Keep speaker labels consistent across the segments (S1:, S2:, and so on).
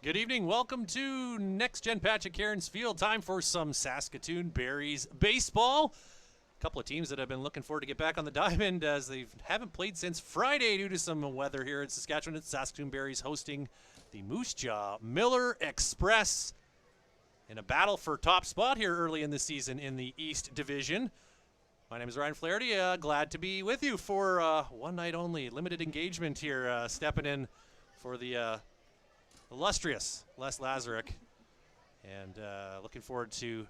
S1: Good evening. Welcome to Next Gen Patch at Cairns Field. Time for some Saskatoon Berries baseball. A couple of teams that have been looking forward to get back on the diamond as they haven't played since Friday due to some weather here in Saskatchewan. It's Saskatoon Berries hosting the Moose Jaw Miller Express in a battle for top spot here early in the season in the East Division. My name is Ryan Flaherty. Glad to be with you for one night only, limited engagement here, stepping in for the illustrious Les Lazaruk, and looking forward to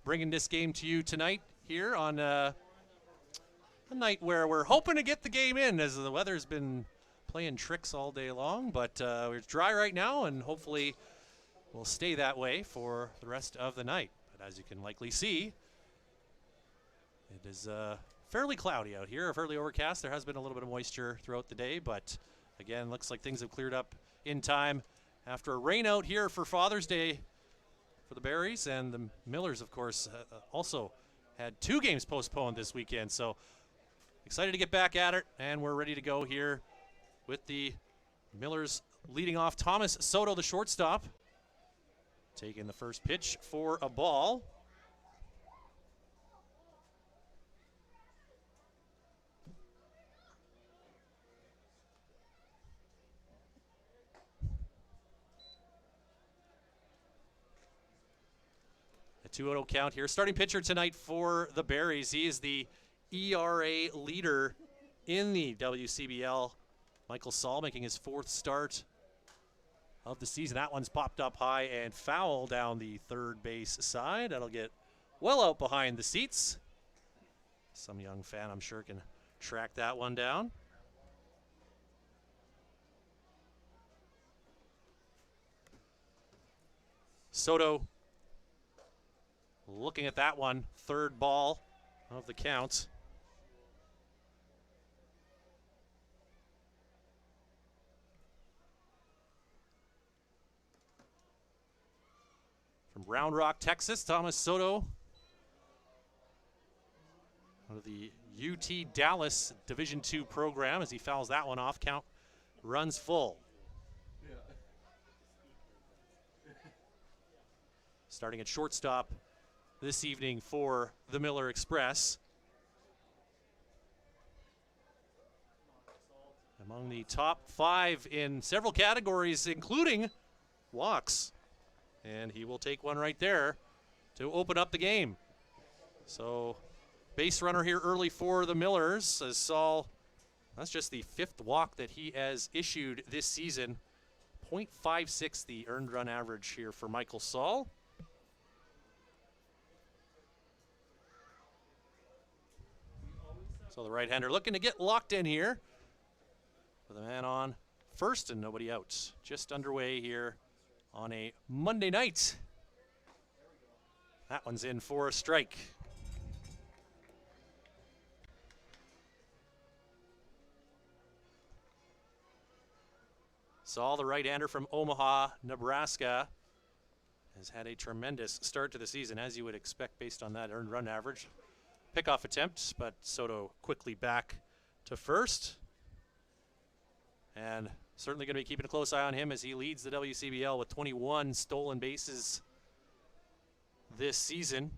S1: bringing this game to you tonight here on a night where we're hoping to get the game in, as the weather's been playing tricks all day long, but we're dry right now, and hopefully we'll stay that way for the rest of the night. But as you can likely see, it is fairly cloudy out here, fairly overcast. There has been a little bit of moisture throughout the day, but again, looks like things have cleared up in time after a rain out here for Father's Day for the Berries, and the Millers, of course, also had 2 games postponed this weekend. So excited to get back at it, and we're ready to go here with the Millers leading off. Thomas Soto, the shortstop, taking the first pitch for a ball. A 2-0 count here. Starting pitcher tonight for the Berries. He is the ERA leader in the WCBL. Michael Saul making his 4th start of the season. That one's popped up high and foul down the third base side. That'll get well out behind the seats. Some young fan, I'm sure, can track that one down. Soto looking at that one, 3rd ball of the count. From Round Rock, Texas, Thomas Soto, out of the UT Dallas Division II program, as he fouls that one off. Count runs full. Starting at shortstop this evening for the Miller Express. Among the top 5 in several categories, including walks. And he will take one right there to open up the game. So base runner here early for the Millers. As Saul, that's just the 5th walk that he has issued this season. .56 the earned run average here for Michael Saul. So the right-hander looking to get locked in here with a man on first and nobody out. Just underway here on a Monday night. That one's in for a strike. Saul, the right-hander from Omaha, Nebraska, has had a tremendous start to the season, as you would expect based on that earned run average. Pickoff attempt, but Soto quickly back to first. And certainly going to be keeping a close eye on him as he leads the WCBL with 21 stolen bases this season.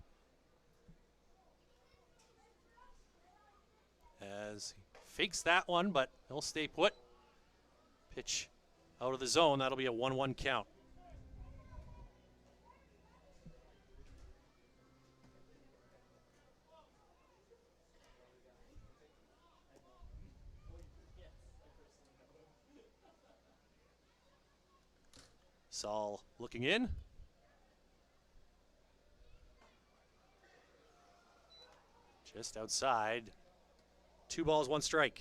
S1: As he fakes that one, but he'll stay put. Pitch out of the zone. That'll be a 1-1 count. Saul looking in. Just outside. 2 balls, 1 strike.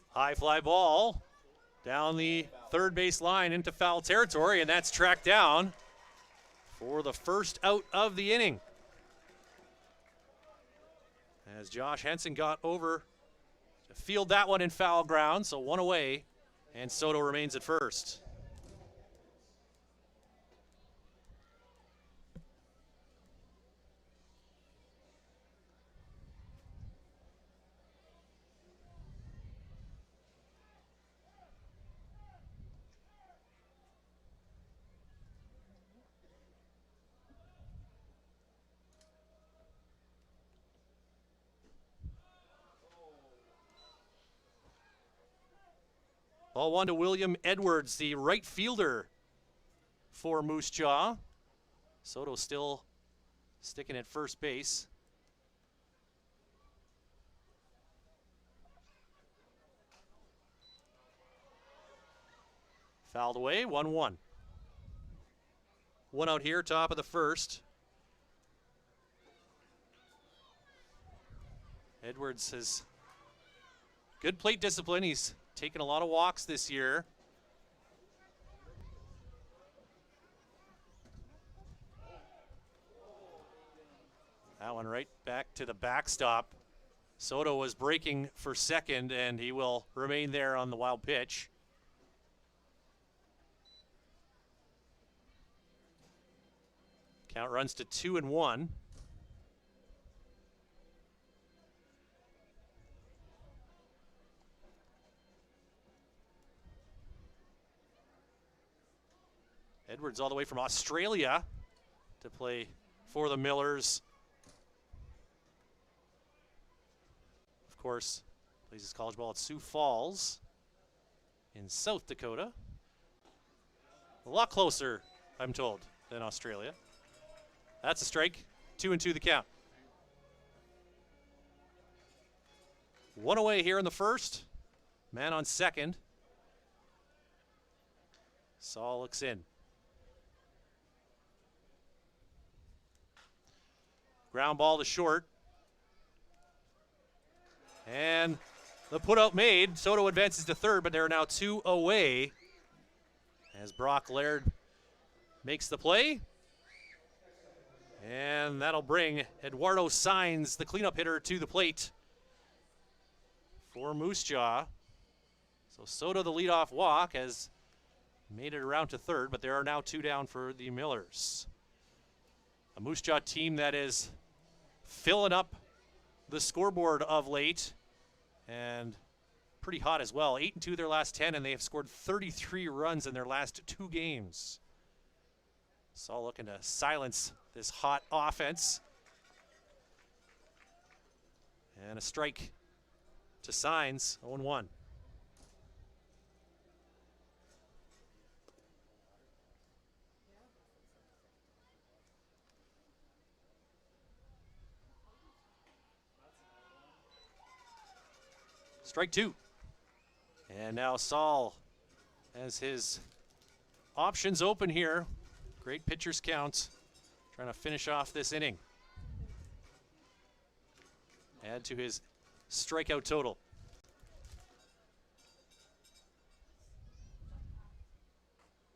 S1: High fly ball down the third base line into foul territory, and that's tracked down for the first out of the inning. As Josh Henson got over to field that one in foul ground, so 1 away, and Soto remains at first. Ball one to William Edwards, the right fielder for Moose Jaw. Soto still sticking at first base. Fouled away, 1-1. One out here, top of the first. Edwards has good plate discipline. He's taken a lot of walks this year. That one right back to the backstop. Soto was breaking for second, and he will remain there on the wild pitch. Count runs to 2-1. Edwards all the way from Australia to play for the Millers. Of course, plays his college ball at Sioux Falls in South Dakota. A lot closer, I'm told, than Australia. That's a strike. 2-2 the count. One away here in the first. Man on second. Saul looks in. Ground ball to short. And the put-out made. Soto advances to third, but there are now two away as Brock Laird makes the play. And that'll bring Eduardo Saenz, the cleanup hitter, to the plate for Moose Jaw. So Soto, the leadoff walk, has made it around to third, but there are now two down for the Millers. A Moose Jaw team that is filling up the scoreboard of late and pretty hot as well. 8-2 their last 10, and they have scored 33 runs in their last two games. Saul looking to silence this hot offense. And a strike to Saenz, 0-1. Strike two. And now Saul has his options open here. Great pitcher's count. Trying to finish off this inning. Add to his strikeout total.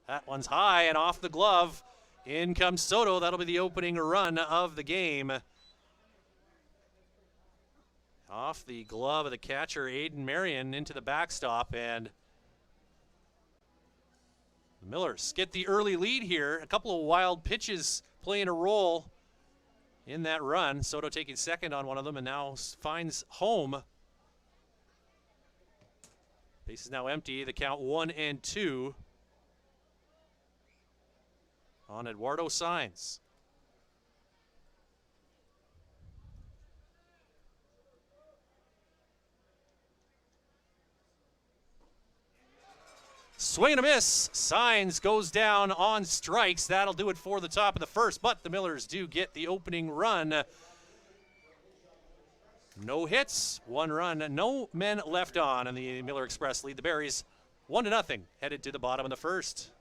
S1: That one's high and off the glove. In comes Soto. That'll be the opening run of the game. Off the glove of the catcher, Aiden Marion, into the backstop, and the Millers get the early lead here. A couple of wild pitches playing a role in that run. Soto taking second on one of them and now finds home. Base is now empty. The count 1-2 on Eduardo Saenz. Swing and a miss. Saenz goes down on strikes. That'll do it for the top of the first, but the Millers do get the opening run. No hits, one run, no men left on, and the Miller Express lead the Berries 1-0, headed to the bottom of the first.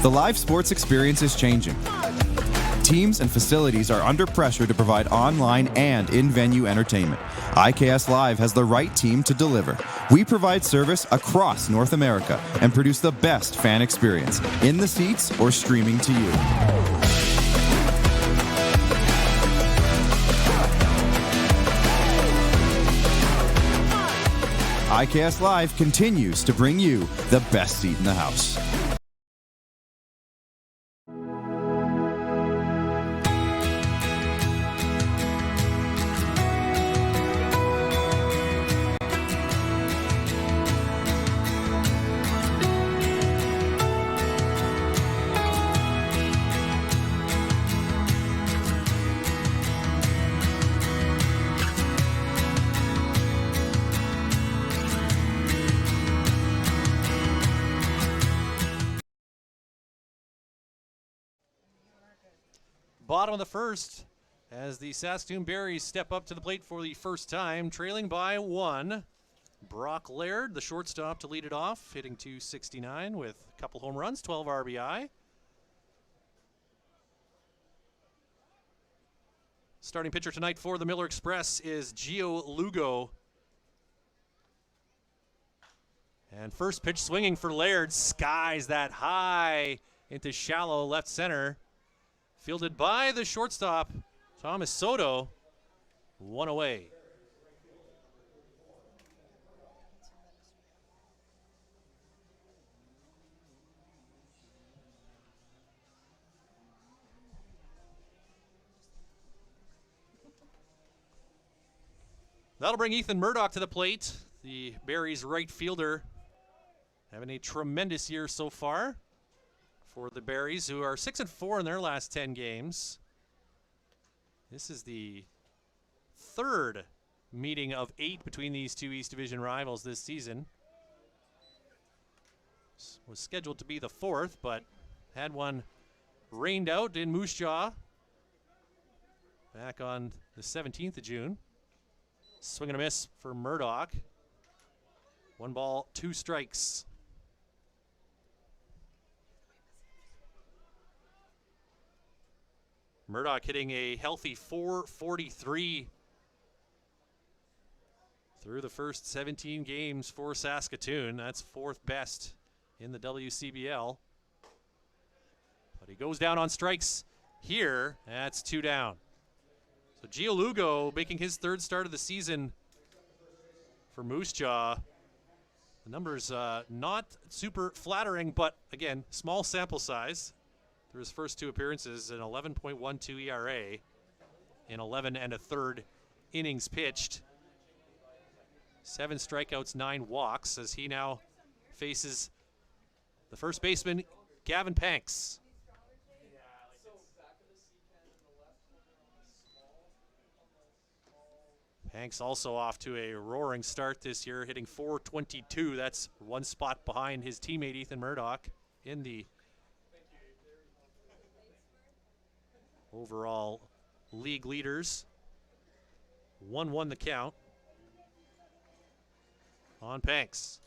S2: The live sports experience is changing. Teams and facilities are under pressure to provide online and in-venue entertainment. IKS Live has the right team to deliver. We provide service across North America and produce the best fan experience, in the seats or streaming to you. IKS Live continues to bring you the best seat in the house.
S1: Bottom of the first, as the Saskatoon Berries step up to the plate for the first time, trailing by 1. Brock Laird, the shortstop, to lead it off, hitting .269 with a couple home runs, 12 RBI. Starting pitcher tonight for the Miller Express is Gio Lugo. And first pitch swinging for Laird, skies that high into shallow left center. Fielded by the shortstop, Thomas Soto, 1 away. That'll bring Ethan Murdoch to the plate, the Berries right fielder, having a tremendous year so far for the Berries, who are 6-4 in their last 10 games. This is the third meeting of 8 between these two East Division rivals this season. This was scheduled to be the 4th, but had one rained out in Moose Jaw back on the 17th of June. Swing and a miss for Murdoch. 1 ball, 2 strikes. Murdoch hitting a healthy .443 through the first 17 games for Saskatoon. That's 4th best in the WCBL. But he goes down on strikes here. That's 2 down. So Gio Lugo making his 3rd start of the season for Moose Jaw. The numbers not super flattering, but again, small sample size. Through his first 2 appearances, an 11.12 ERA in 11 1/3 innings pitched. 7 strikeouts, 9 walks, as he now faces the first baseman, Gavin Panks. Panks also off to a roaring start this year, hitting .422. That's 1 spot behind his teammate Ethan Murdoch in the overall league leaders. 1-1 the count on Panks.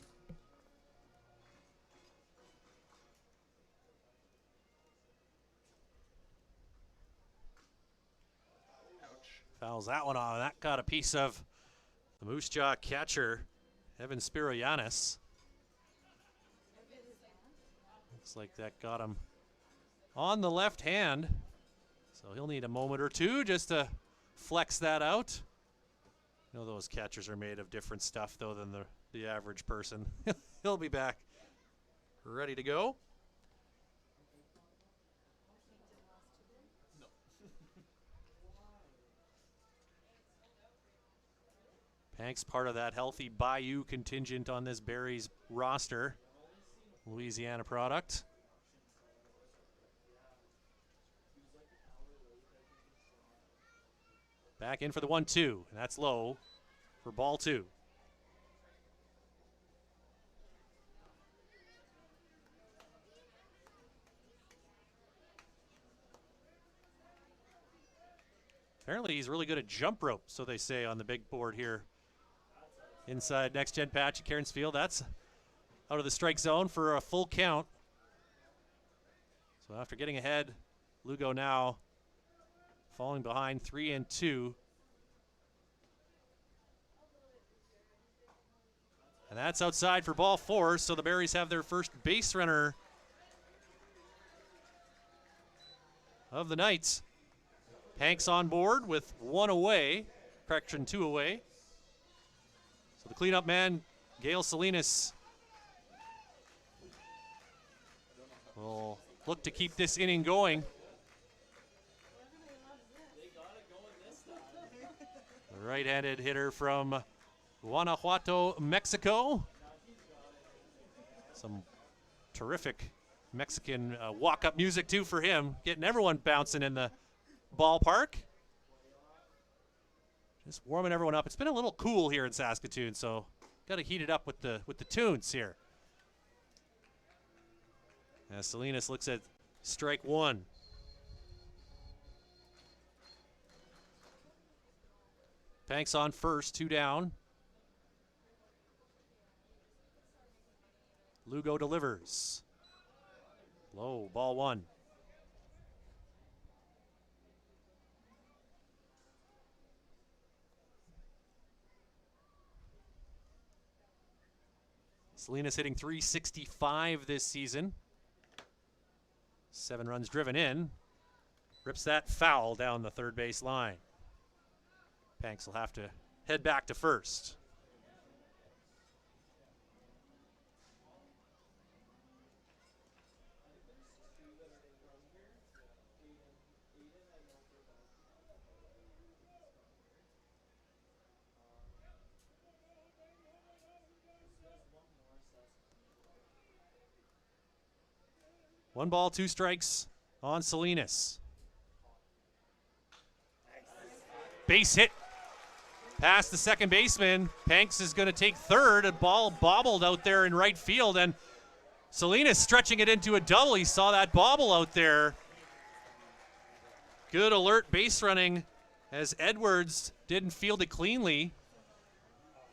S1: Fouls that one off. That got a piece of the Moose Jaw catcher, Evan Spiroyanis. Looks like that got him on the left hand. So he'll need a moment or 2 just to flex that out. You know those catchers are made of different stuff, though, than the average person. He'll be back ready to go. Panks part of that healthy Bayou contingent on this Berries roster. Louisiana product. Back in for the 1-2. That's low for ball 2. Apparently he's really good at jump rope, so they say on the big board here inside Next Gen Patch at Cairns Field. That's out of the strike zone for a full count. So after getting ahead, Lugo now falling behind 3-2. And that's outside for ball 4, so the Berries have their first base runner of the night. Hanks on board with 1 away, correction, 2 away. So the cleanup man, Gail Salinas, will look to keep this inning going. The right-handed hitter from Guanajuato, Mexico. Some terrific Mexican walk-up music, too, for him, getting everyone bouncing in the ballpark. Just warming everyone up. It's been a little cool here in Saskatoon, so got to heat it up with the tunes here. As Salinas looks at strike 1. Panks on first, 2 down. Lugo delivers. Low, ball 1. Salinas hitting .365 this season. 7 runs driven in. Rips that foul down the third base line. Panks will have to head back to first. One ball, 2 strikes on Salinas. Base hit past the second baseman. Panks is going to take third. A ball bobbled out there in right field, and Salinas stretching it into a double. He saw that bobble out there. Good alert base running as Edwards didn't field it cleanly.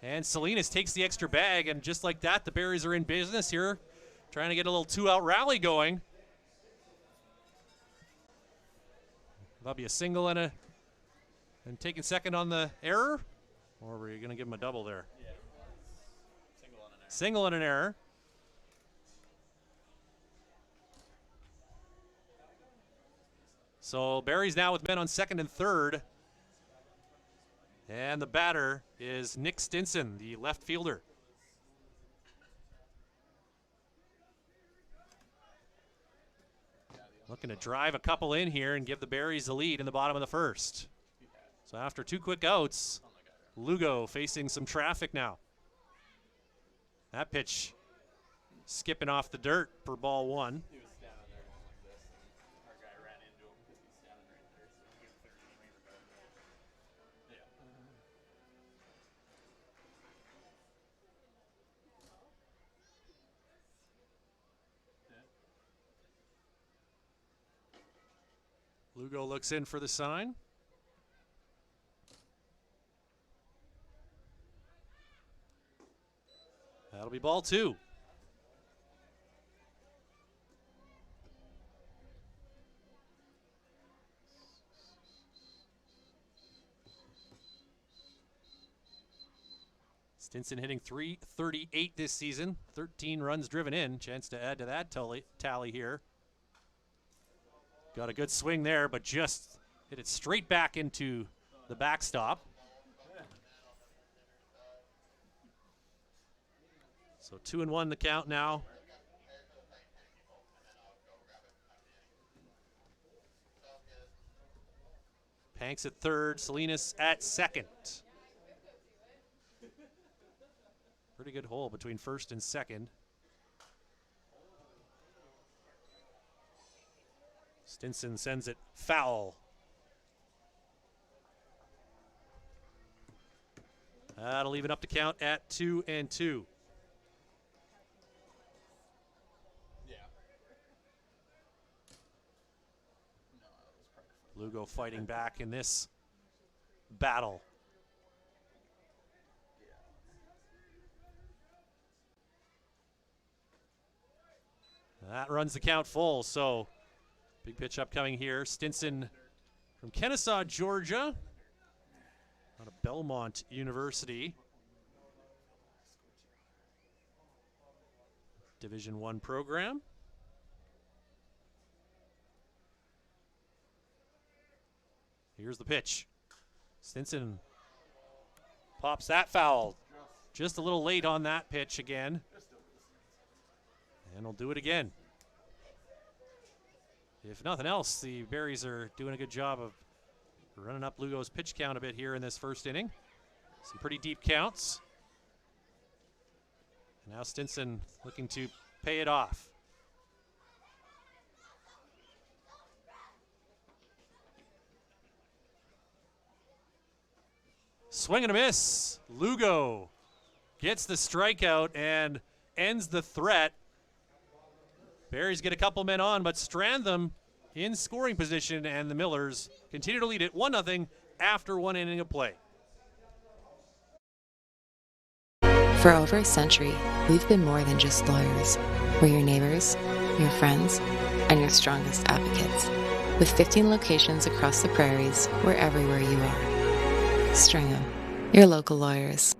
S1: And Salinas takes the extra bag, and just like that, the Berries are in business here, trying to get a little 2-out rally going. That'll be a single and taking second on the error, or were you going to give him a double there?
S3: Yeah. Single and an error.
S1: Single and an error. So Berries now with men on second and third. And the batter is Nick Stinson, the left fielder. Looking to drive a couple in here and give the Berries the lead in the bottom of the first. So after 2 quick outs, Lugo facing some traffic now. That pitch skipping off the dirt for ball 1.
S3: He was standing there going like this, and our guy ran into him because he's standing right there, so he gave him 30 meters out there. Yeah.
S1: Lugo looks in for the sign. That'll be ball 2. Stinson hitting .338 this season. 13 runs driven in. Chance to add to that tally here. Got a good swing there, but just hit it straight back into the backstop. So 2-1 the count now. Panks at third, Salinas at second. Pretty good hole between first and second. Stinson sends it foul. That'll even up the count at 2-2. Lugo fighting back in this battle. That runs the count full, so Big pitch upcoming here. Stinson from Kennesaw, Georgia, out of Belmont University. Division I program. Here's the pitch. Stinson pops that foul. Just a little late on that pitch again. And we'll do it again. If nothing else, the Berries are doing a good job of running up Lugo's pitch count a bit here in this first inning. Some pretty deep counts. Now Stinson looking to pay it off. Swing and a miss. Lugo gets the strikeout and ends the threat. Berries get a couple men on, but strand them in scoring position, and the Millers continue to lead it 1-0 after one inning of play.
S4: For over a century, we've been more than just lawyers. We're your neighbors, your friends, and your strongest advocates. With 15 locations across the prairies, we're everywhere you are. Stringham, your local lawyers.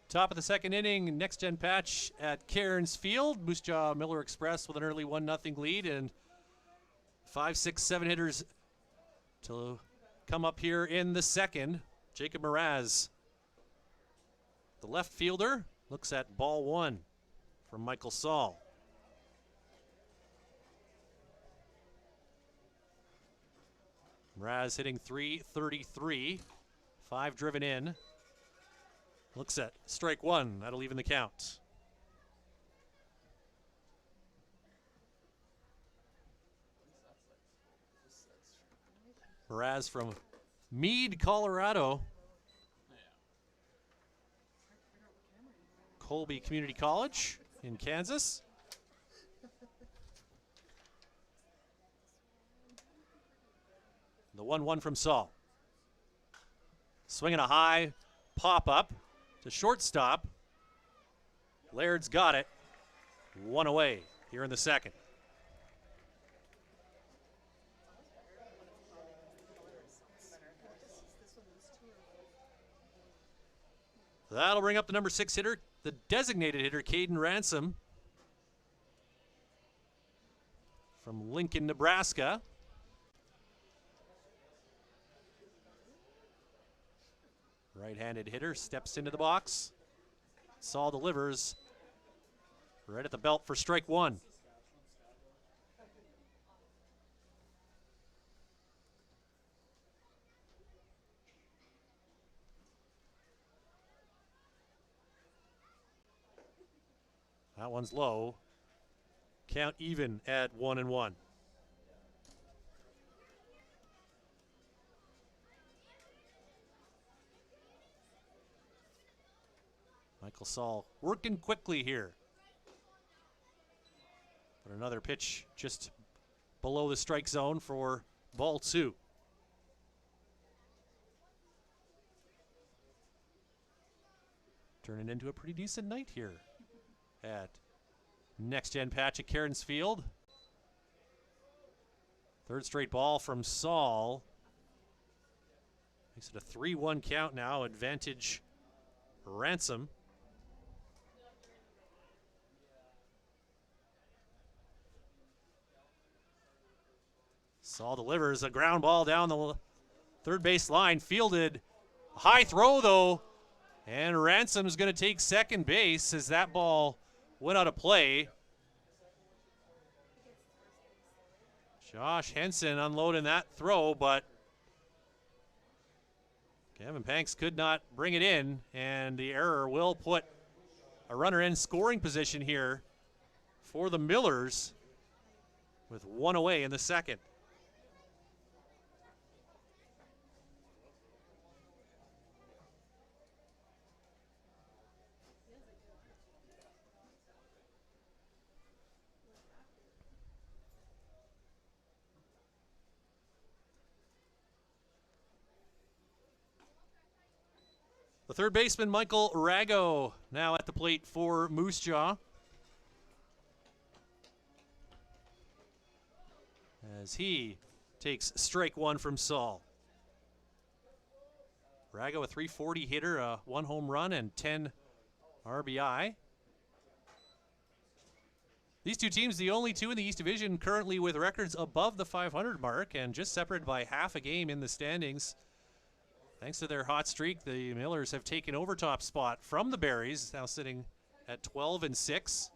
S1: Top of the second inning, next gen patch at Cairns Field. Moose Jaw Miller Express with an early 1-0 lead, and 5, 6, 7 hitters to come up here in the second. Jacob Mraz, the left fielder, looks at ball one from Michael Saul. Mraz hitting .333, 5 driven in. Looks at strike one. That'll even the count. Mraz from Meade, Colorado. Colby Community College in Kansas. The 1-1 from Saul. Swinging a high pop-up to shortstop. Laird's got it. One away here in the second. That'll bring up the number 6 hitter, the designated hitter, Caden Ransom from Lincoln, Nebraska. Right-handed hitter steps into the box. Saul delivers right at the belt for strike one. That one's low. Count even at 1-1. Michael Saul working quickly here. But another pitch just below the strike zone for ball two. turning into a pretty decent night here at Next Gen Patch at Cairns Field. Third straight ball from Saul. Makes it a 3-1 count now. Advantage Ransom. Saul delivers a ground ball down the third base line. Fielded. High throw, though. And Ransom's going to take second base as that ball went out of play. Josh Henson unloading that throw, but Kevin Panks could not bring it in, and the error will put a runner in scoring position here for the Millers with one away in the second. The third baseman, Michael Rago, now at the plate for Moose Jaw. As he takes strike one from Saul. Rago, a .340 hitter, a 1 home run, and 10 RBI. These two teams, the only two in the East Division currently with records above the 500 mark and just separated by half a game in the standings. Thanks to their hot streak, the Millers have taken over top spot from the Berries, now sitting at 12-6.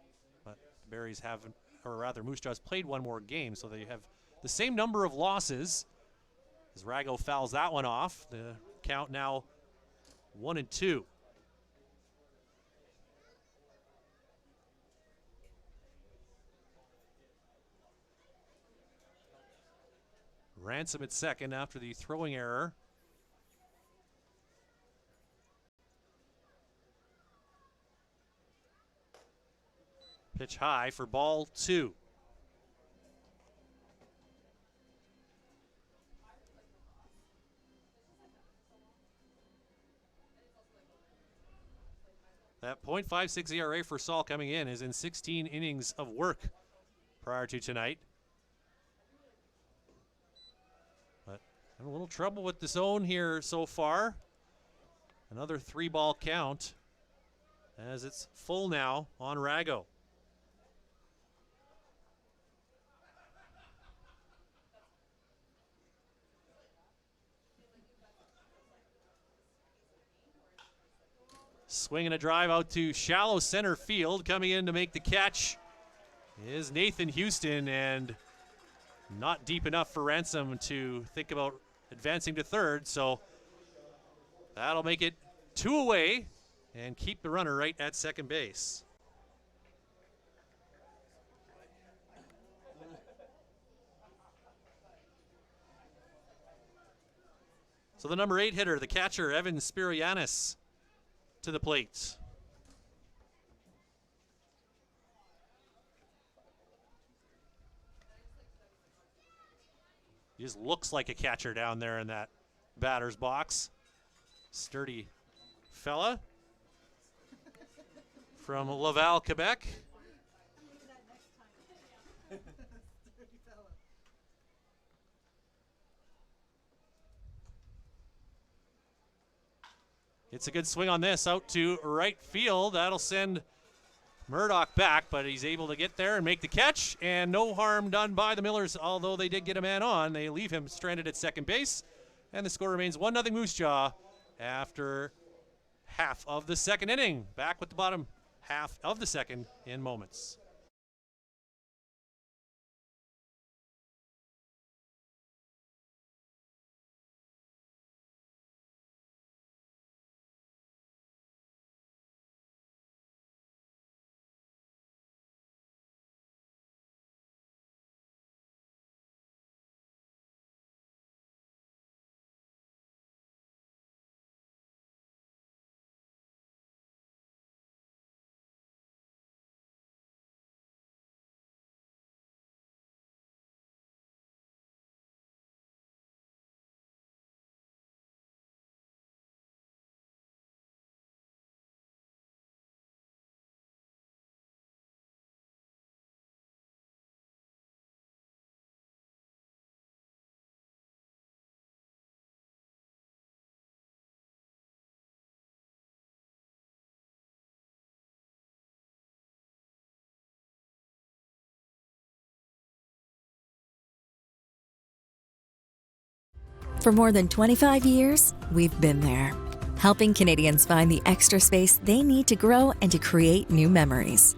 S1: But the Berries haven't, or rather Moose Jaw's played one more game, so they have the same number of losses. As Rago fouls that one off, the count now 1-2. Ransom at second after the throwing error. Pitch high for ball 2. That .56 ERA for Saul coming in is in 16 innings of work prior to tonight. But having a little trouble with the zone here so far. Another 3-ball count as it's full now on Rago. Swinging a drive out to shallow center field. Coming in to make the catch is Nathan Houston, and not deep enough for Ransom to think about advancing to third. So that'll make it 2 away and keep the runner right at second base. So the number 8 hitter, the catcher, Evan Spirianis, to the plate. He just looks like a catcher down there in that batter's box. Sturdy fella from Laval, Quebec. It's a good swing on this out to right field. That'll send Murdoch back, but he's able to get there and make the catch, and no harm done by the Millers, although they did get a man on. They leave him stranded at second base, and the score remains 1-0 Moose Jaw after half of the second inning. Back with the bottom half of the second in moments.
S5: For more than 25 years, we've been there, helping Canadians find the extra space they need to grow and to create new memories.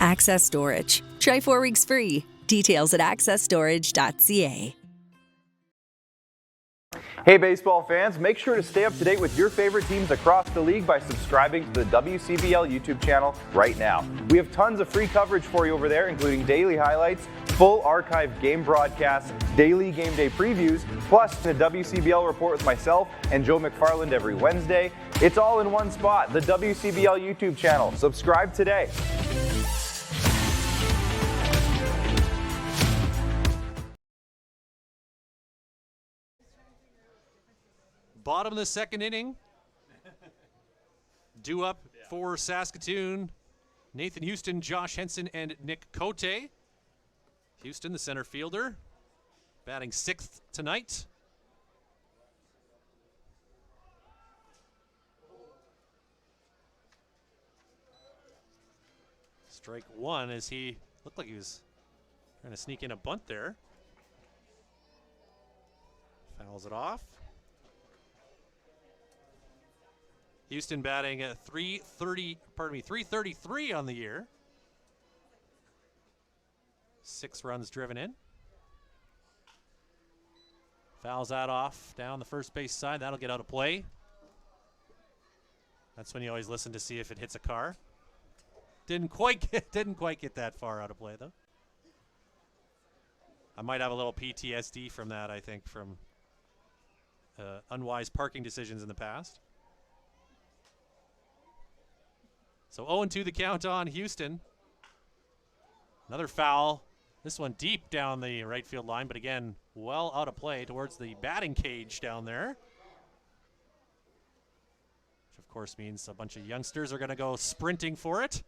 S5: Access Storage. Try 4 weeks free. Details at accessstorage.ca.
S6: Hey baseball fans, make sure to stay up to date with your favorite teams across the league by subscribing to the WCBL YouTube channel right now. We have tons of free coverage for you over there, including daily highlights, full archived game broadcasts, daily game day previews, plus a WCBL report with myself and Joe McFarland every Wednesday. It's all in one spot, the WCBL YouTube channel. Subscribe today.
S1: Bottom of the second inning. Due up for Saskatoon. Nathan Houston, Josh Henson, and Nick Cote. Houston, the center fielder, batting 6th tonight. Strike one as he looked like he was trying to sneak in a bunt there. Fouls it off. Houston batting at 333 on the year. 6 runs driven in. Fouls that off down the first base side. That'll get out of play. That's when you always listen to see if it hits a car. Didn't quite get that far out of play though. I might have a little PTSD from that, I think, from unwise parking decisions in the past. So 0-2 the count on Houston. Another foul. This one deep down the right field line, but again, well out of play towards the batting cage down there. Which of course means a bunch of youngsters are going to go sprinting for it.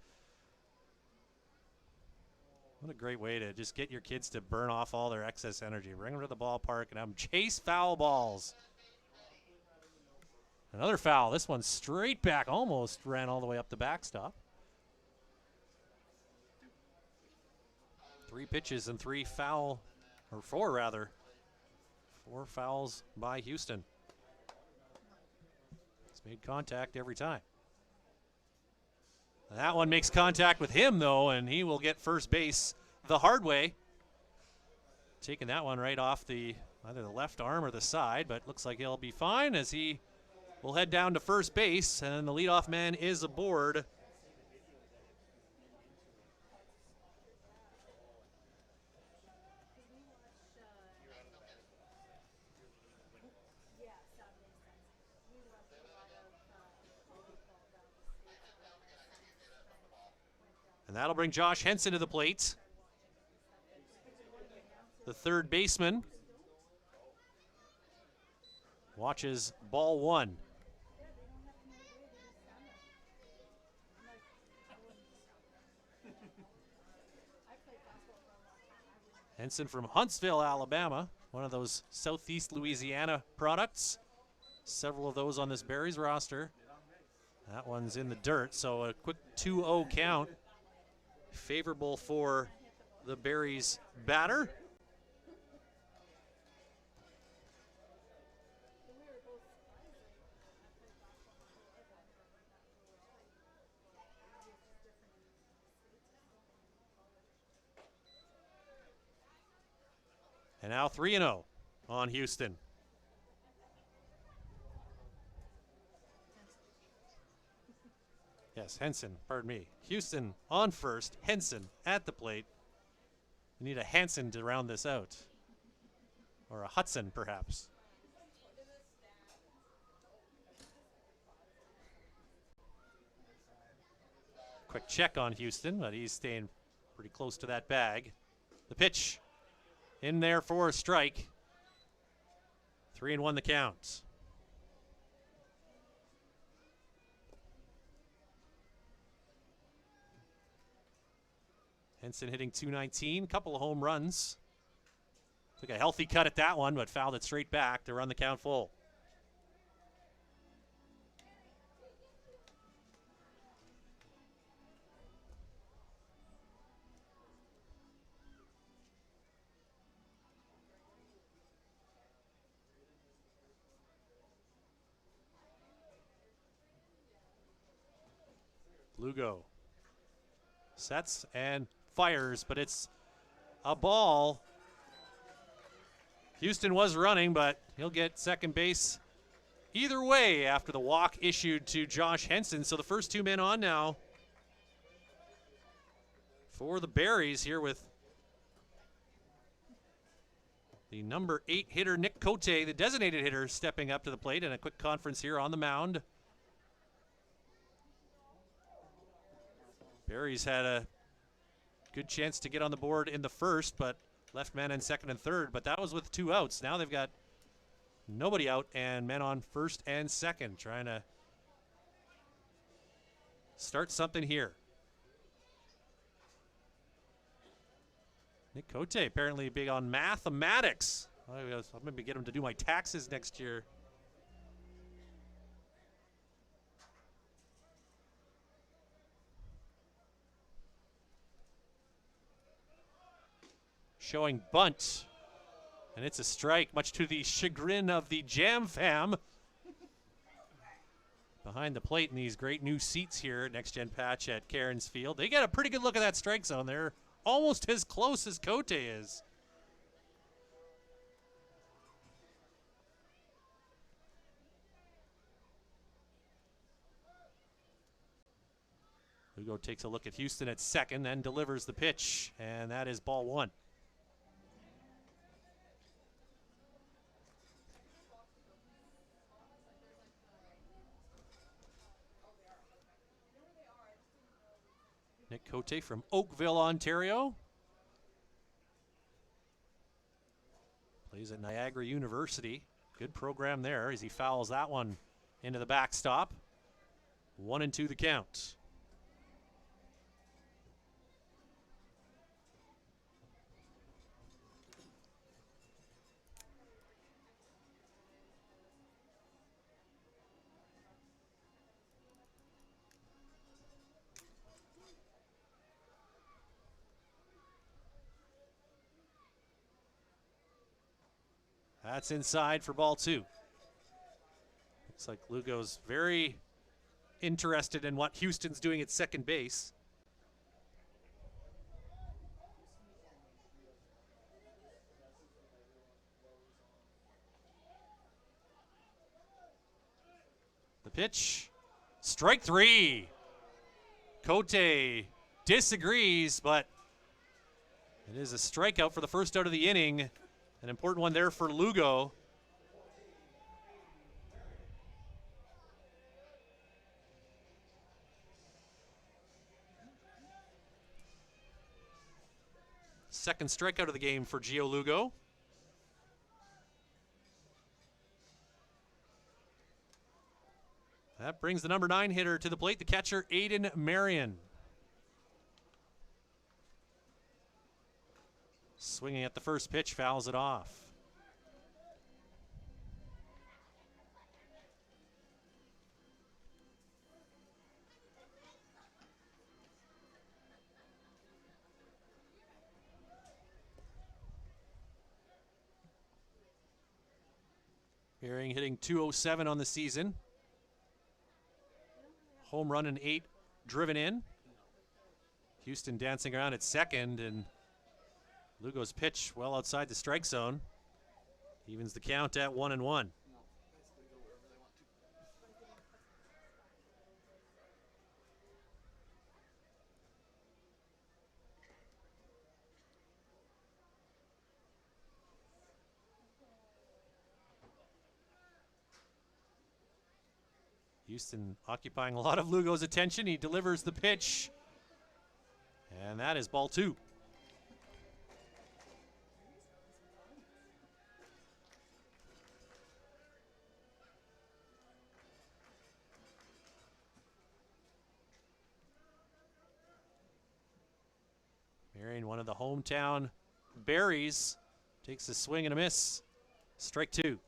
S1: What a great way to just get your kids to burn off all their excess energy. Bring them to the ballpark and have them chase foul balls. Another foul. This one straight back, almost ran all the way up the backstop. 3 pitches and 4 rather. 4 fouls by Houston. It's made contact every time. That one makes contact with him, though, and he will get first base the hard way. Taking that one right off either the left arm or the side, but looks like he'll be fine as he will head down to first base, and the leadoff man is aboard. And that'll bring Josh Henson to the plate. The third baseman watches ball 1. Henson from Huntsville, Alabama, one of those Southeast Louisiana products. Several of those on this Berries roster. That one's in the dirt, so a quick 2-0 count. Favorable for the Berries batter. And now 3-0 on Houston. Yes, Henson, pardon me. Houston on first, Henson at the plate. We need a Hanson to round this out. Or a Hudson, perhaps. Quick check on Houston, but he's staying pretty close to that bag. The pitch in there for a strike. 3-1 the count. Henson hitting .219, couple of home runs. Took a healthy cut at that one, but fouled it straight back to run the count full. Lugo sets and fires, but it's a ball. Houston was running, but he'll get second base either way after the walk issued to Josh Henson. So the first two men on now for the Berries here with the number 8 hitter, Nick Cote, the designated hitter, stepping up to the plate, and a quick conference here on the mound. Berries had a good chance to get on the board in the first, but left men in second and third, but that was with 2 outs. Now they've got nobody out and men on first and second, trying to start something here. Nick Cote apparently big on mathematics. I'll maybe get him to do my taxes next year. Showing bunt, and it's a strike, much to the chagrin of the Jam Fam. Behind the plate in these great new seats here at Next Gen Patch at Cairns Field. They get a pretty good look at that strike zone. They're almost as close as Cote is. Lugo takes a look at Houston at second, then delivers the pitch, and that is ball 1. Nick Cote from Oakville, Ontario. Plays at Niagara University. Good program there as he fouls that one into the backstop. 1-2 the count. That's inside for ball 2. Looks like Lugo's very interested in what Houston's doing at second base. The pitch, strike 3. Cote disagrees, but it is a strikeout for the first out of the inning. An important one there for Lugo. Second strikeout of the game for Gio Lugo. That brings the number 9 hitter to the plate, the catcher, Aiden Marion. Swinging at the first pitch, fouls it off. Herring hitting .207 on the season. Home run and 8 driven in. Houston dancing around at second, and Lugo's pitch well outside the strike zone. Evens the count at 1-1. Houston occupying a lot of Lugo's attention. He delivers the pitch, and that is ball 2. Marion, one of the hometown Berries, takes a swing and a miss. Strike 2.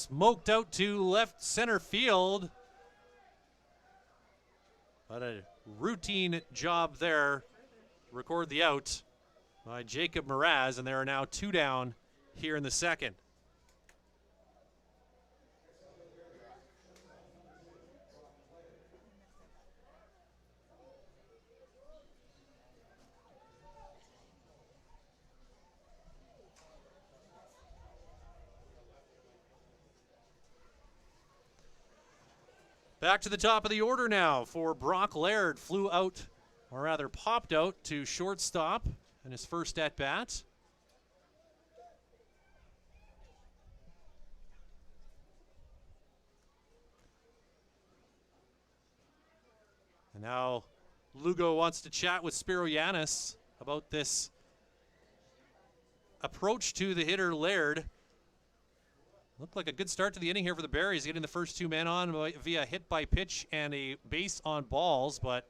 S1: smoked out to left center field. But a routine job there. Record the out by Jacob Mraz, and there are now 2 down here in the second. Back to the top of the order now for Brock Laird. Flew out, or rather popped out to shortstop in his first at-bat. And now Lugo wants to chat with Spiro Yanis about this approach to the hitter Laird. Looked like a good start to the inning here for the Berries, getting the first 2 men on via hit by pitch and a base on balls, but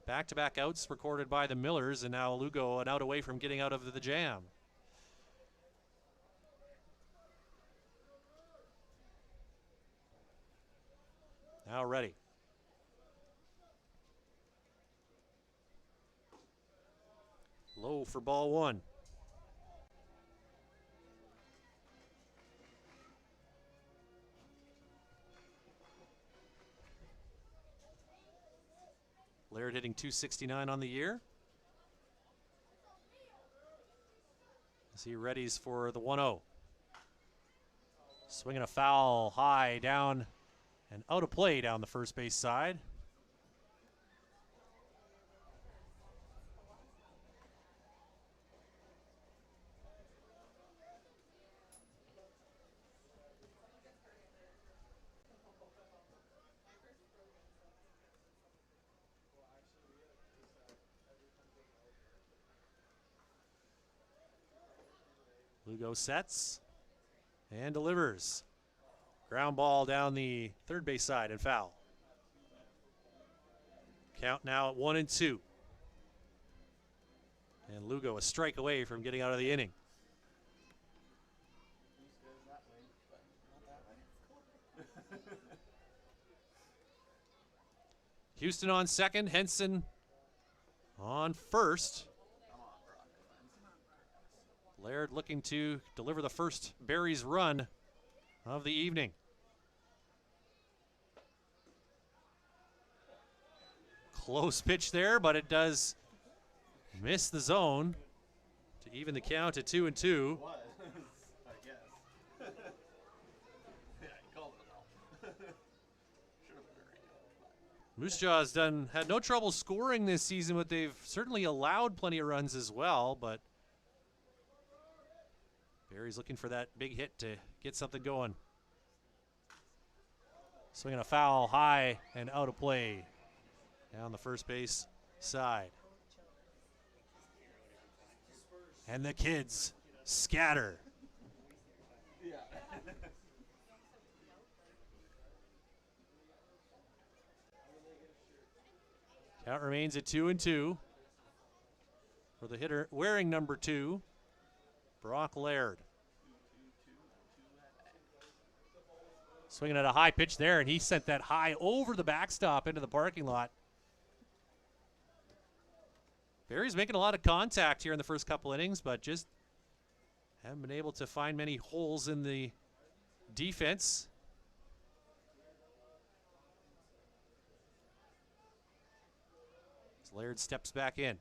S1: back-to-back outs recorded by the Millers, and now Lugo an out away from getting out of the jam. Now ready. Low for ball 1. Laird hitting .269 on the year. As he readies for the 1-0. Swinging a foul high down and out of play down the first base side. Lugo sets and delivers. Ground ball down the third base side and foul. Count now at 1-2. And Lugo a strike away from getting out of the inning. Houston on second, Henson on first. Laird looking to deliver the first Berries run of the evening. Close pitch there, but it does miss the zone to even the count at 2-2.
S3: I guess. Yeah, he called it a
S1: Moose Jaw's had no trouble scoring this season, but they've certainly allowed plenty of runs as well. But Barry's looking for that big hit to get something going. Swinging a foul high and out of play down the first base side. And the kids scatter. Count remains at 2-2 for the hitter wearing number 2, Brock Laird. Swinging at a high pitch there, and he sent that high over the backstop into the parking lot. Barry's making a lot of contact here in the first couple innings, but just haven't been able to find many holes in the defense. As Laird steps back in.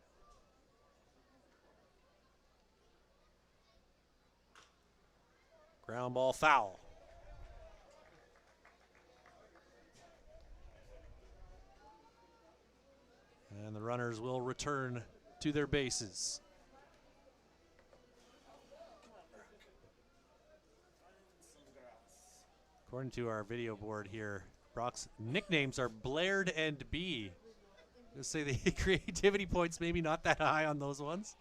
S1: Ground ball foul. And the runners will return to their bases. According to our video board here, Brock's nicknames are Blaird and B. Let's say the creativity points maybe not that high on those ones.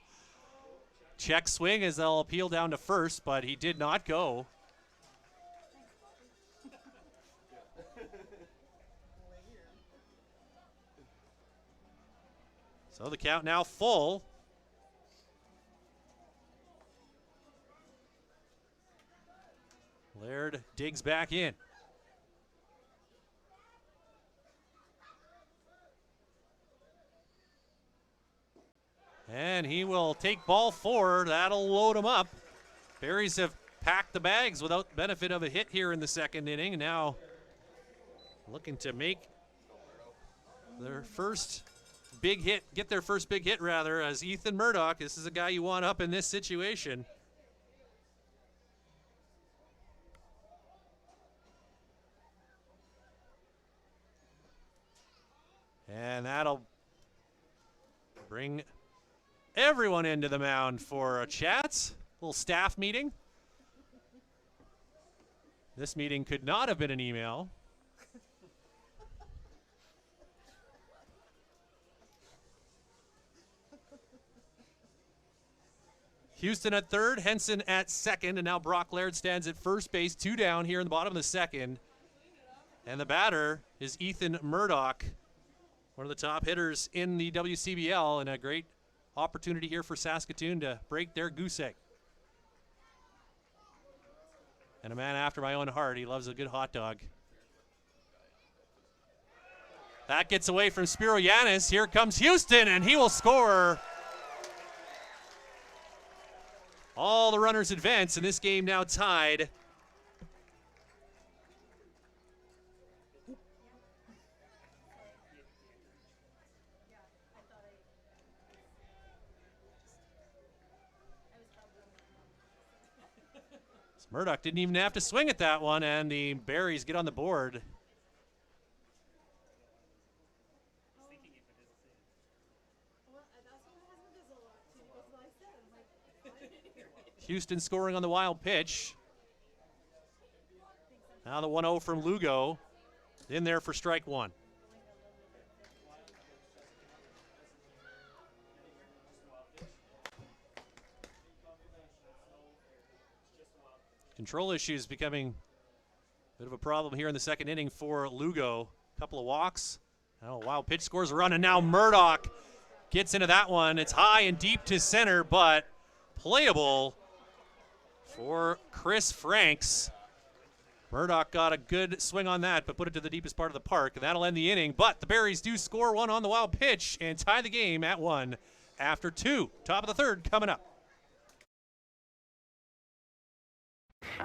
S1: Check swing as they'll appeal down to first, but he did not go. So the count now full. Laird digs back in. And he will take ball 4. That'll load him up. Berries have packed the bags without benefit of a hit here in the second inning. Now looking to make their first big hit, get their first big hit rather, as Ethan Murdoch. This is a guy you want up in this situation. And that'll bring everyone into the mound for a chat, little staff meeting. This meeting could not have been an email. Houston at third, Henson at second, and now Brock Laird stands at first base, 2 down here in the bottom of the second. And the batter is Ethan Murdoch, one of the top hitters in the WCBL, and a great opportunity here for Saskatoon to break their goose egg. And a man after my own heart. He loves a good hot dog. That gets away from Spiro Yanis. Here comes Houston, and he will score. All the runners advance, and this game now tied. Murdoch didn't even have to swing at that one, and the Berries get on the board. Houston scoring on the wild pitch. Now the 1-0 from Lugo. In there for strike 1. Control issues becoming a bit of a problem here in the second inning for Lugo. A couple of walks. Oh, wild pitch scores a run, and now Murdoch gets into that one. It's high and deep to center, but playable for Chris Franks. Murdoch got a good swing on that, but put it to the deepest part of the park, and that'll end the inning. But the Berries do score 1 on the wild pitch and tie the game at 1 after 2. Top of the third coming up.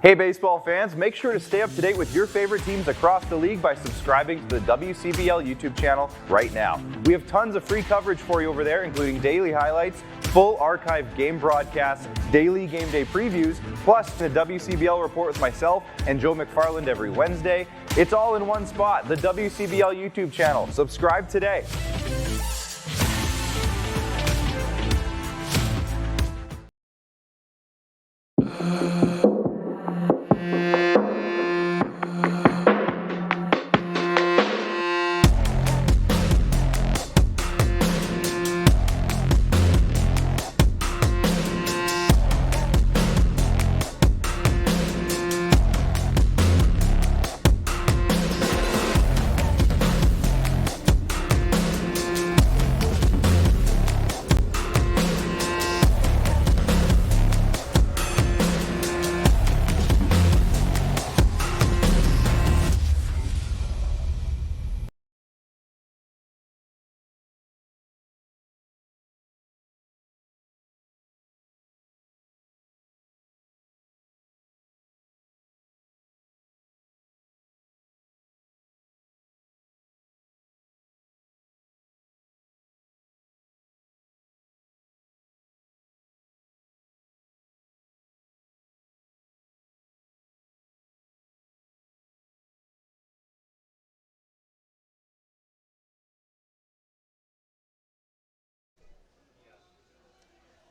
S6: Hey baseball fans, make sure to stay up to date with your favorite teams across the league by subscribing to the WCBL YouTube channel right now. We have tons of free coverage for you over there, including daily highlights, full archived game broadcasts, daily game day previews, plus the WCBL report with myself and Joe McFarland every Wednesday. It's all in one spot, the WCBL YouTube channel. Subscribe today.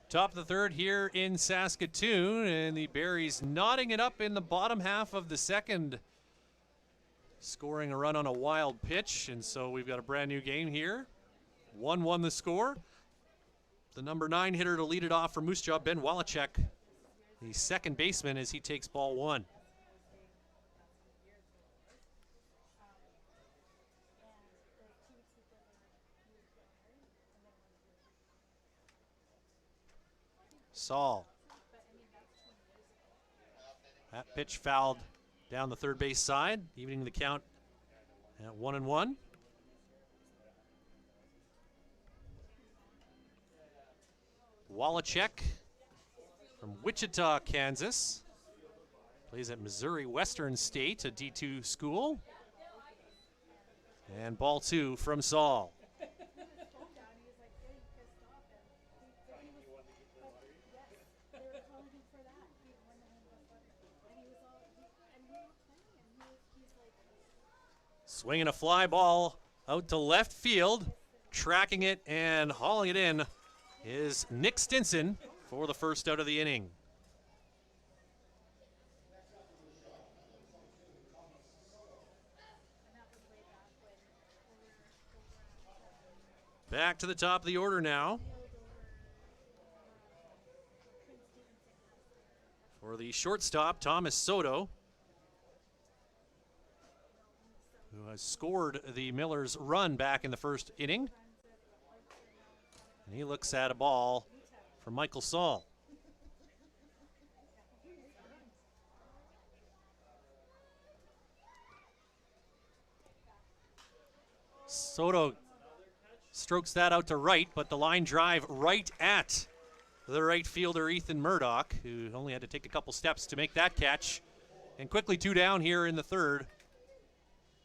S1: Top of the third here in Saskatoon, and the Berries knotting it up in the bottom half of the second, scoring a run on a wild pitch, and so we've got a brand new game here. 1-1 the score. The number 9 hitter to lead it off for Moose Jaw, Ben Wallachek, the second baseman, as he takes ball 1. Saul. That pitch fouled down the third base side, evening the count at 1-1. Wallachek from Wichita, Kansas. Plays at Missouri Western State, a D2 school. And ball 2 from Saul. Swinging a fly ball out to left field. Tracking it and hauling it in is Nick Stinson for the first out of the inning. Back to the top of the order now. For the shortstop, Thomas Soto, who has scored the Millers' run back in the first inning. And he looks at a ball from Michael Saul. Soto strokes that out to right, but the line drive right at the right fielder, Ethan Murdoch, who only had to take a couple steps to make that catch. And quickly 2 down here in the third.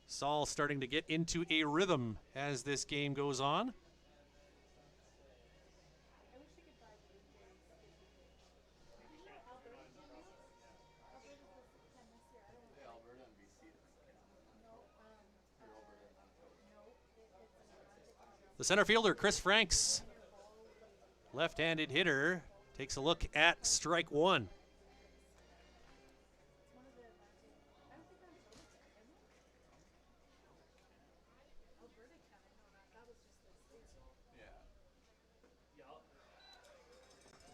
S1: Saul starting to get into a rhythm as this game goes on. The center fielder, Chris Franks, left-handed hitter, takes a look at strike 1.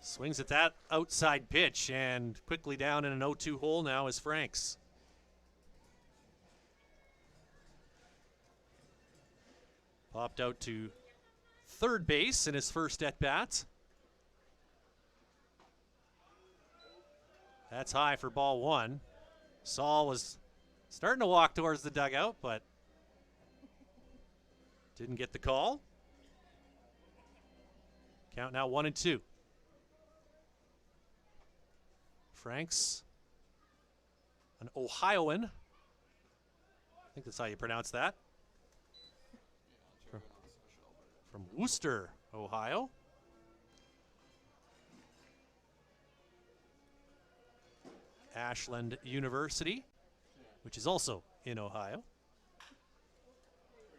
S1: Swings at that outside pitch and quickly down in an 0-2 hole now is Franks. Popped out to third base in his first at-bat. That's high for ball 1. Saul was starting to walk towards the dugout, but didn't get the call. Count now 1-2. Franks, an Ohioan. I think that's how you pronounce that. From Worcester, Ohio. Ashland University, which is also in Ohio.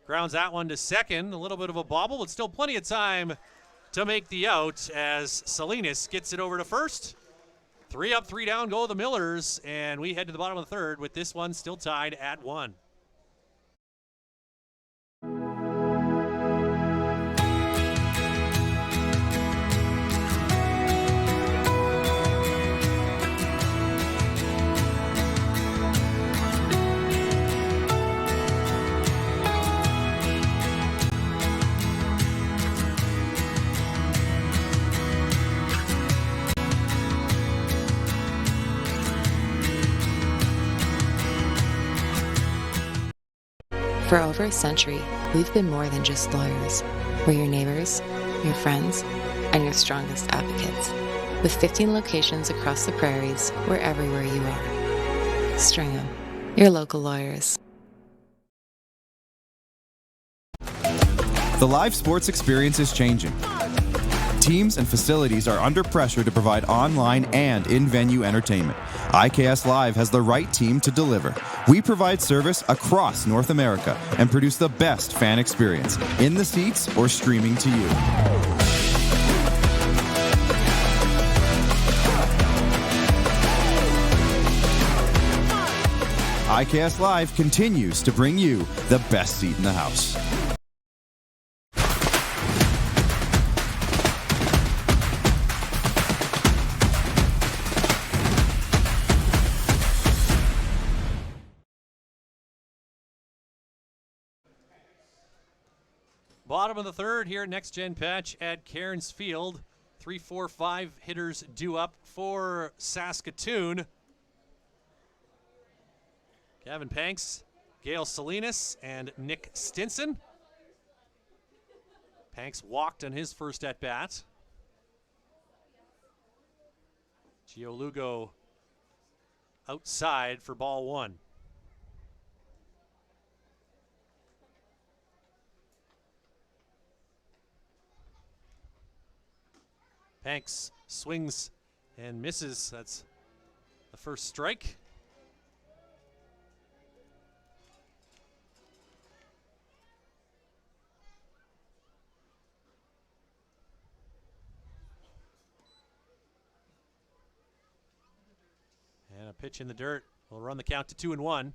S1: Grounds that one to second. A little bit of a bobble, but still plenty of time to make the out as Salinas gets it over to first. 3 up, 3 down go the Millers, and we head to the bottom of the third with this one still tied at 1.
S4: For over a century, we've been more than just lawyers. We're your neighbors, your friends, and your strongest advocates. With 15 locations across the prairies, we're everywhere you are. Stringham, your local lawyers.
S2: The live sports experience is changing. Teams and facilities are under pressure to provide online and in-venue entertainment. IKS Live has the right team to deliver. We provide service across North America and produce the best fan experience, in the seats or streaming to you. IKS Live continues to bring you the best seat in the house.
S1: Bottom of the third here, next gen patch at Cairns Field. 3, 4, 5 hitters due up for Saskatoon. Gavin Panks, Gail Salinas, and Nick Stinson. Panks walked on his first at-bat. Gio Lugo outside for ball one. Panks swings and misses. That's the first strike. And a pitch in the dirt. We'll run the count to 2-1.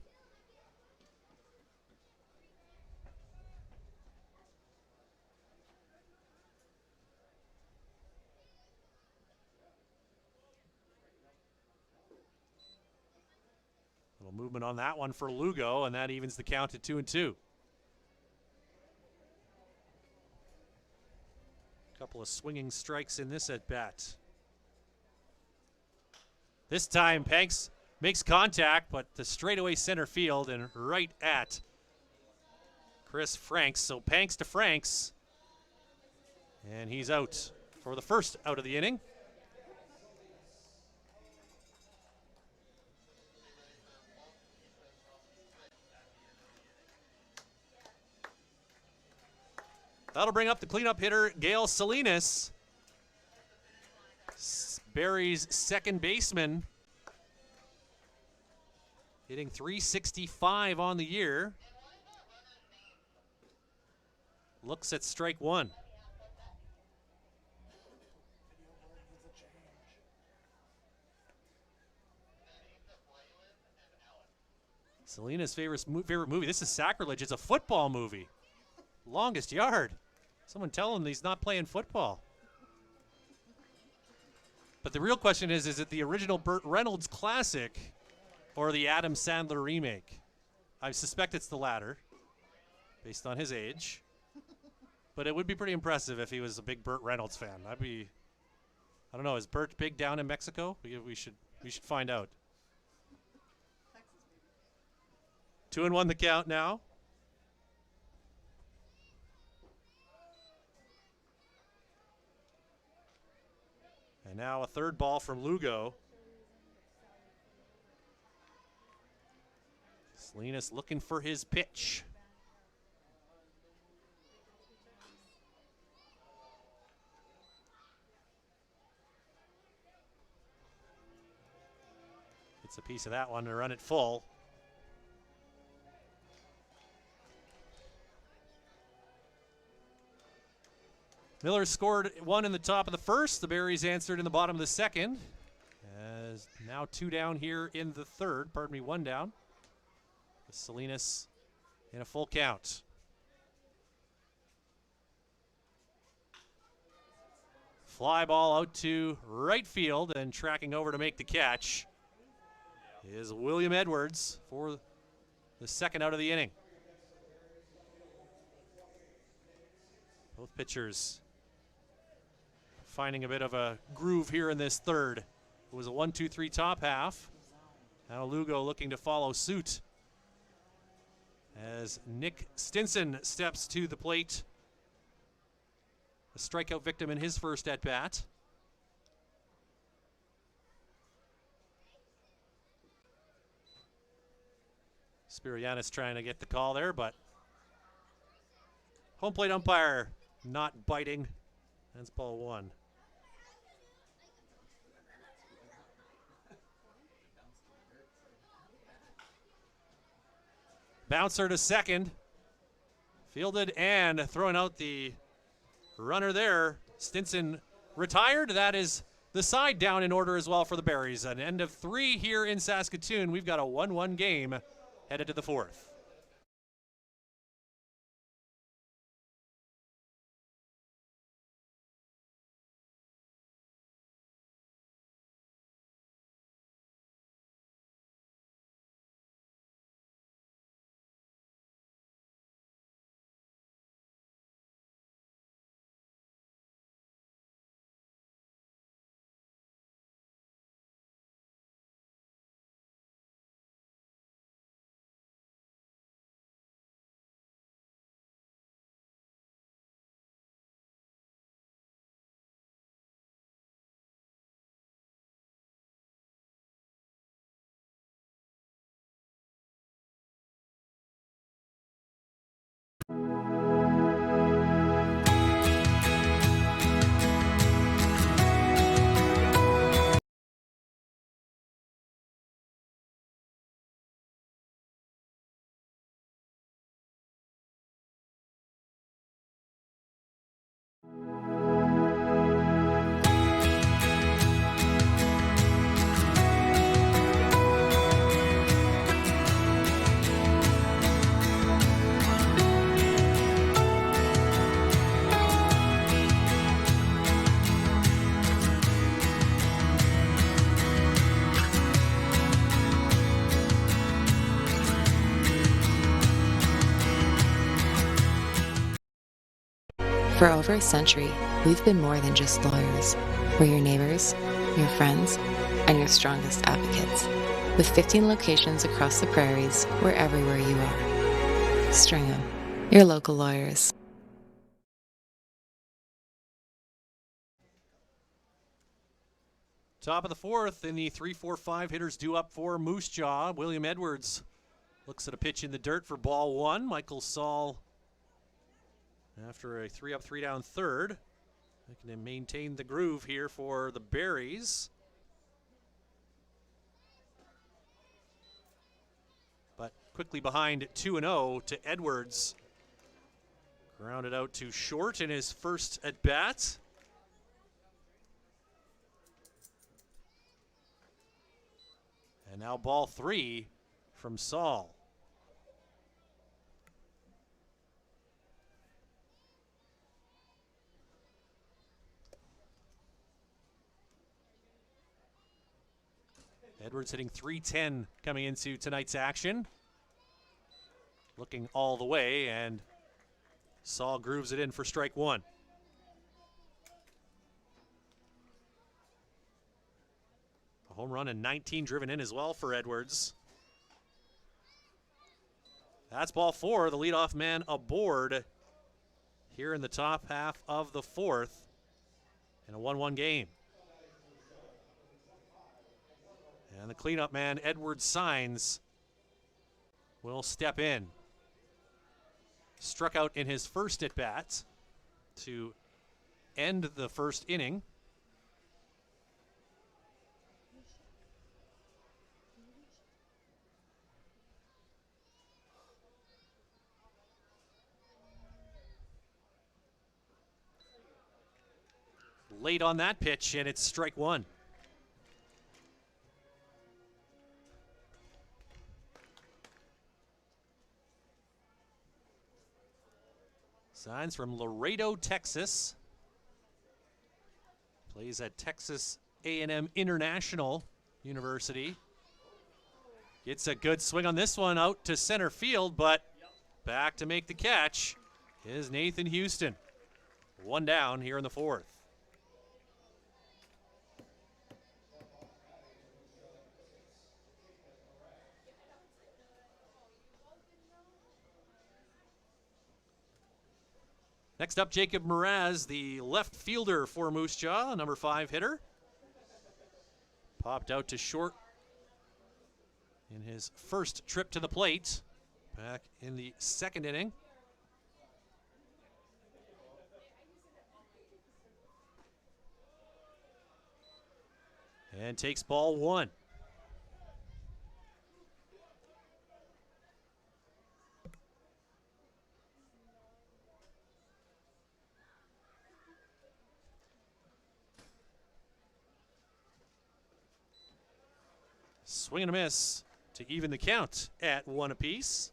S1: Little movement on that one for Lugo, and that evens the count at 2-2. Couple of swinging strikes in this at bat. This time, Panks makes contact, but to straightaway center field and right at Chris Franks. So Panks to Franks, and he's out for the first out of the inning. That'll bring up the cleanup hitter, Gail Salinas. Barry's second baseman, hitting .365 on the year. Looks at strike one. Salinas' favorite movie. This is sacrilege. It's a football movie. Longest Yard. Someone tell him he's not playing football. But the real question is it the original Burt Reynolds classic or the Adam Sandler remake? I suspect it's the latter, based on his age. But it would be pretty impressive if he was a big Burt Reynolds fan. I don't know, is Burt big down in Mexico? We should find out. 2-1 the count now. And now a third ball from Lugo. Salinas looking for his pitch. Gets a piece of that one to run it full. Miller scored one in the top of the first. The Berries answered in the bottom of the second. As now two down here in the third. One down. With Salinas in a full count. Fly ball out to right field, and tracking over to make the catch is William Edwards for the second out of the inning. Both pitchers finding a bit of a groove here in this third. It was a 1-2-3 top half. Now Lugo looking to follow suit as Nick Stinson steps to the plate. A strikeout victim in his first at-bat. Spirianis trying to get the call there, but home plate umpire not biting. That's ball one. Bouncer to second. Fielded and throwing out the runner there. Stinson retired. That is the side down in order as well for the Berries. An end of 3 here in Saskatoon. We've got a 1-1 game headed to the fourth.
S4: For over a century, we've been more than just lawyers. We're your neighbors, your friends, and your strongest advocates. With 15 locations across the prairies, we're everywhere you are. Stringham, your local lawyers.
S1: Top of the fourth in the 3-4-5 hitters due up for Moose Jaw. William Edwards looks at a pitch in the dirt for ball one. Michael Saul, after a 3-up, 3-down third, looking to maintain the groove here for the Berries. But quickly behind 2-0 to Edwards. Grounded out to short in his first at bat. And now ball three from Saul. Edwards hitting .310 coming into tonight's action. Looking all the way, and Saul grooves it in for strike one. A home run and 19 driven in as well for Edwards. That's ball four, the leadoff man aboard here in the top half of the fourth in a 1-1 game. And the cleanup man, Edwards Signs, will step in. Struck out in his first at-bat to end the first inning. Late on that pitch, and it's strike one. Signs from Laredo, Texas. Plays at Texas A&M International University. Gets a good swing on this one out to center field, but back to make the catch is Nathan Houston. One down here in the fourth. Next up, Jacob Mraz, the left fielder for Moose Jaw, number 5 hitter. Popped out to short in his first trip to the plate back in the second inning. And takes ball one. Swing and a miss to even the count at one apiece.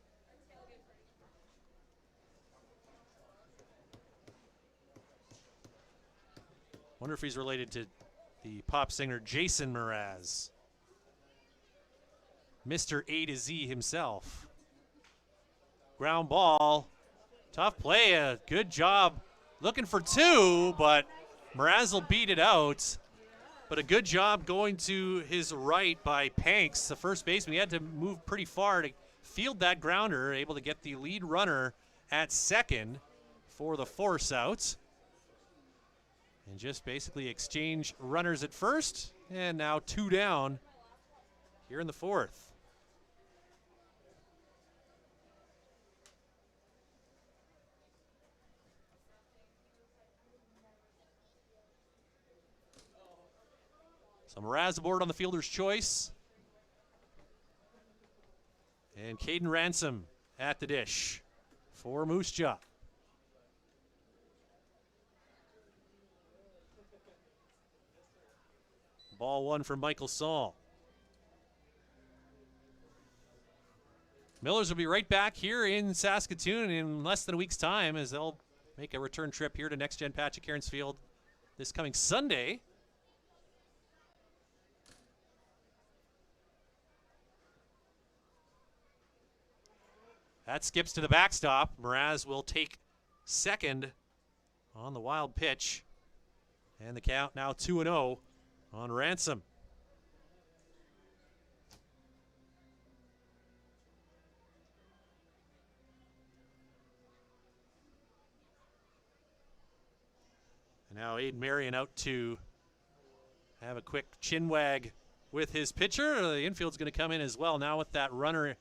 S1: Wonder if he's related to the pop singer Jason Mraz. Mr. A to Z himself. Ground ball. Tough play. A good job looking for two, but Mraz will beat it out. But a good job going to his right by Panks, the first baseman. He had to move pretty far to field that grounder, able to get the lead runner at second for the force out. And just basically exchange runners at first, and now two down here in the fourth. So Mraz aboard on the fielder's choice. And Caden Ransom at the dish for Moose Jaw. Ball one from Michael Saul. Millers will be right back here in Saskatoon in less than a week's time as they'll make a return trip here to Next Gen Patch at Cairns Field this coming Sunday. That skips to the backstop. Mraz will take second on the wild pitch. And the count now 2-0 on Ransom. And now Aiden Marion out to have a quick chin wag with his pitcher. The infield's going to come in as well now with that runner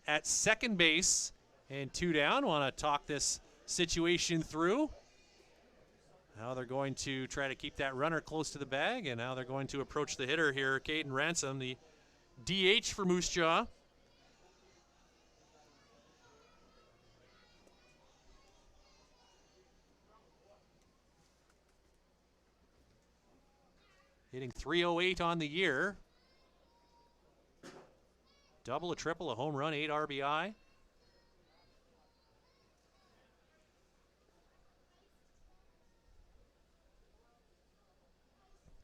S1: at second base and 2 down. Want to talk this situation through. How they're going to try to keep that runner close to the bag, and how they're going to approach the hitter here, Caden Ransom, the DH for Moose Jaw. Hitting .308 on the year. Double, a triple, a home run, 8 RBI.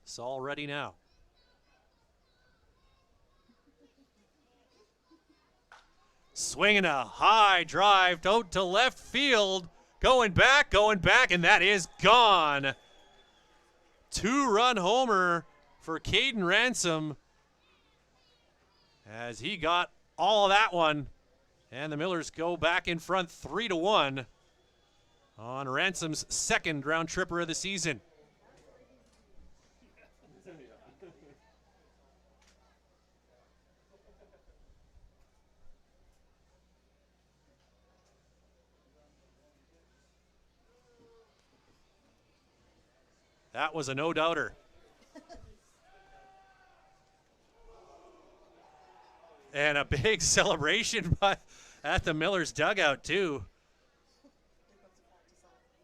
S1: It's all ready now. Swinging a high drive out to left field. Going back, and that is gone. 2-run homer for Caden Ransom as he got all of that one. And the Millers go back in front 3-1 on Ransom's second round tripper of the season. That was a no-doubter. And a big celebration at the Millers dugout, too.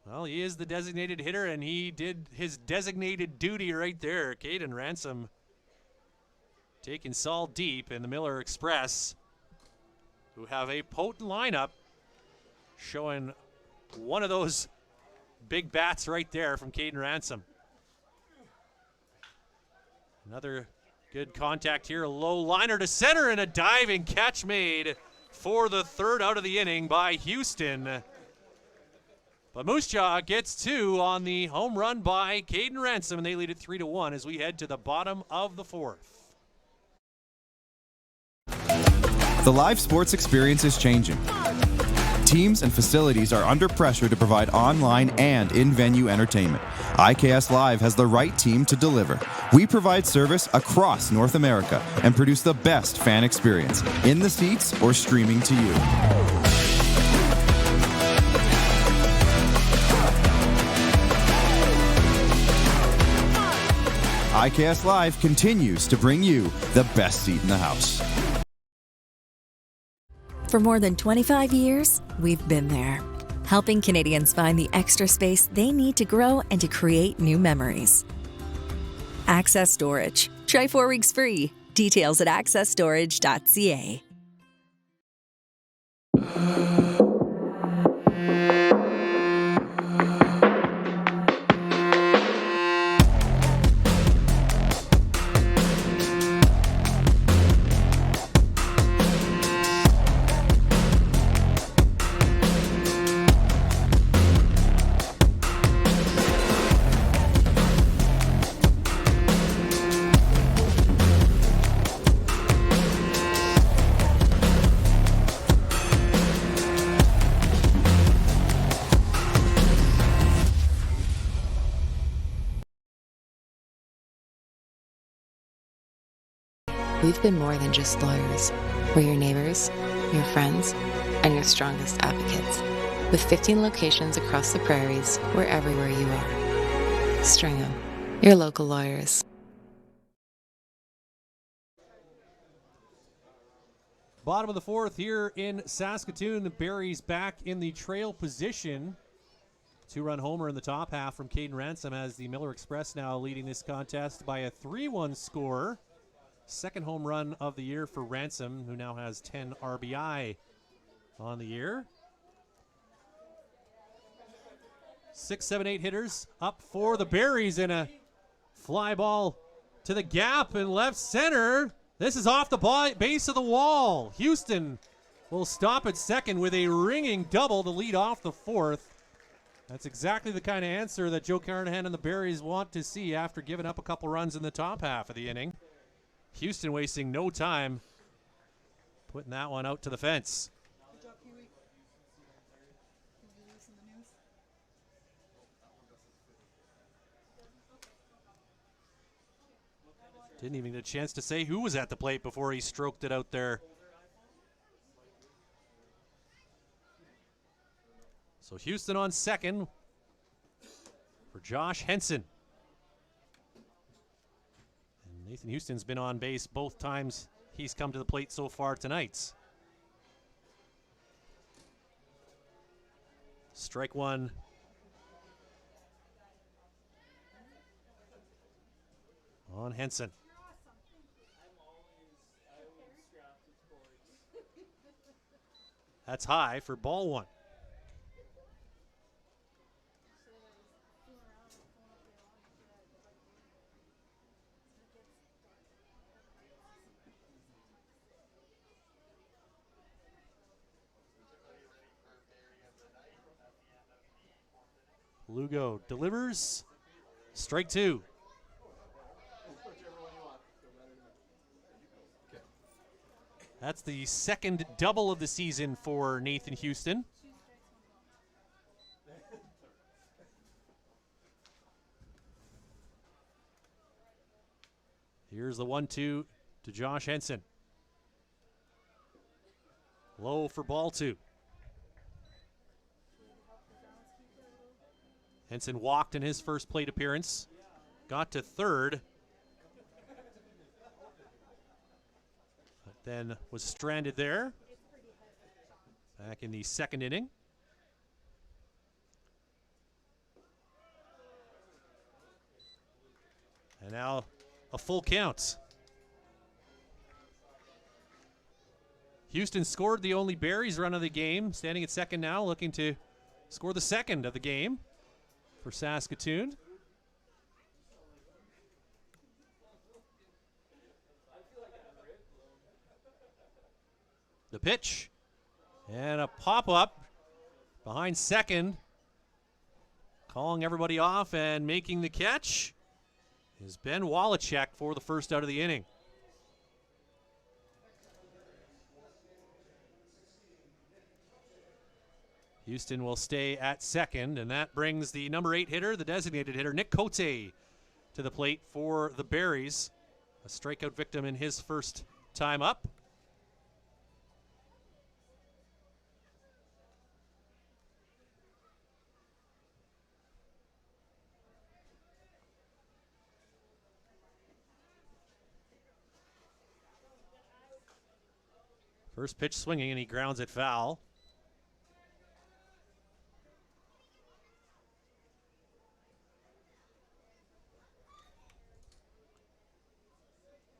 S1: Well, he is the designated hitter, and he did his designated duty right there. Caden Ransom taking Saul deep, and the Miller Express, who have a potent lineup, showing one of those big bats right there from Caden Ransom. Another good contact here. A low liner to center and a diving catch made for the third out of the inning by Houston. But Moose Jaw gets 2 on the home run by Caden Ransom, and they lead it 3-1 as we head to the bottom of the 4th.
S2: The live sports experience is changing. Teams and facilities are under pressure to provide online and in-venue entertainment. IKS Live has the right team to deliver. We provide service across North America and produce the best fan experience, in the seats or streaming to you. IKS Live continues to bring you the best seat in the house.
S5: For more than 25 years, we've been there, helping Canadians find the extra space they need to grow and to create new memories. Access Storage. Try 4 weeks free. Details at accessstorage.ca.
S4: We've been more than just lawyers. We're your neighbors, your friends, and your strongest advocates. With 15 locations across the prairies, we're everywhere you are. Stringham, your local lawyers.
S1: Bottom of the 4th here in Saskatoon. The Berries back in the trail position. 2-run homer in the top half from Caden Ransom as the Miller Express now leading this contest by a 3-1 score. Second home run of the year for Ransom, who now has 10 RBI on the year. 6, 7, 8 hitters up for the Berries, and a fly ball to the gap in left center. This is off the base of the wall. Houston will stop at second with a ringing double to lead off the 4th That's exactly the kind of answer that Joe Carnahan and the Berries want to see after giving up a couple runs in the top half of the inning. Houston wasting no time putting that one out to the fence. Didn't even get a chance to say who was at the plate before he stroked it out there. So Houston on second for Josh Henson. And Nathan Houston's been on base both times he's come to the plate so far tonight. Strike one. On Henson. That's high for ball one. Lugo delivers. Strike two. That's the second double of the season for Nathan Houston. Here's the 1-2 to Josh Henson. Low for ball two. Henson walked in his first plate appearance. Got to third. But then was stranded there. Back in the second inning. And now a full count. Houston scored the only Berries run of the game, standing at second now, looking to score the second of the game for Saskatoon. The pitch and a pop-up behind second. Calling everybody off and making the catch is Ben Wallachek for the first out of the inning. Houston will stay at second, and that brings the number 8 hitter, the designated hitter, Nick Cote, to the plate for the Berries. A strikeout victim in his first time up. First pitch swinging, and he grounds it foul.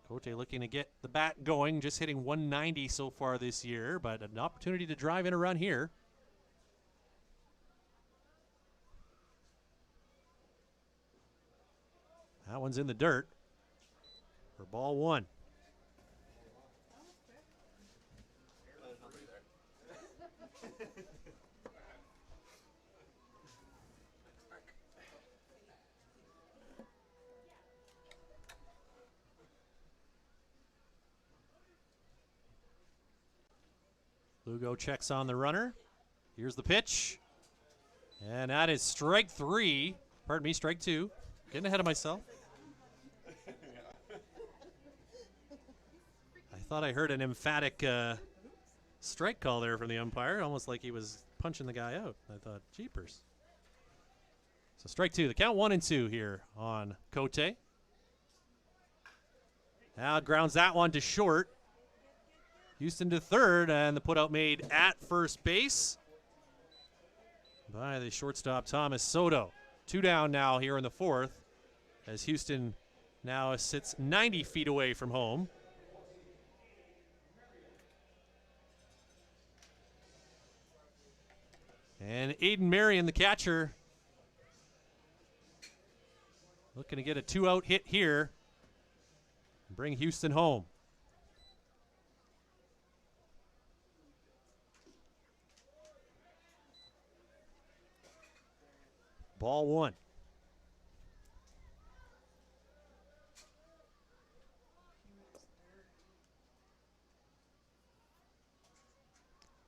S1: Cote looking to get the bat going, just hitting 190 so far this year, but an opportunity to drive in a run here. That one's in the dirt for ball one. Lugo checks on the runner. Here's the pitch. And that is strike three. Pardon me, strike two. Getting ahead of myself. I thought I heard an emphatic strike call there from the umpire, almost like he was punching the guy out. I thought, jeepers. So strike two. The count 1-2 here on Cote. Now grounds that one to short. Houston to third, and the putout made at first base by the shortstop Thomas Soto. 2 down now here in the fourth, as Houston now sits 90 feet away from home. And Aiden Marion, the catcher, looking to get a 2-out hit here and bring Houston home. Ball one.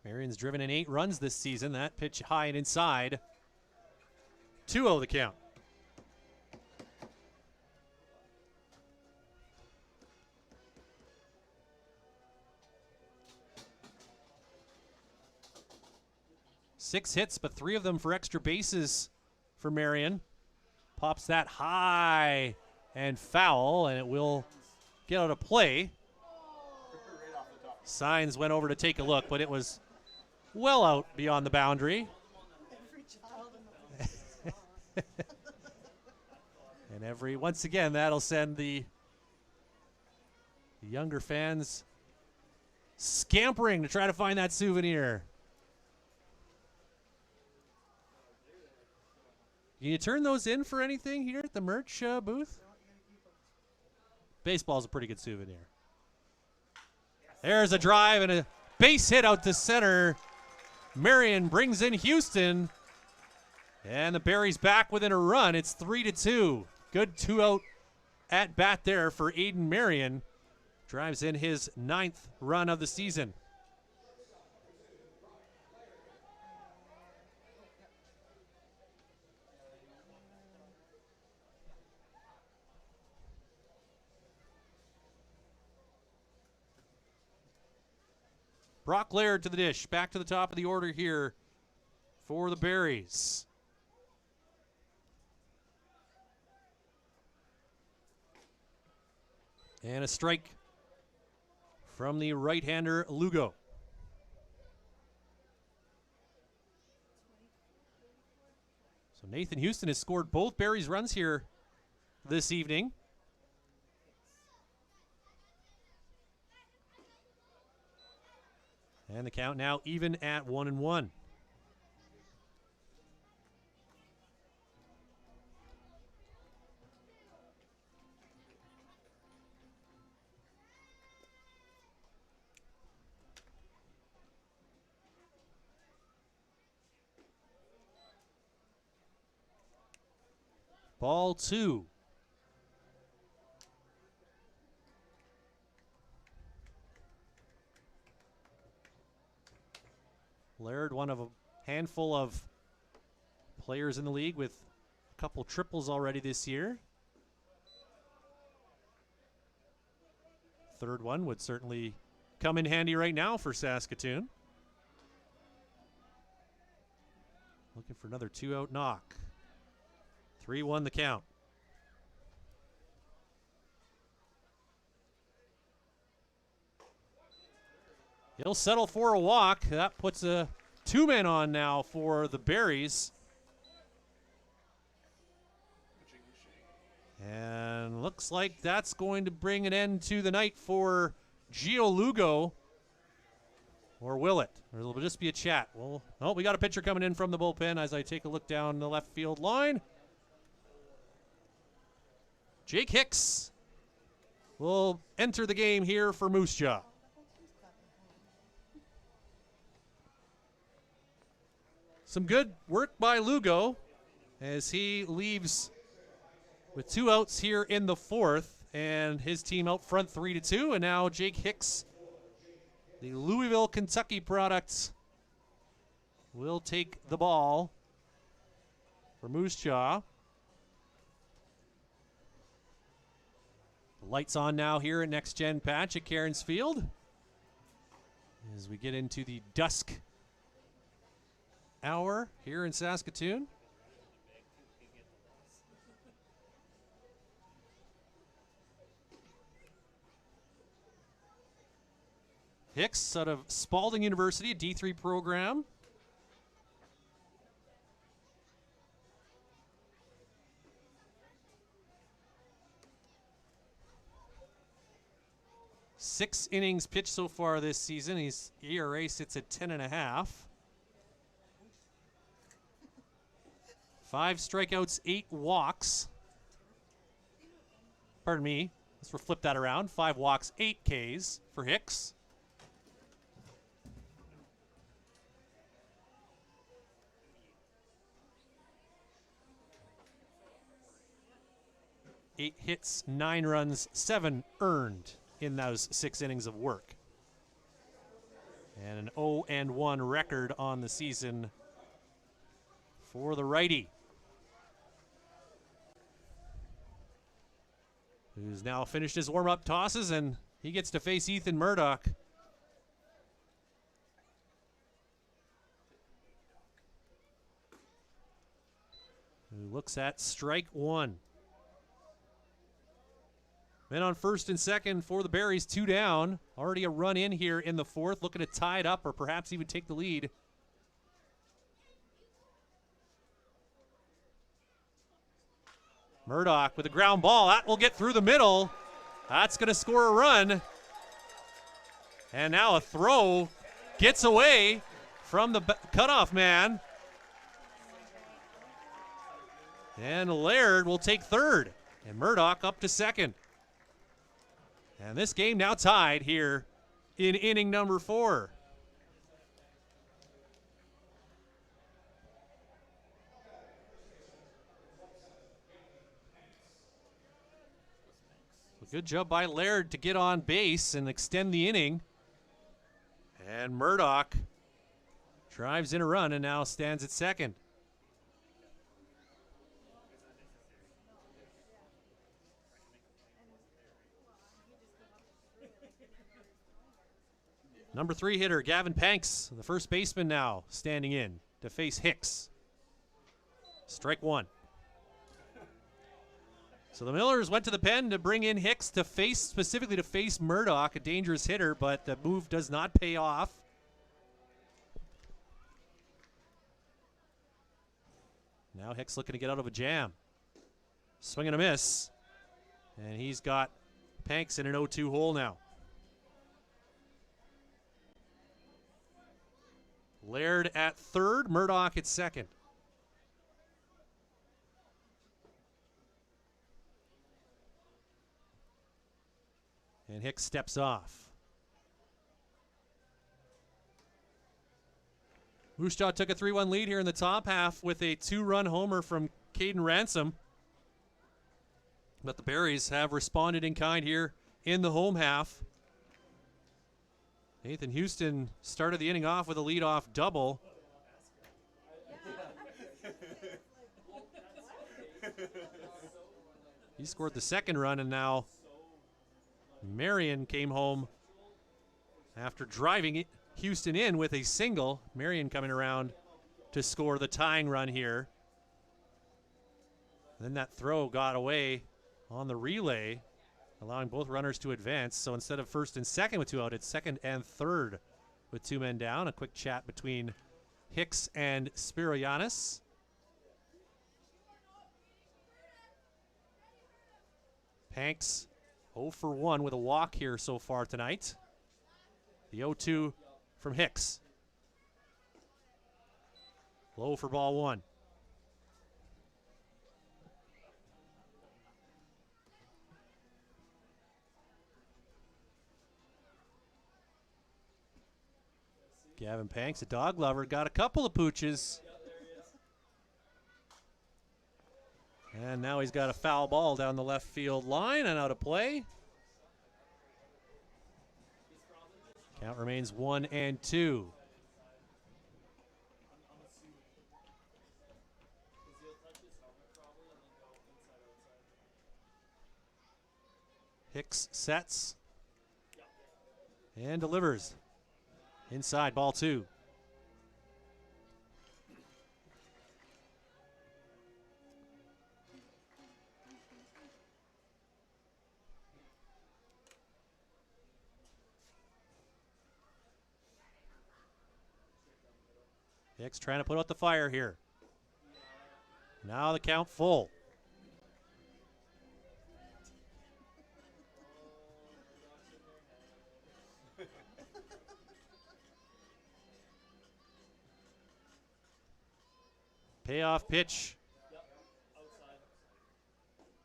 S1: Marion's driven in 8 runs this season. That pitch high and inside. 2-0 the count. Six hits, but 3 of them for extra bases for Marion. Pops that high and foul, and it will get out of play. Signs went over to take a look, but it was well out beyond the boundary. And once again, that'll send the younger fans scampering to try to find that souvenir. Can you turn those in for anything here at the merch booth? Baseball's a pretty good souvenir. There's a drive and a base hit out to center. Marion brings in Houston. And the Berries back within a run. It's 3-2. Good 2-out at bat there for Aiden Marion. Drives in his 9th run of the season. Brock Laird to the dish. Back to the top of the order here for the Berries. And a strike from the right-hander, Lugo. So Nathan Houston has scored both Berries runs here this evening. And the count now even at 1-1. Ball 2. Laird, one of a handful of players in the league with a couple triples already this year. Third one would certainly come in handy right now for Saskatoon. Looking for another 2-out knock. 3-1 the count. He'll settle for a walk. That puts a 2-man on now for the Berries. And looks like that's going to bring an end to the night for Gio Lugo. Or will it? Or it'll just be a chat. Well, oh, we got a pitcher coming in from the bullpen as I take a look down the left field line. Jake Hicks will enter the game here for Moose Jaw. Some good work by Lugo as he leaves with 2 outs here in the 4th, and his team out front 3-2. And now Jake Hicks, the Louisville, Kentucky product, will take the ball for Moose Jaw. The lights on now here at Next Gen Patch at Cairns Field as we get into the dusk hour here in Saskatoon. Hicks out of Spalding University, a D3 program. Six innings pitched so far this season. His ERA sits at 10.5. 5 strikeouts, 8 walks. Pardon me. Let's flip that around. 5 walks, 8 Ks for Hicks. 8 hits, 9 runs, 7 earned in those 6 innings of work. And an 0-1 record on the season for the righty, who's now finished his warm-up tosses, and he gets to face Ethan Murdoch. Who looks at strike 1. Men on first and second for the Berries, 2 down. Already a run in here in the 4th, looking to tie it up or perhaps even take the lead. Murdoch with a ground ball. That will get through the middle. That's going to score a run. And now a throw gets away from the cutoff man. And Laird will take third. And Murdoch up to second. And this game now tied here in inning number 4. Good job by Laird to get on base and extend the inning. And Murdoch drives in a run and now stands at second. Number 3 hitter, Gavin Panks, the first baseman now standing in to face Hicks. Strike 1. So the Millers went to the pen to bring in Hicks to face, specifically to face Murdoch, a dangerous hitter, but the move does not pay off. Now Hicks looking to get out of a jam. Swing and a miss. And he's got Panks in an 0-2 hole now. Laird at third, Murdoch at second. And Hicks steps off. Moose Jaw took a 3-1 lead here in the top half with a 2-run homer from Caden Ransom. But the Berries have responded in kind here in the home half. Nathan Houston started the inning off with a leadoff double. He scored the second run, and now Marion came home after driving Houston in with a single. Marion coming around to score the tying run here. Then that throw got away on the relay, allowing both runners to advance. So instead of first and second with 2 out, it's second and third with 2 men down. A quick chat between Hicks and Spiroyanis. Panks 0 for 1 with a walk here so far tonight. The 0-2 from Hicks. Low for ball 1. Gavin Panks, a dog lover, got a couple of pooches. And now he's got a foul ball down the left field line and out of play. Count remains 1-2. Hicks sets and delivers. Inside, ball 2. Hicks trying to put out the fire here. Now the count full. Payoff pitch.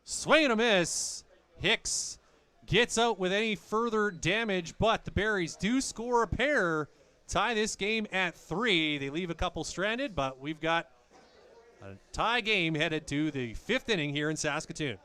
S1: Swing and a miss. Hicks gets out with any further damage, but the Berries do score a pair, tie this game at 3. They leave a couple stranded, but we've got a tie game headed to the 5th inning here in Saskatoon.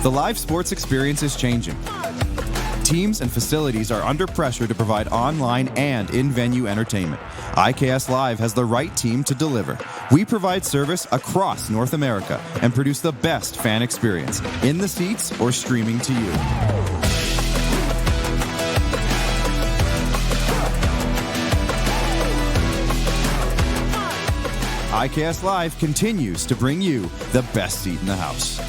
S2: The live sports experience is changing. Teams and facilities are under pressure to provide online and in-venue entertainment. IKS Live has the right team to deliver. We provide service across North America and produce the best fan experience, in the seats or streaming to you. IKS Live continues to bring you the best seat in the house.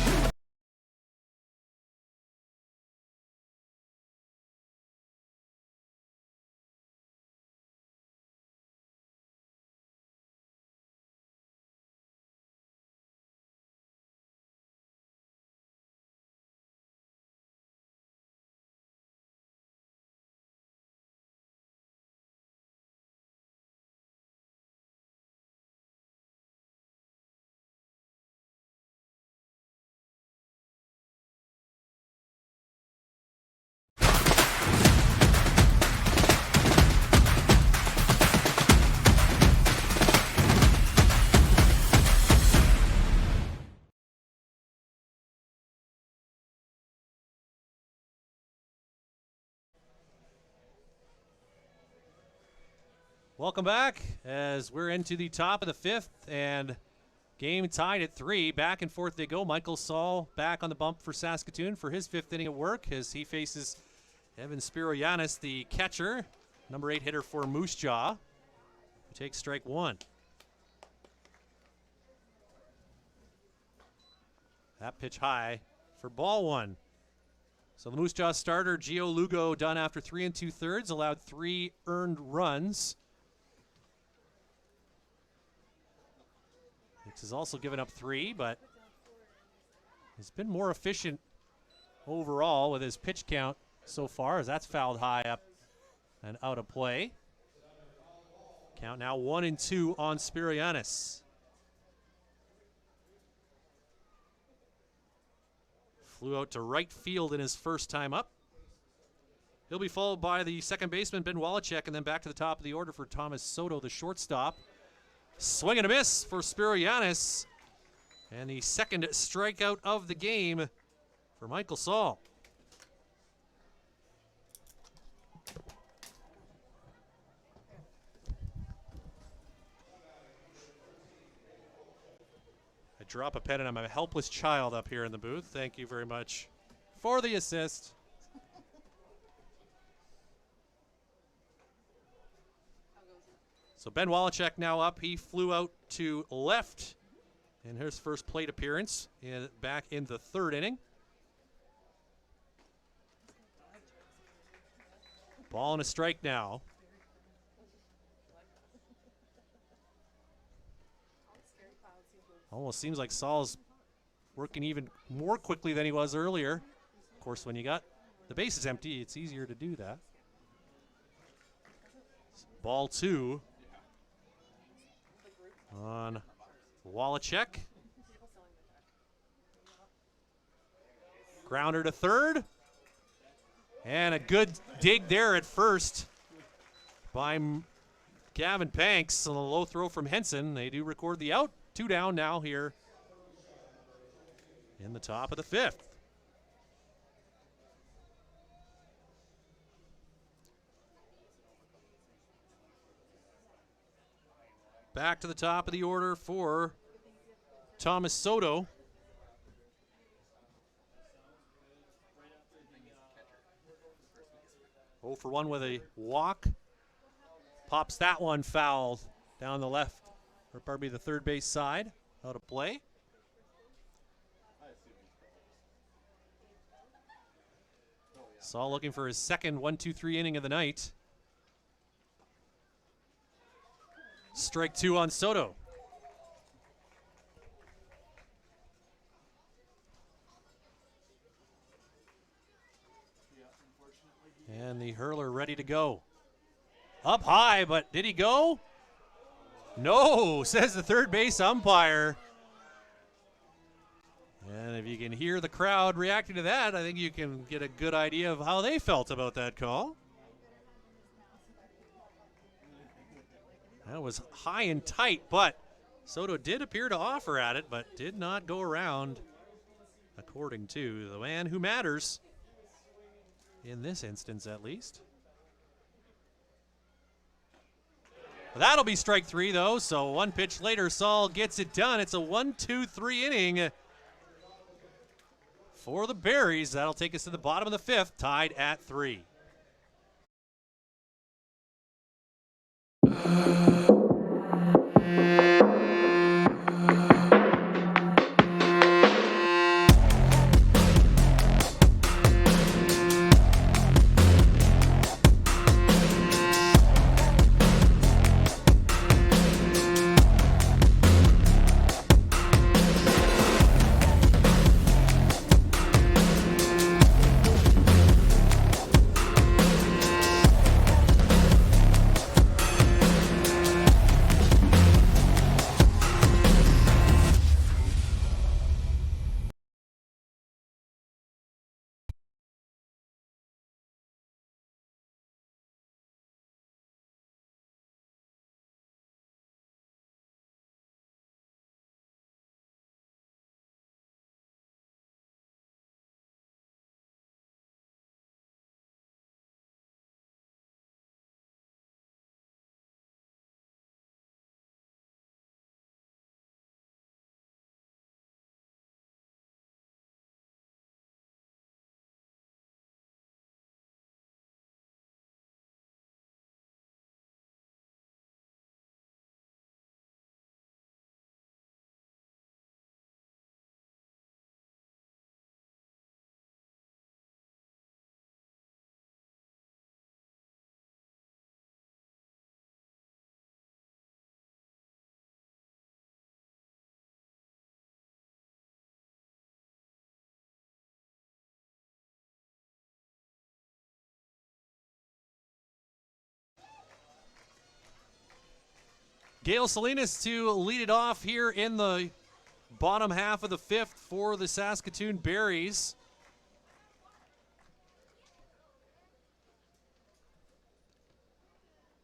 S1: Welcome back as we're into the top of the fifth and game tied at 3. Back and forth they go. Michael Saul back on the bump for Saskatoon for his 5th inning of work as he faces Evan Spiroyanis, the catcher, number 8 hitter for Moose Jaw, who takes strike 1. That pitch high for ball 1. So the Moose Jaw starter, Gio Lugo, done after 3 2/3, allowed 3 earned runs. Has also given up 3, but he's been more efficient overall with his pitch count so far, as that's fouled high up and out of play. Count now 1-2 on Spiroyanis. Flew out to right field in his first time up. He'll be followed by the second baseman, Ben Wallachek, and then back to the top of the order for Thomas Soto, the shortstop. Swing and a miss for Spiroyanis. And the second strikeout of the game for Michael Saul. I drop a pen and I'm a helpless child up here in the booth. Thank you very much for the assist. So Ben Wallachek now up. He flew out to left in his first plate appearance back in the 3rd inning. Ball and a strike now. Almost seems like Saul's working even more quickly than he was earlier. Of course, when you got the bases empty, it's easier to do that. Ball 2. On Wallachek. Grounder to third. And a good dig there at first by Gavin Panks on a low throw from Henson. They do record the out. 2 down now here in the top of the 5th. Back to the top of the order for Thomas Soto. Oh for 1 with a walk. Pops that one foul down the left, or probably the third base side, out of play. Saul looking for his second 1-2-3 inning of the night. Strike 2 on Soto. And the hurler ready to go. Up high, but did he go? No, says the third base umpire. And if you can hear the crowd reacting to that, I think you can get a good idea of how they felt about that call. That was high and tight, but Soto did appear to offer at it, but did not go around according to the man who matters, in this instance at least. That'll be strike 3, though, so one pitch later, Saul gets it done. It's a 1-2-3 inning for the Berries. That'll take us to the bottom of the 5th, tied at 3. Gail Salinas to lead it off here in the bottom half of the 5th for the Saskatoon Berries.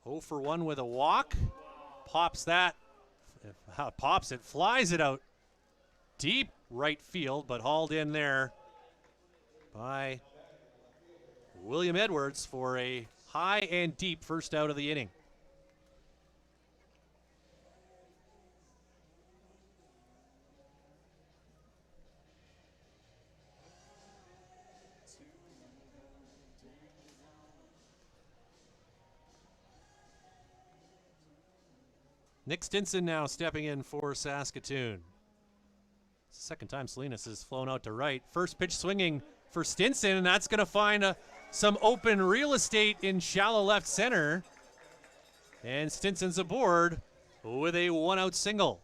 S1: Oh for 1 with a walk. Pops that. Pops it, flies it out deep right field, but hauled in there by William Edwards for a high and deep first out of the inning. Nick Stinson now stepping in for Saskatoon. Second time Salinas has flown out to right. First pitch swinging for Stinson, and that's going to find some open real estate in shallow left center. And Stinson's aboard with a 1-out single.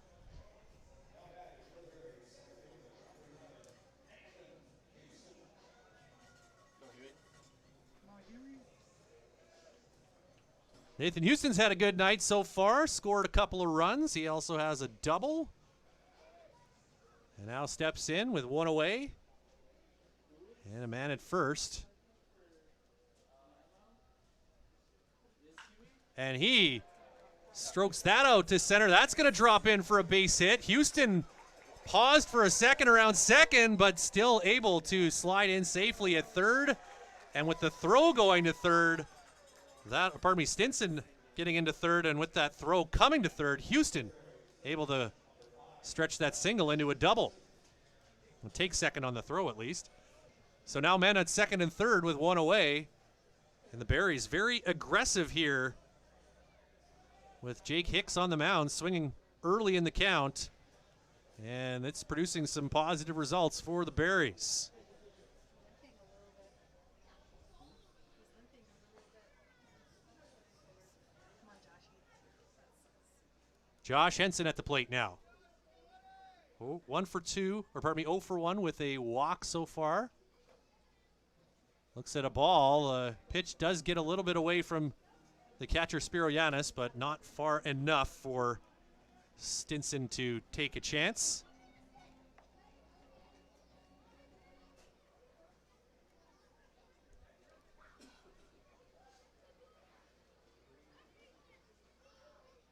S1: Nathan Houston's had a good night so far, scored a couple of runs. He also has a double. And now steps in with 1 away. And a man at first. And he strokes that out to center. That's going to drop in for a base hit. Houston paused for a second around second, but still able to slide in safely at third. And with the throw going to third, Stinson getting into third, and with that throw coming to third, Houston able to stretch that single into a double. We'll take second on the throw at least. So now men at second and third with 1 away. And the Berries very aggressive here with Jake Hicks on the mound, swinging early in the count. And it's producing some positive results for the Berries. Josh Henson at the plate now. 0 for 1 with a walk so far. Looks at a ball. Pitch does get a little bit away from the catcher Spiro Yanis, but not far enough for Stinson to take a chance.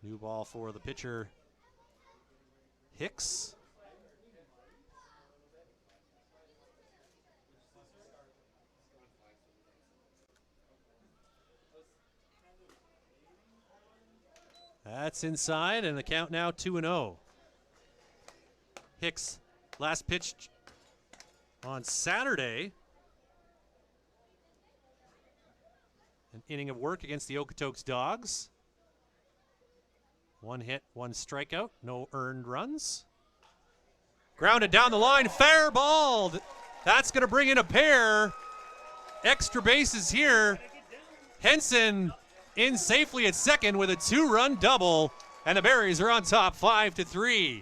S1: New ball for the pitcher, Hicks. That's inside, and the count now 2-0. Hicks, last pitch on Saturday. An inning of work against the Okotoks Dogs. 1 hit, 1 strikeout, no earned runs. Grounded down the line, fair ball. That's going to bring in a pair. Extra bases here. Henson in safely at second with a 2-run double, and the Berries are on top 5-3.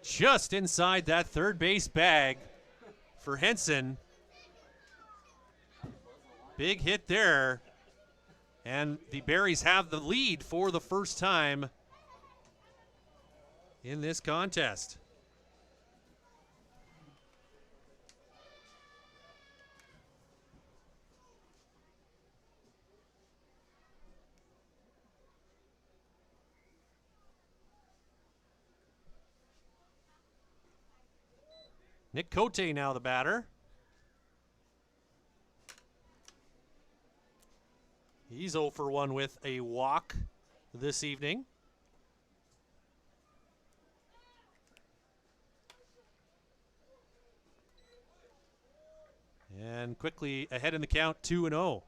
S1: Just inside that third base bag for Henson. Big hit there. And the Berries have the lead for the first time in this contest. Nick Cote now the batter. He's 0 for 1 with a walk this evening. And quickly ahead in the count, 2-0.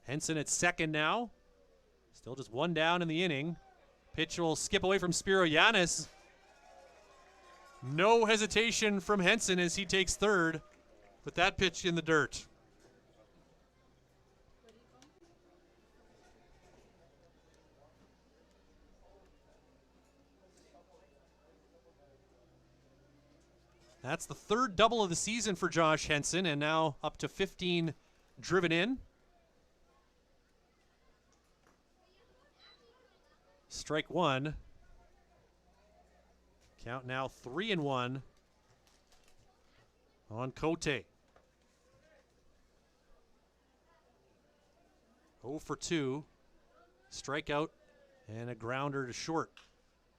S1: Henson at second now. Still just 1 down in the inning. Pitch will skip away from Spiro Yanis. No hesitation from Henson as he takes third with that pitch in the dirt. That's the third double of the season for Josh Henson, and now up to 15 driven in. Strike 1. Count now 3-1 on Cote. 0 for 2. Strikeout and a grounder to short.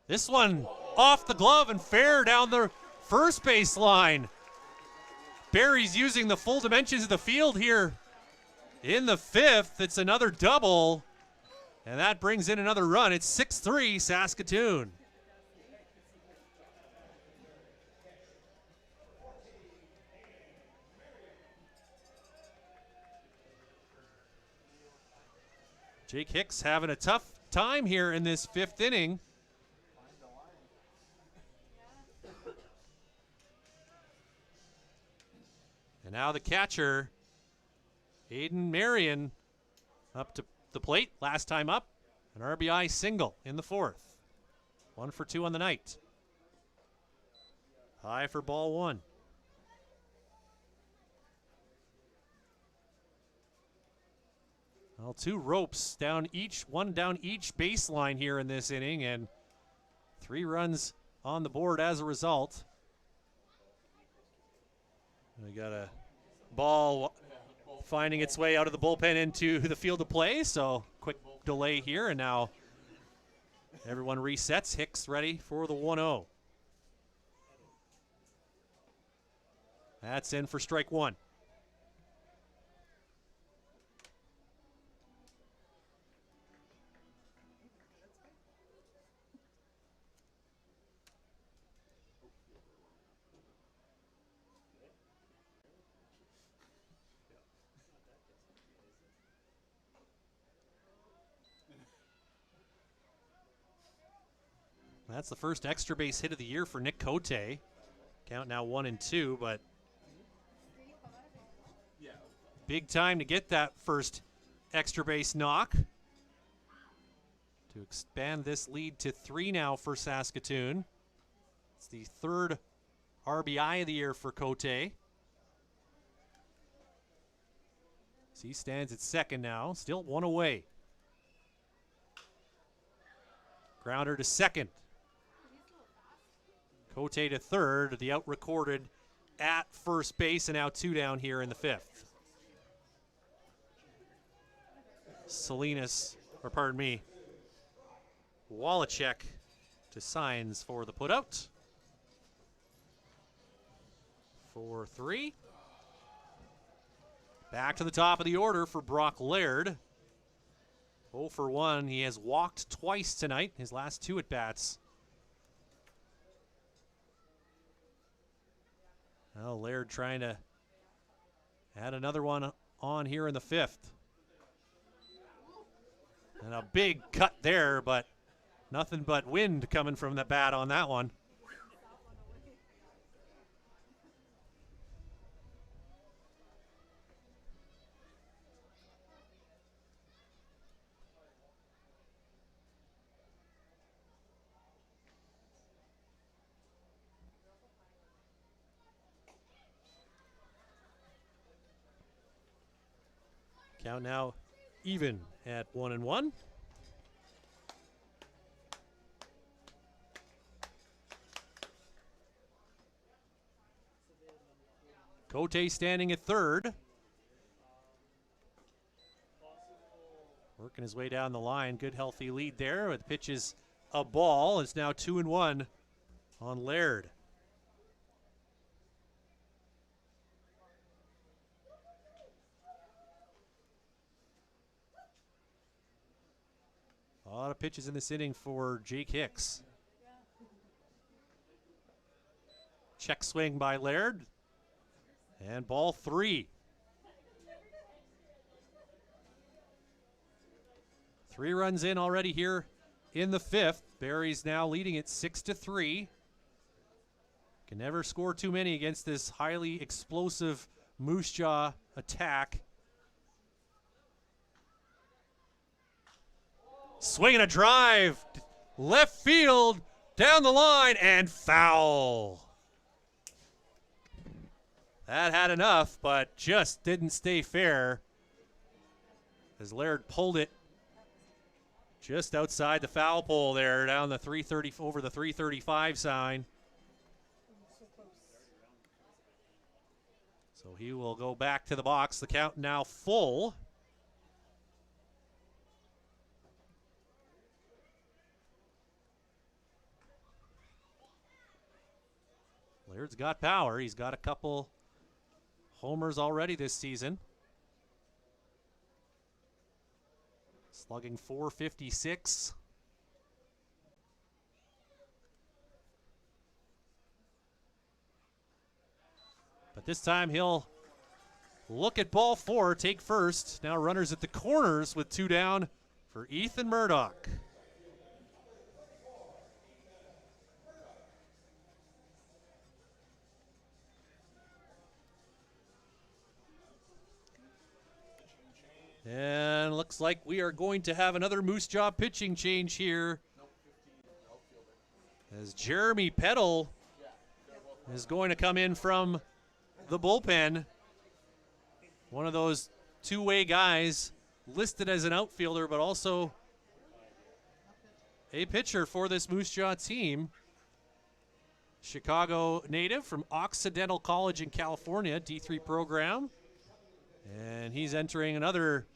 S1: This one off the glove and fair down the first base line. Barry's using the full dimensions of the field here in the 5th. It's another double. And that brings in another run. It's 6-3 Saskatoon. Jake Hicks having a tough time here in this 5th inning. And now the catcher, Aiden Marion, up to the plate, last time up, an RBI single in the 4th. 1 for 2 on the night. High for ball 1. Well, 2 ropes down each, 1 down each baseline here in this inning, and 3 runs on the board as a result. We got a ball finding its way out of the bullpen into the field of play, so quick delay here, and now everyone resets. Hicks ready for the 1-0. That's in for strike 1. That's the first extra base hit of the year for Nick Cote. Count now 1-2, but big time to get that first extra base knock to expand this lead to 3 now for Saskatoon. It's the 3rd RBI of the year for Cote. As he stands at second now, still 1 away. Grounder to second. Cote to third, the out recorded at first base, and now 2 down here in the 5th. Salinas, or pardon me, Wallachek to Signs for the putout. 4-3. Back to the top of the order for Brock Laird. 0 for 1. He has walked twice tonight, his last 2 at-bats. Now Laird trying to add another one on here in the 5th. And a big cut there, but nothing but wind coming from the bat on that one. Count now even at 1-1. Cote standing at third. Working his way down the line. Good healthy lead there. The pitch is a ball. It's now 2-1 on Laird. A lot of pitches in this inning for Jake Hicks. Check swing by Laird. And ball 3. 3 runs in already here in the 5th. Barry's now leading it 6-3. Can never score too many against this highly explosive Moose Jaw attack. Swinging a drive, left field, down the line, and foul. That had enough, but just didn't stay fair as Laird pulled it just outside the foul pole there, down the 330 over the 335 sign. So he will go back to the box. The count now full. Laird's got power. He's got a couple homers already this season. Slugging .456. But this time he'll look at ball 4, take first. Now runners at the corners with 2 down for Ethan Murdoch. And looks like we are going to have another Moose Jaw pitching change here. As Jeremy Peddle is going to come in from the bullpen. One of those two-way guys listed as an outfielder, but also a pitcher for this Moose Jaw team. Chicago native from Occidental College in California, D3 program. And he's entering another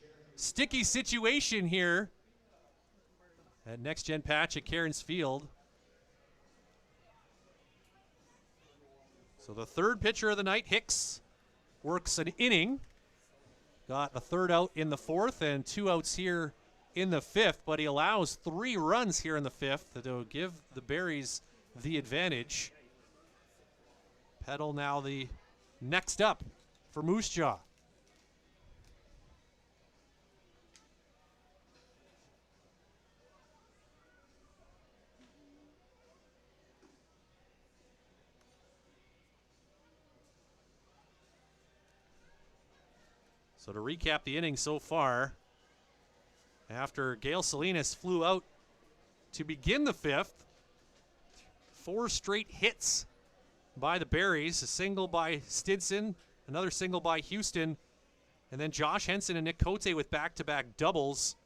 S1: sticky situation here at Next Gen Patch at Cairns Field. So the third pitcher of the night, Hicks, works an inning. Got a third out in the 4th and 2 outs here in the 5th, but he allows 3 runs here in the 5th to give the Berries the advantage. Peddle now the next up for Moose Jaw. So to recap the inning so far, after Gail Salinas flew out to begin the 5th, 4 straight hits by the Berries, a single by Stinson, another single by Houston, and then Josh Henson and Nick Cote with back-to-back doubles.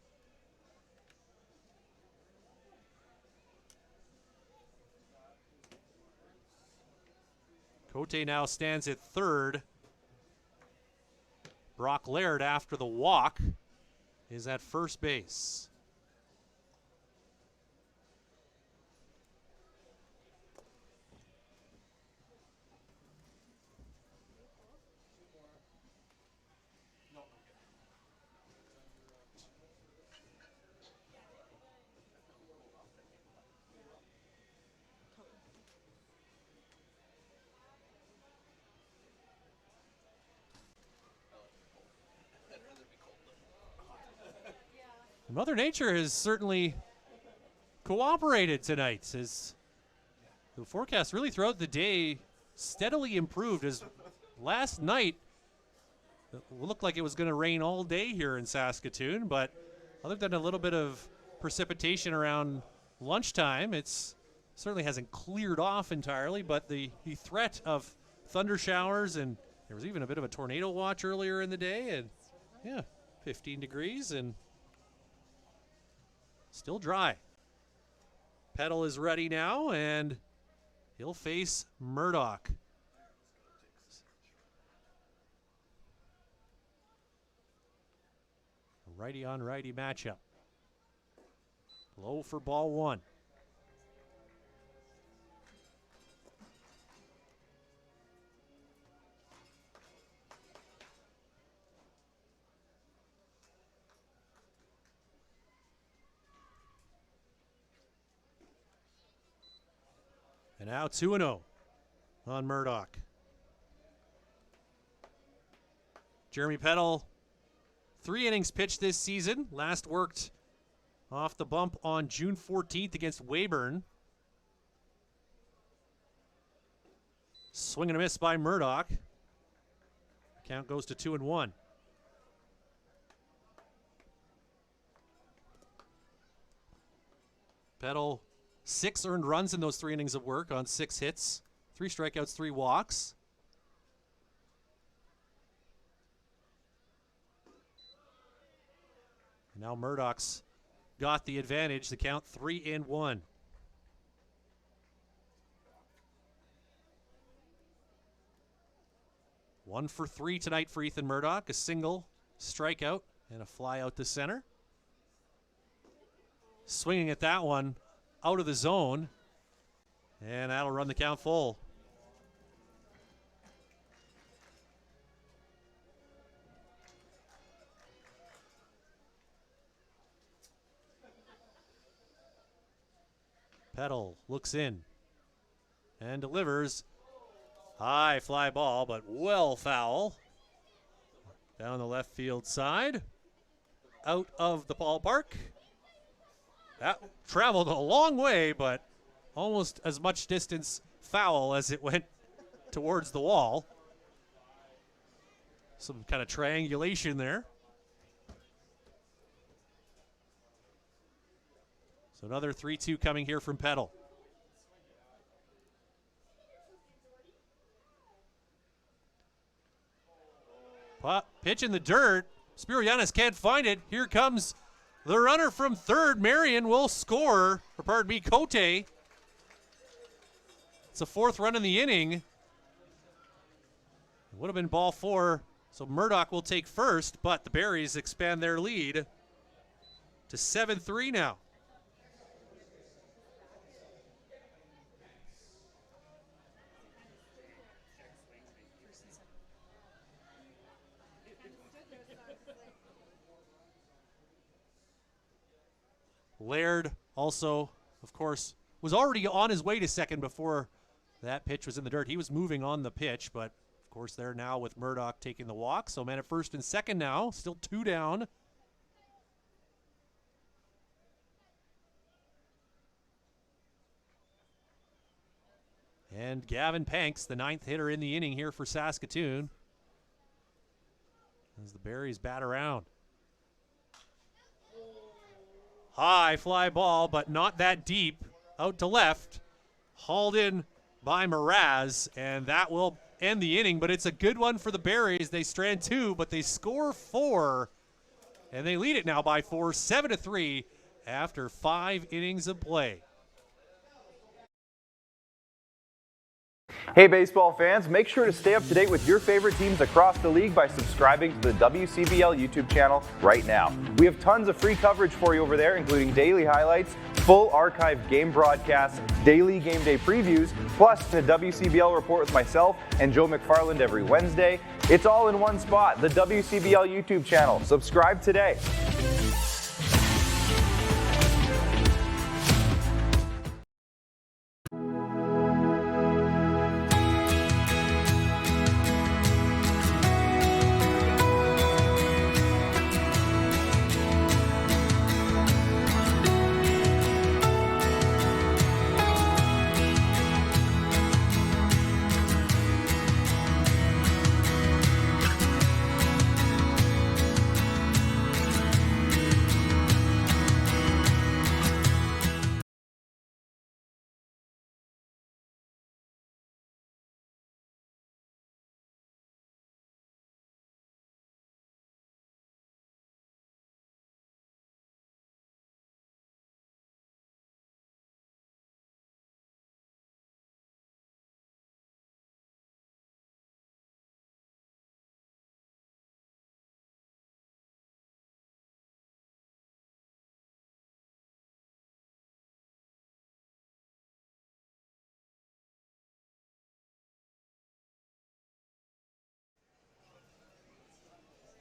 S1: Cote now stands at third. Brock Laird after the walk is at first base. Mother Nature has certainly cooperated tonight, as the forecast really throughout the day steadily improved, as last night it looked like it was going to rain all day here in Saskatoon, but other than a little bit of precipitation around lunchtime, it's certainly hasn't cleared off entirely, but the threat of thunder showers, and there was even a bit of a tornado watch earlier in the day, and yeah, 15 degrees and still dry. Petal is ready now, and he'll face Murdoch. A righty on righty matchup. Low for ball one. And now 2-0 on Murdoch. Jeremy Petal, 3 innings pitched this season. Last worked off the bump on June 14th against Weyburn. Swing and a miss by Murdoch. Count goes to 2-1. Petal, 6 earned runs in those 3 innings of work on 6 hits, 3 strikeouts, 3 walks. And now Murdoch's got the advantage. The count 3-1. One for 3 tonight for Ethan Murdoch. A single, strikeout, and a fly out to center. Swinging at that one, out of the zone, and that'll run the count full. Petal looks in and delivers. High fly ball, but well foul. Down the left field side. Out of the ballpark. That traveled a long way, but almost as much distance foul as it went towards the wall. Some kind of triangulation there. So another 3-2 coming here from Petal. Pitch in the dirt. Spirianis can't find it. Here comes the runner from third. Marion will score, or pardon me, Cote. It's a 4th run in the inning. It would have been ball 4, so Murdoch will take first, but the Berries expand their lead to 7-3 now. Laird also, of course, was already on his way to second before that pitch was in the dirt. He was moving on the pitch, but of course they're now with Murdoch taking the walk. So man at first and second now, still 2 down. And Gavin Panks, the 9th hitter in the inning here for Saskatoon, as the Berries bat around. High fly ball, but not that deep. Out to left. Hauled in by Mraz, and that will end the inning, but it's a good one for the Berries. They strand 2, but they score 4, and they lead it now by 4, 7-3 after 5 innings of play.
S6: Hey baseball fans, make sure to stay up to date with your favorite teams across the league by subscribing to the WCBL YouTube channel right now. We have tons of free coverage for you over there, including daily highlights, full archived game broadcasts, daily game day previews, plus a WCBL report with myself and Joe McFarland every Wednesday. It's all in one spot, the WCBL YouTube channel. Subscribe today.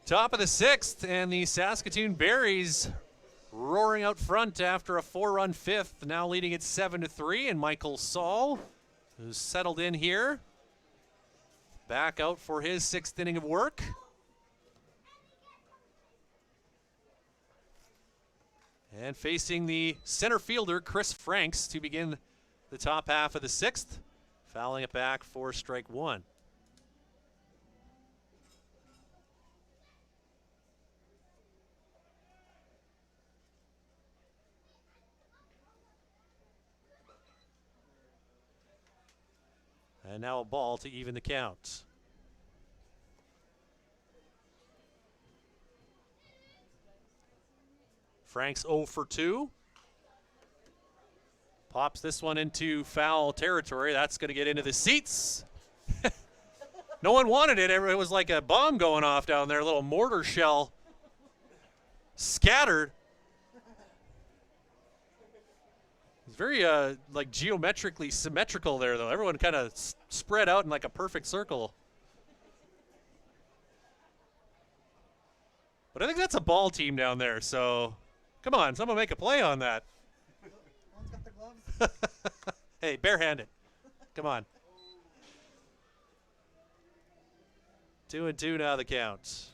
S1: Top of the 6th, and the Saskatoon Berries roaring out front after a 4-run 5th, now leading it 7-3, and Michael Saul, who's settled in here, back out for his 6th inning of work. And facing the center fielder, Chris Franks, to begin the top half of the 6th, fouling it back for strike 1. And now a ball to even the count. Franks 0 for 2. Pops this one into foul territory. That's going to get into the seats. No one wanted it. It was like a bomb going off down there, a little mortar shell scattered. It's very like geometrically symmetrical there, though. Everyone kind of spread out in like a perfect circle. But I think that's a ball team down there, so come on, someone make a play on that.
S7: One's got the gloves.
S1: Hey, barehanded. Come on. 2-2 now the count.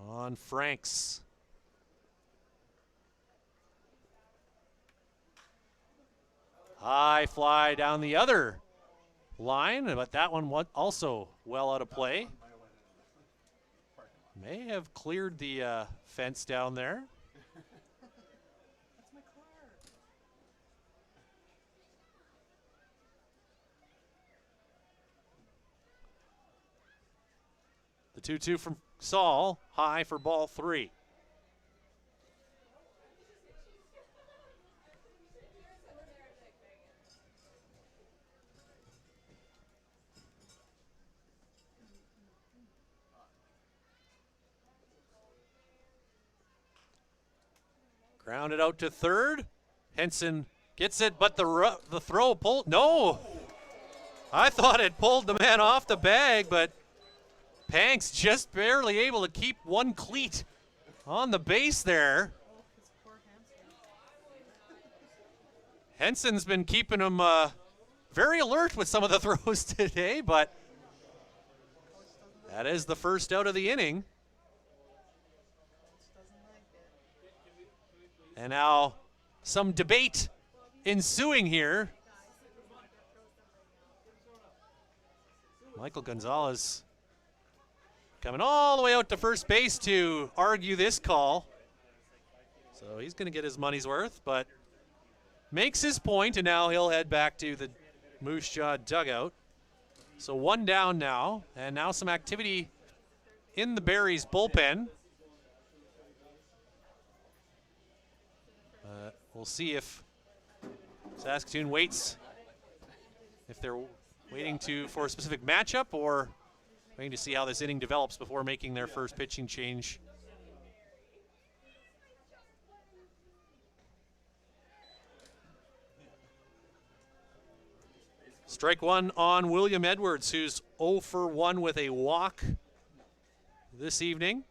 S1: On Franks. High fly down the other line, but that one also well out of play. May have cleared the fence down there.
S7: That's my car.
S1: The 2-2 from Saul, high for ball 3. Grounded out to third. Henson gets it, but the throw pulled. No! I thought it pulled the man off the bag, but Panks just barely able to keep one cleat on the base there. Henson's been keeping him very alert with some of the throws today, but that is the first out of the inning. And now some debate ensuing here. Michael Gonzalez coming all the way out to first base to argue this call. So he's going to get his money's worth, but makes his point, and now he'll head back to the Moose Jaw dugout. So one down now, and now some activity in the Berries bullpen. We'll see if Saskatoon waits if they're waiting for a specific matchup or waiting to see how this inning develops before making their first pitching change. Strike one on William Edwards, who's 0 for 1 with a walk this evening.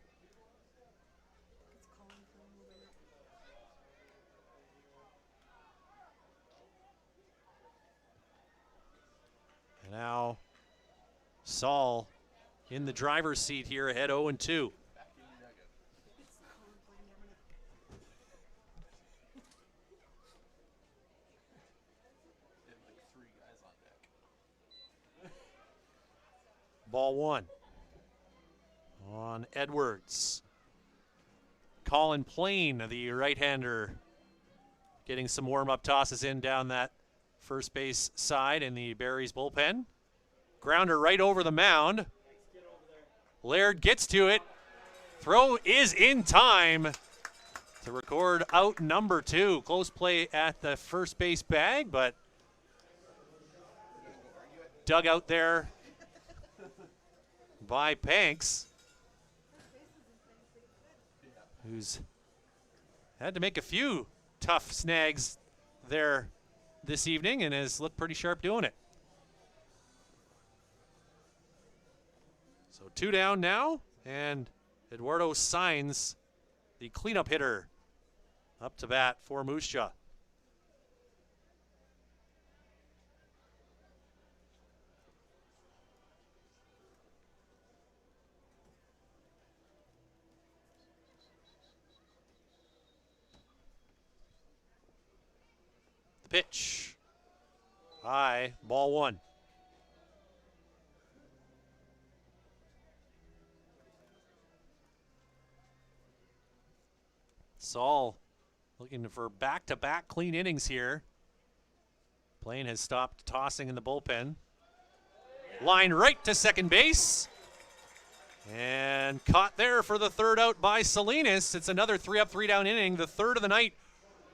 S1: And now Saul in the driver's seat here, ahead 0-2. Ball one on Edwards. Colin Plain, the right-hander, getting some warm-up tosses in down that first base side in the Berries bullpen. Grounder right over the mound. Laird gets to it. Throw is in time to record out number 2. Close play at the first base bag, but dug out there by Panks, who's had to make a few tough snags there this evening and has looked pretty sharp doing it. So 2 down now, and Eduardo Signs, the cleanup hitter, up to bat for Moose Jaw. Pitch. High, ball one. Saul looking for back-to-back clean innings here. Plain has stopped tossing in the bullpen. Line right to second base. And caught there for the third out by Salinas. It's another 3-up, 3-down inning, the third of the night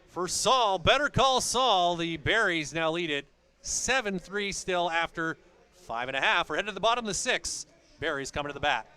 S1: for Saul. Better call Saul. The Berries now lead it 7-3 still after 5.5. We're headed to the bottom of the 6th. Berries coming to the bat.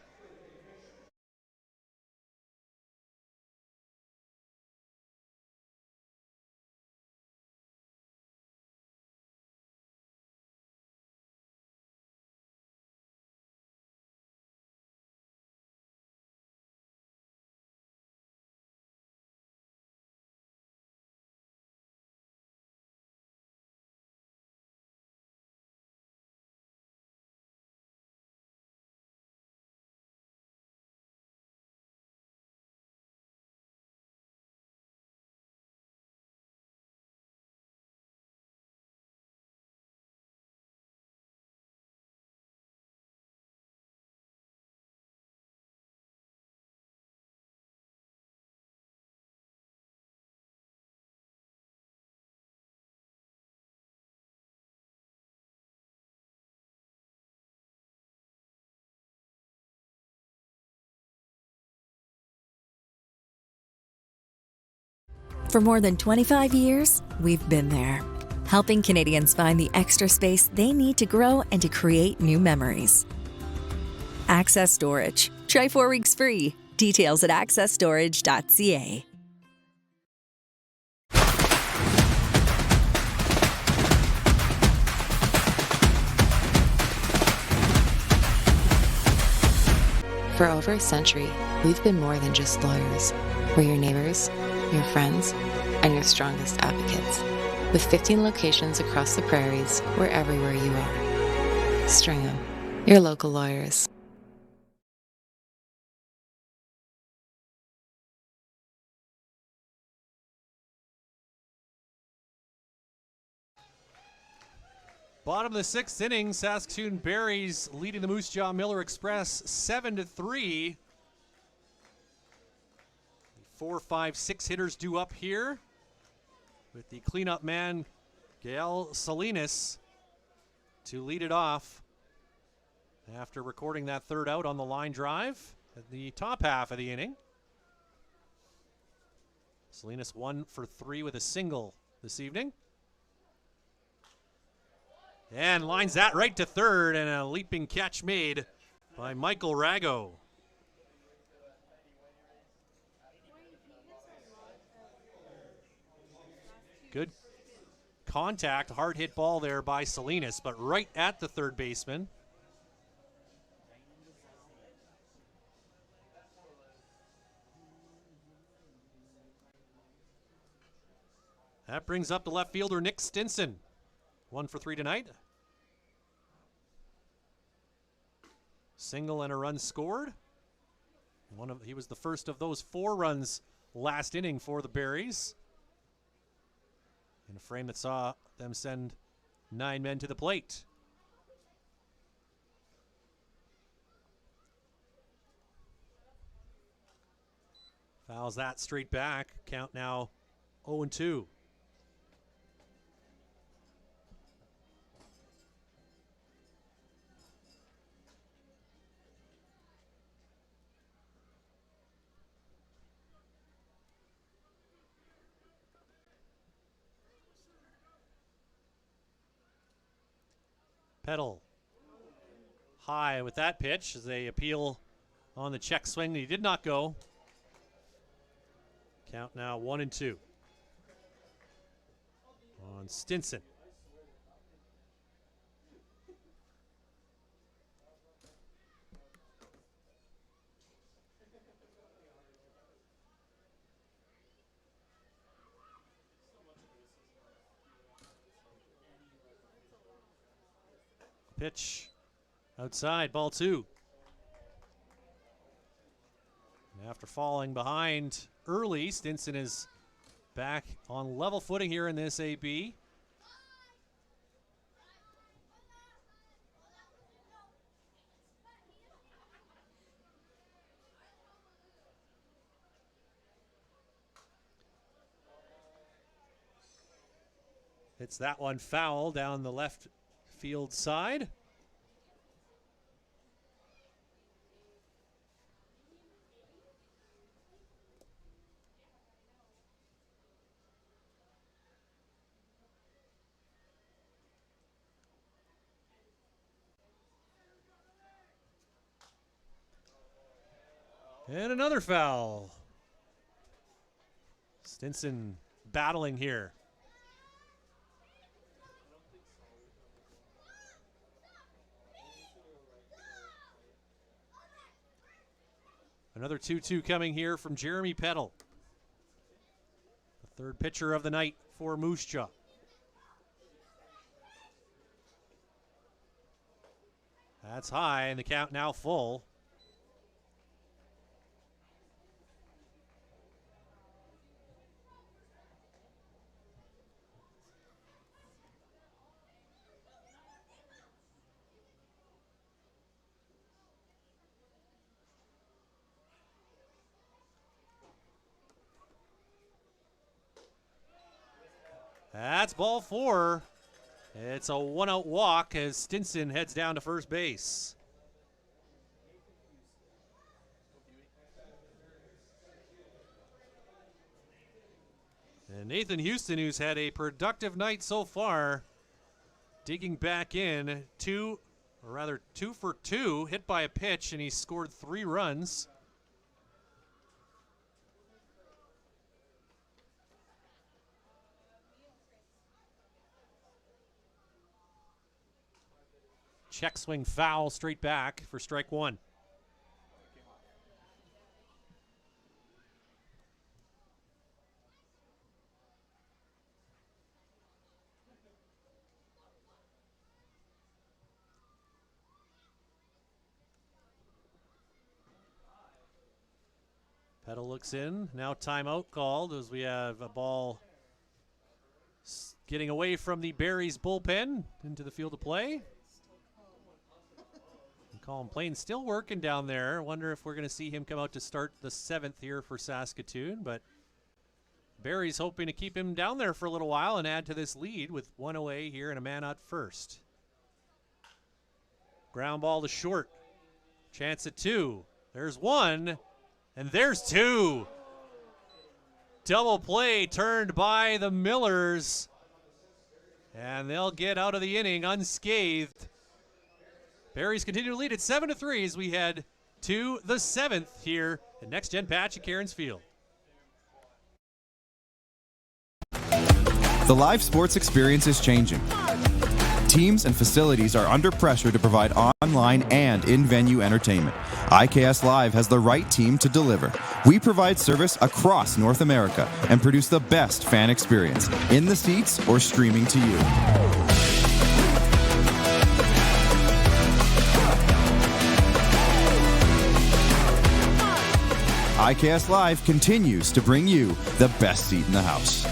S5: For more than 25 years, we've been there, helping Canadians find the extra space they need to grow and to create new memories. Access Storage. Try 4 weeks free. Details at accessstorage.ca.
S4: For over a century, we've been more than just lawyers. We're your neighbors, your friends, and your strongest advocates. With 15 locations across the prairies, we're everywhere you are. Stringham, your local lawyers.
S1: Bottom of the 6th inning, Saskatoon Berries leading the Moose Jaw Miller Express 7-3. 4, 5, 6 hitters due up here with the cleanup man, Gael Salinas, to lead it off after recording that third out on the line drive at the top half of the inning. Salinas 1 for 3 with a single this evening. And lines that right to third, and a leaping catch made by Michael Rago. Good contact, hard hit ball there by Salinas, but right at the third baseman. That brings up the left fielder, Nick Stinson. 1 for 3 tonight. Single and a run scored. He was the first of those 4 runs last inning for the Berries, in a frame that saw them send 9 men to the plate. Fouls that straight back. Count now 0-2. Peddle high with that pitch as they appeal on the check swing. He did not go. Count now 1-2 on Stinson. Pitch outside, ball 2. And after falling behind early, Stinson is back on level footing here in this AB. Hits that one foul down the left field side. And another foul. Stinson battling here. Another 2-2 coming here from Jeremy Peddle, the third pitcher of the night for Moose Jaw. That's high, and the count now full. That's ball 4. It's a 1-out walk as Stinson heads down to first base. And Nathan Houston, who's had a productive night so far, digging back in, 2 for 2, hit by a pitch, and he scored 3 runs. Check swing foul straight back for strike 1. Peddle looks in. Now timeout called as we have a ball getting away from the Berries bullpen into the field of play. Colin Plain still working down there. Wonder if we're going to see him come out to start the 7th here for Saskatoon, but Barry's hoping to keep him down there for a little while and add to this lead with 1 away here and a man out first. Ground ball to short. Chance at 2. There's 1, and there's 2. Double play turned by the Millers. And they'll get out of the inning unscathed. Berries continue to lead at 7-3 as we head to the 7th here at Next Gen Patch at Cairns Field.
S2: The live sports experience is changing. Teams and facilities are under pressure to provide online and in-venue entertainment. IKS Live has the right team to deliver. We provide service across North America and produce the best fan experience, in the seats or streaming to you. IKS Live continues to bring you the best seat in the house.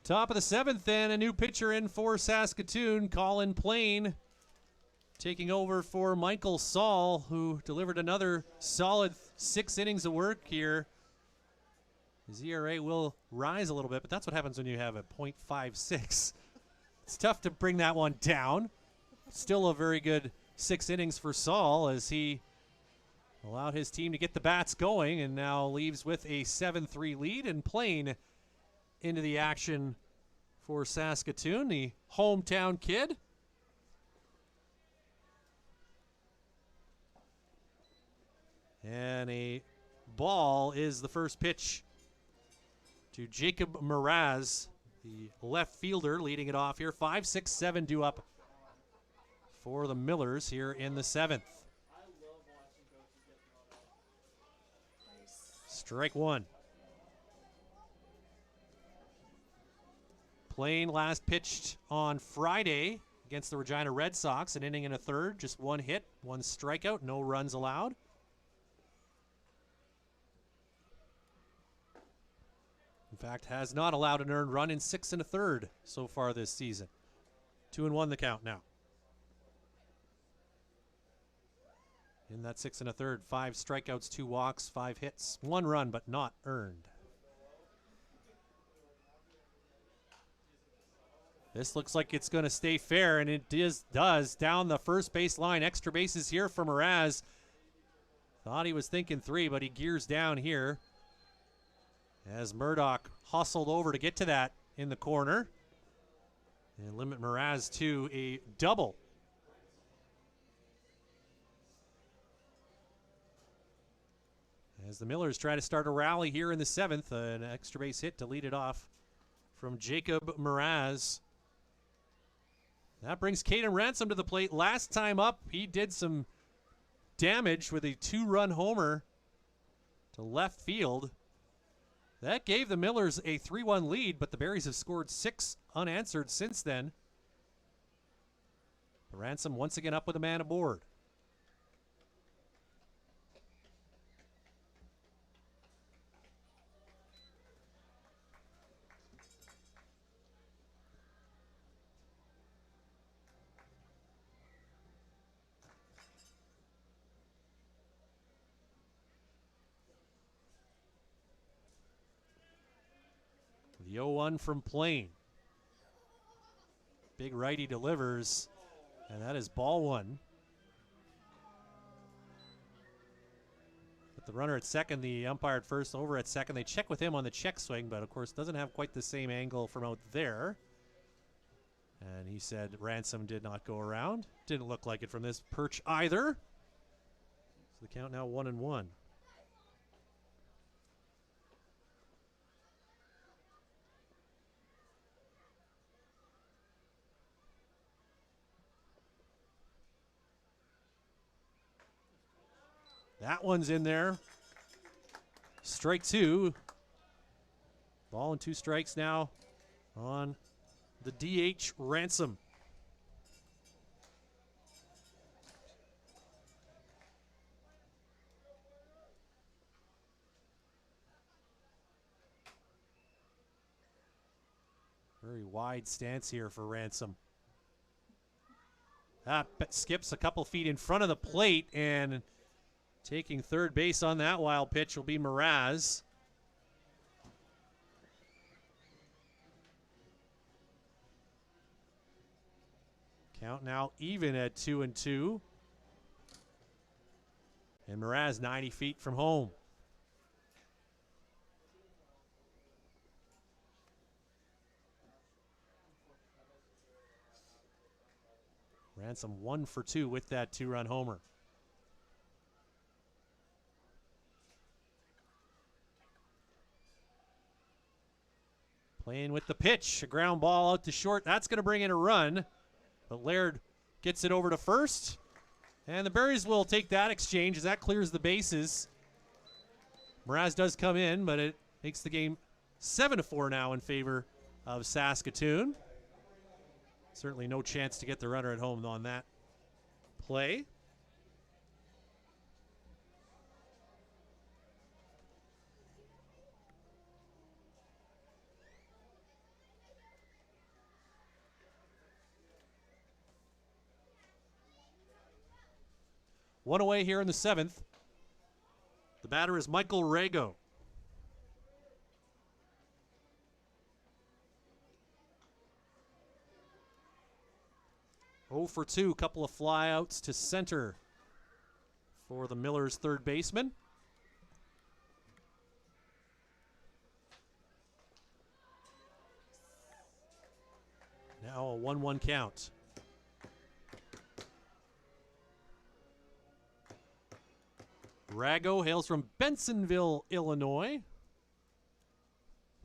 S1: Top of the 7th, and a new pitcher in for Saskatoon, Colin Plain, taking over for Michael Saul, who delivered another solid 6 innings of work here. His ERA will rise a little bit, but that's what happens when you have a .56. It's tough to bring that one down. Still a very good 6 innings for Saul as he allowed his team to get the bats going and now leaves with a 7-3 lead, and Plain into the action for Saskatoon, the hometown kid. And a ball is the first pitch to Jacob Mraz, the left fielder, leading it off here. 5-6-7 due up for the Millers here in the 7th. Strike one. Plain last pitched on Friday against the Regina Red Sox, an inning and a third, just 1 hit, 1 strikeout, no runs allowed. In fact, has not allowed an earned run in 6 1/3 so far this season. 2-1 the count now. In that 6 1/3, 5 strikeouts, 2 walks, 5 hits, 1 run, but not earned. This looks like it's going to stay fair, and it does down the first base line. Extra bases here for Mraz. Thought he was thinking 3, but he gears down here as Murdoch hustled over to get to that in the corner and limit Mraz to a double. As the Millers try to start a rally here in the 7th, an extra base hit to lead it off from Jacob Mraz. That brings Caden Ransom to the plate. Last time up, he did some damage with a 2-run homer to left field. That gave the Millers a 3-1 lead, but the Berries have scored 6 unanswered since then. Ransom once again up with a man aboard. The 0-1 from Plain. Big righty delivers, and that is ball 1. With the runner at second, the umpire at first, over at second. They check with him on the check swing, but of course doesn't have quite the same angle from out there. And he said Ransom did not go around. Didn't look like it from this perch either. So the count now 1-1. That one's in there. Strike two. Ball and 2 strikes now on the DH Ransom. Very wide stance here for Ransom. Skips a couple feet in front of the plate, and taking third base on that wild pitch will be Mraz. Count now even at 2-2. And Mraz 90 feet from home. Ransom 1 for 2 with that 2-run homer. Playing with the pitch, a ground ball out to short. That's going to bring in a run, but Laird gets it over to first, and the Berries will take that exchange as that clears the bases. Mraz does come in, but it makes the game 7-4 now in favor of Saskatoon. Certainly no chance to get the runner at home on that play. One away here in the 7th. The batter is Michael Rago. Oh for 2, couple of flyouts to center for the Millers' third baseman. Now a 1-1 count. Rago hails from Bensonville, Illinois.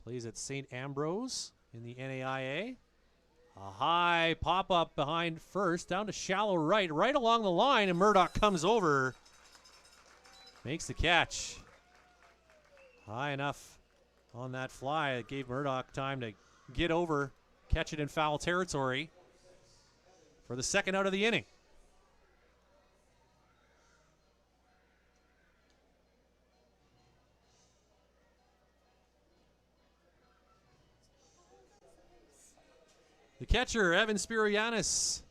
S1: Plays at St. Ambrose in the NAIA. A high pop-up behind first, down to shallow right, right along the line, and Murdoch comes over. Makes the catch. High enough on that fly. It gave Murdoch time to get over, catch it in foul territory for the second out of the inning. The catcher, Evan Spirianis,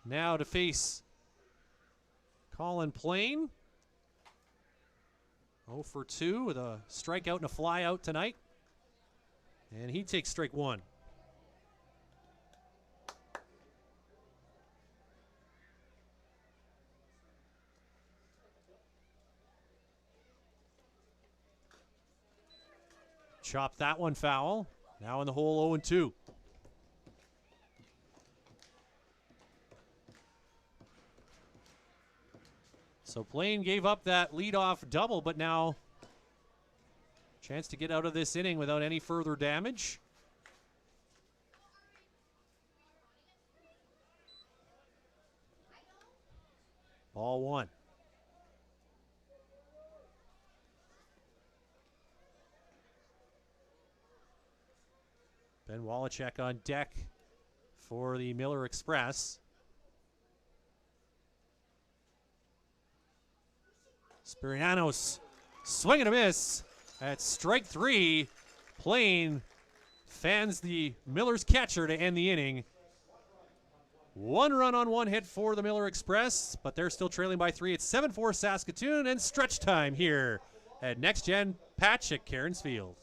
S1: now to face Colin Plain. 0 for 2 with a strikeout and a flyout tonight. And he takes strike 1. Chopped that one foul. Now in the hole 0-2. So Plain gave up that leadoff double, but now chance to get out of this inning without any further damage. Ball 1. Ben Wallachek on deck for the Miller Express. Spirianos swing and a miss at strike 3. Plain fans the Miller's catcher to end the inning. 1 run on 1 hit for the Miller Express, but they're still trailing by 3. It's 7-4 Saskatoon, and stretch time here at Next Gen Patch at Cairns Field.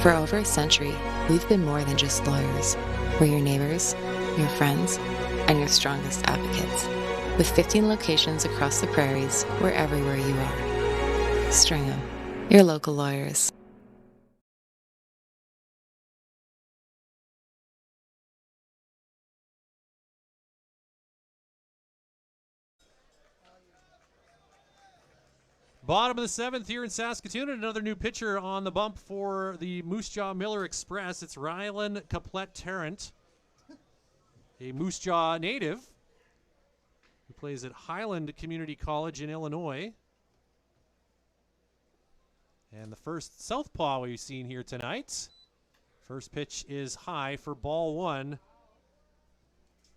S4: For over a century, we've been more than just lawyers. We're your neighbors, your friends, and your strongest advocates. With 15 locations across the prairies, we're everywhere you are. Stringham, your local lawyers.
S1: Bottom of the 7th here in Saskatoon, and another new pitcher on the bump for the Moose Jaw Miller Express. It's Rylan Caplet-Tarrant, a Moose Jaw native who plays at Highland Community College in Illinois. And the first southpaw we've seen here tonight. First pitch is high for ball 1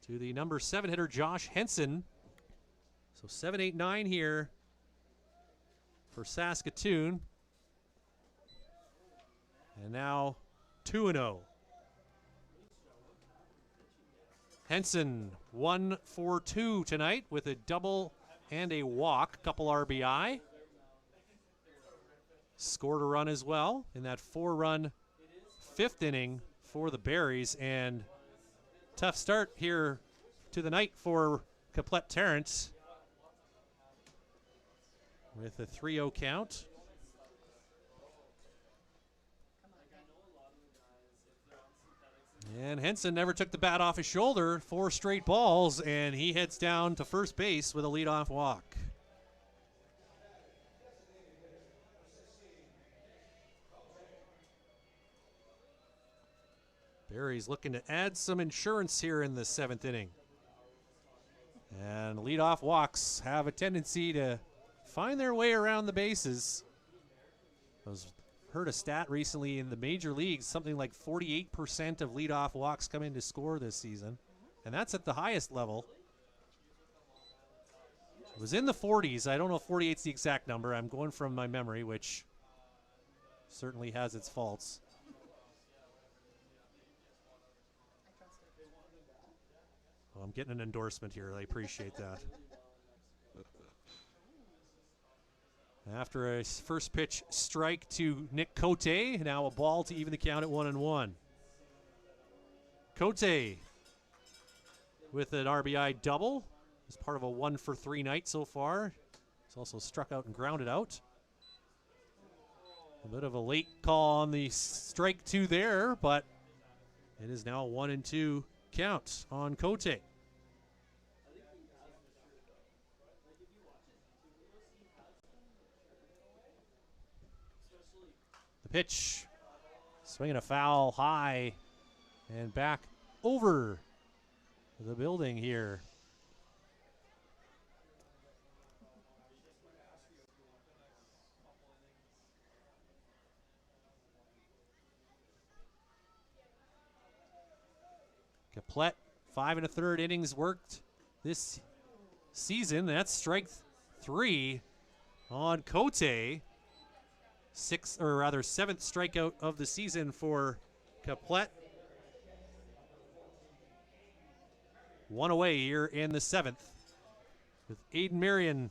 S1: to the number 7 hitter Josh Henson. So 7-8-9 here for Saskatoon. And now 2-0. Henson 1 for 2 tonight with a double and a walk, couple RBI. Scored a run as well in that 4-run 5th inning for the Berries, and tough start here to the night for Caplet-Tarrant with a 3-0 count. And Henson never took the bat off his shoulder. 4 straight balls, and he heads down to first base with a leadoff walk. Berry's looking to add some insurance here in the 7th inning. And leadoff walks have a tendency to find their way around the bases. I heard a stat recently in the major leagues, something like 48% of leadoff walks come in to score this season. And that's at the highest level. It was in the 40s. I don't know if 48's the exact number. I'm going from my memory, which certainly has its faults. Well, I'm getting an endorsement here. I appreciate that. After a first pitch strike to Nick Cote, now a ball to even the count at 1-1. Cote with an RBI double as part of a 1-for-3 night so far. He's also struck out and grounded out. A bit of a late call on the strike 2 there, but it is now a 1-2 count on Cote. The pitch, swinging a foul high and back over the building here. Caplet, 5 1/3 innings worked this season. That's strike 3 on Cote. 7th strikeout of the season for Caplet. 1 away here in the 7th with Aiden Marion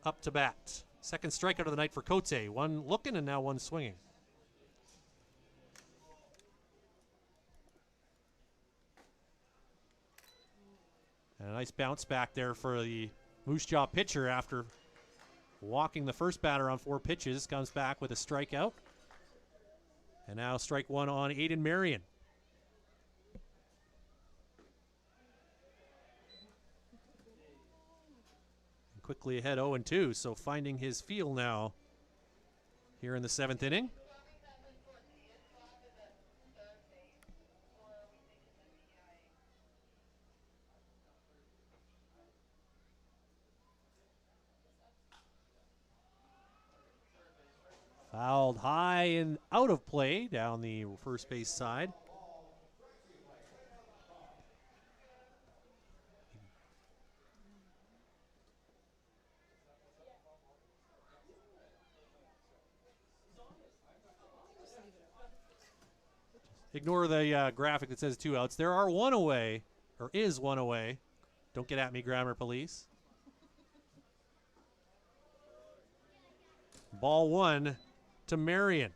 S1: up to bat. 2nd strikeout of the night for Cote. 1 looking and now 1 swinging. And a nice bounce back there for the Moose Jaw pitcher after walking the first batter on 4 pitches. Comes back with a strikeout. And now strike 1 on Aiden Marion. And quickly ahead 0-2, so finding his feel now here in the 7th inning. Fouled high and out of play down the first base side. Ignore the graphic that says 2 outs. There are 1 away, or is 1 away. Don't get at me, grammar police. Ball 1 to Marion.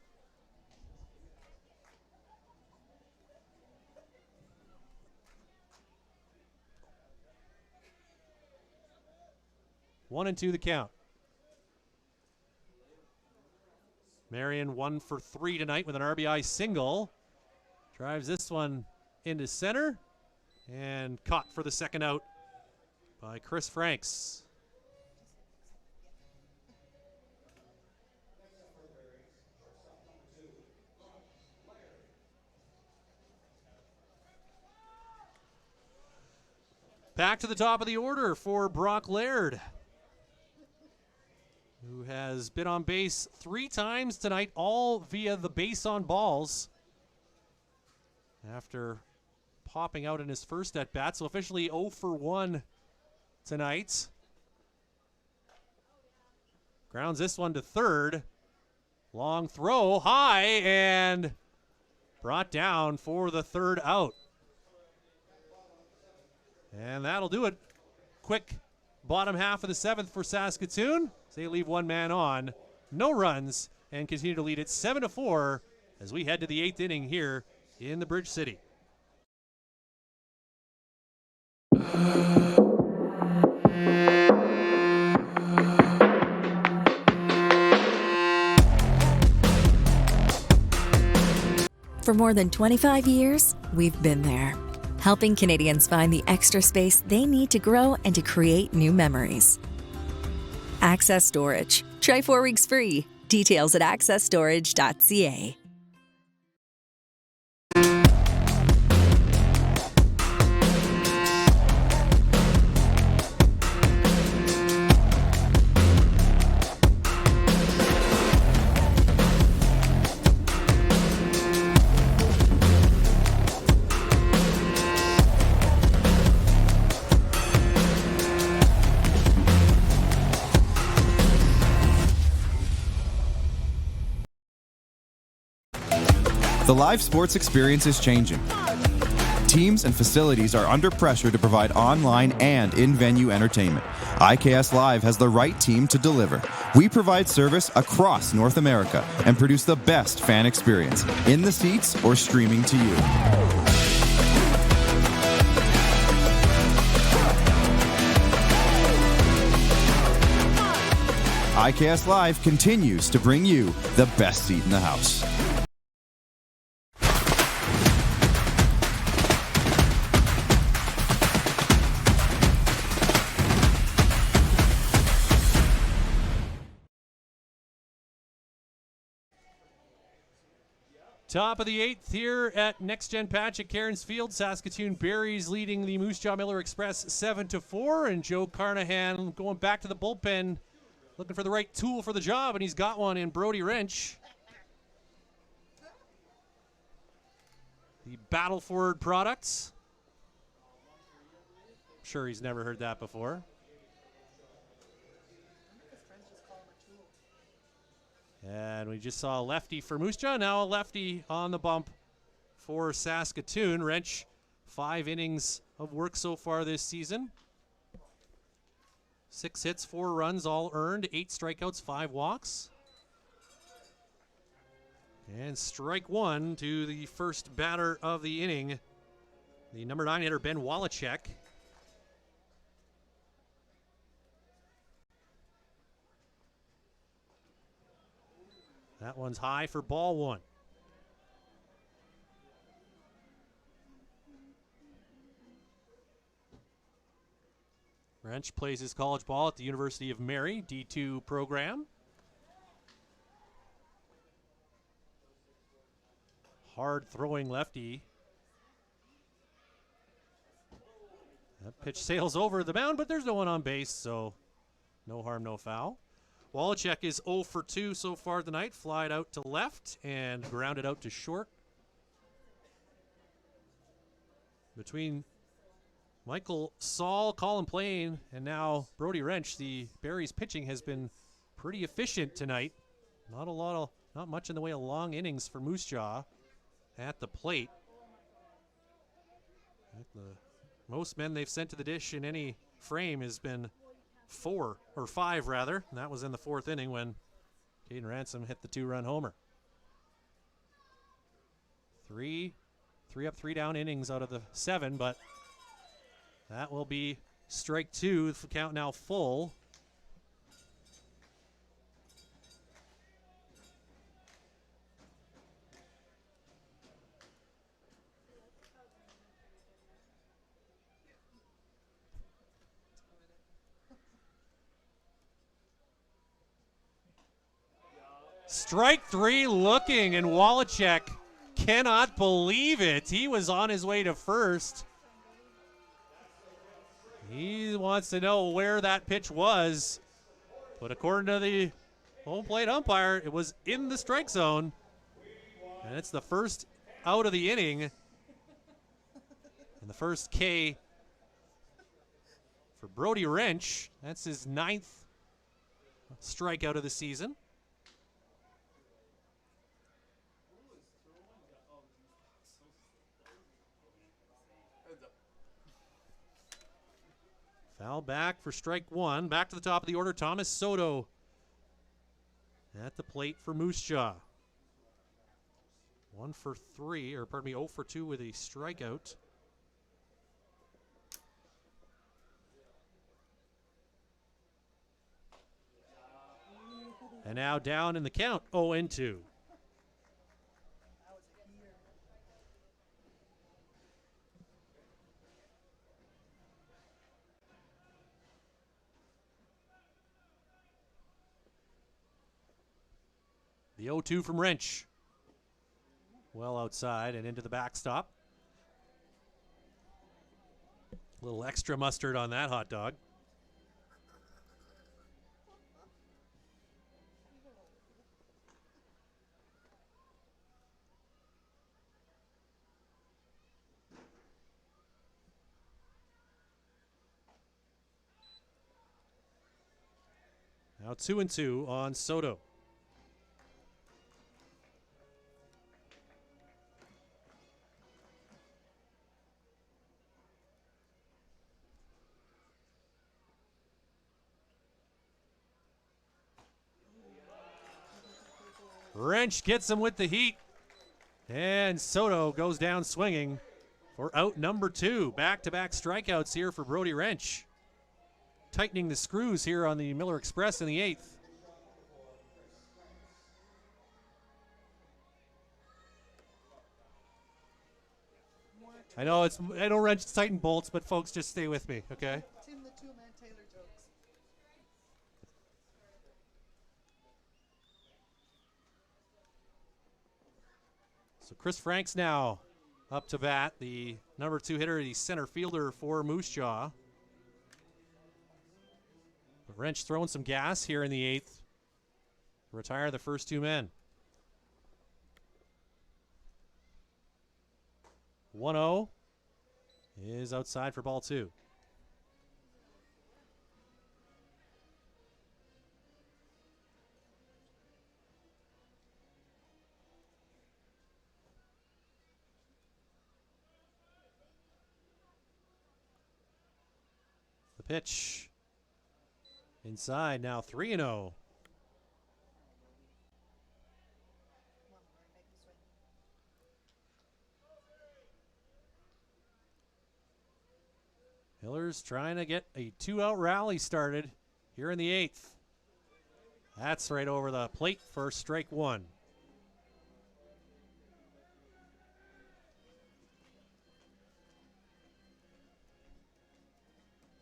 S1: 1-2 the count. Marion 1 for 3 tonight with an RBI single. Drives this one into center and caught for the second out by Chris Franks. Back to the top of the order for Brock Laird, who has been on base 3 times tonight, all via the base on balls after popping out in his first at bat. So officially 0 for 1 tonight. Grounds this one to third. Long throw, high, and brought down for the third out. And that'll do it. Quick bottom half of the 7th for Saskatoon. They leave one man on, no runs, and continue to lead it 7-4 as we head to the 8th inning here in the Bridge City.
S5: For more than 25 years, we've been there, helping Canadians find the extra space they need to grow and to create new memories. Access Storage. Try 4 weeks free. Details at accessstorage.ca.
S2: The live sports experience is changing. Teams and facilities are under pressure to provide online and in-venue entertainment. IKS Live has the right team to deliver. We provide service across North America and produce the best fan experience, in the seats or streaming to you. IKS Live continues to bring you the best seat in the house.
S1: Top of the 8th here at Next Gen Patch at Cairns Field. Saskatoon Berries leading the Moose Jaw Miller Express 7-4, and Joe Carnahan going back to the bullpen, looking for the right tool for the job, and he's got one in Brody Wrench. The Battleford products. I'm sure he's never heard that before. And we just saw a lefty for Moose Jaw, now a lefty on the bump for Saskatoon. Wrench, 5 innings of work so far this season. 6 hits, 4 runs, all earned, 8 strikeouts, 5 walks. And strike 1 to the first batter of the inning, the number 9 hitter, Ben Wallachek. That one's high for ball 1. Wrench plays his college ball at the University of Mary, D2 program. Hard throwing lefty. That pitch sails over the mound, but there's no one on base, so no harm, no foul. Wallachek is 0 for 2 so far tonight. Flied out to left and grounded out to short. Between Michael Saul, Colin Plain, and now Brody Wrench, the Berries pitching has been pretty efficient tonight. Not much in the way of long innings for Moose Jaw at the plate. The most men they've sent to the dish in any frame has been 4 or 5 rather, and that was in the 4th inning when Caden Ransom hit the 2-run homer. 3 up, 3 down innings out of the 7, but that will be strike 2. The count now full. Strike three looking, and Wallachek cannot believe it. He was on his way to first. He wants to know where that pitch was. But according to the home plate umpire, it was in the strike zone. And it's the first out of the inning. And the first K for Brody Wrench. That's his 9th strikeout of the season. Foul back for strike one. Back to the top of the order, Thomas Soto at the plate for Moose Jaw. 0 for 2 with a strikeout. And now down in the count, 0-2. The 0-2 from Wrench. Well outside and into the backstop. A little extra mustard on that hot dog. Now 2-2 on Soto. Wrench gets him with the heat. And Soto goes down swinging for out number 2. Back-to-back strikeouts here for Brody Wrench. Tightening the screws here on the Miller Express in the 8th. I know Wrench tighten bolts, but folks, just stay with me, okay?
S7: Tim the Two-Man Taylor jokes.
S1: So Chris Franks now up to bat, the number 2 hitter, the center fielder for Moose Jaw. Wrench throwing some gas here in the 8th. Retire the first 2 men. 1-0 is outside for ball 2. The pitch. Inside now 3-0. Miller's trying to get a 2-out rally started here in the 8th. That's right over the plate for strike 1.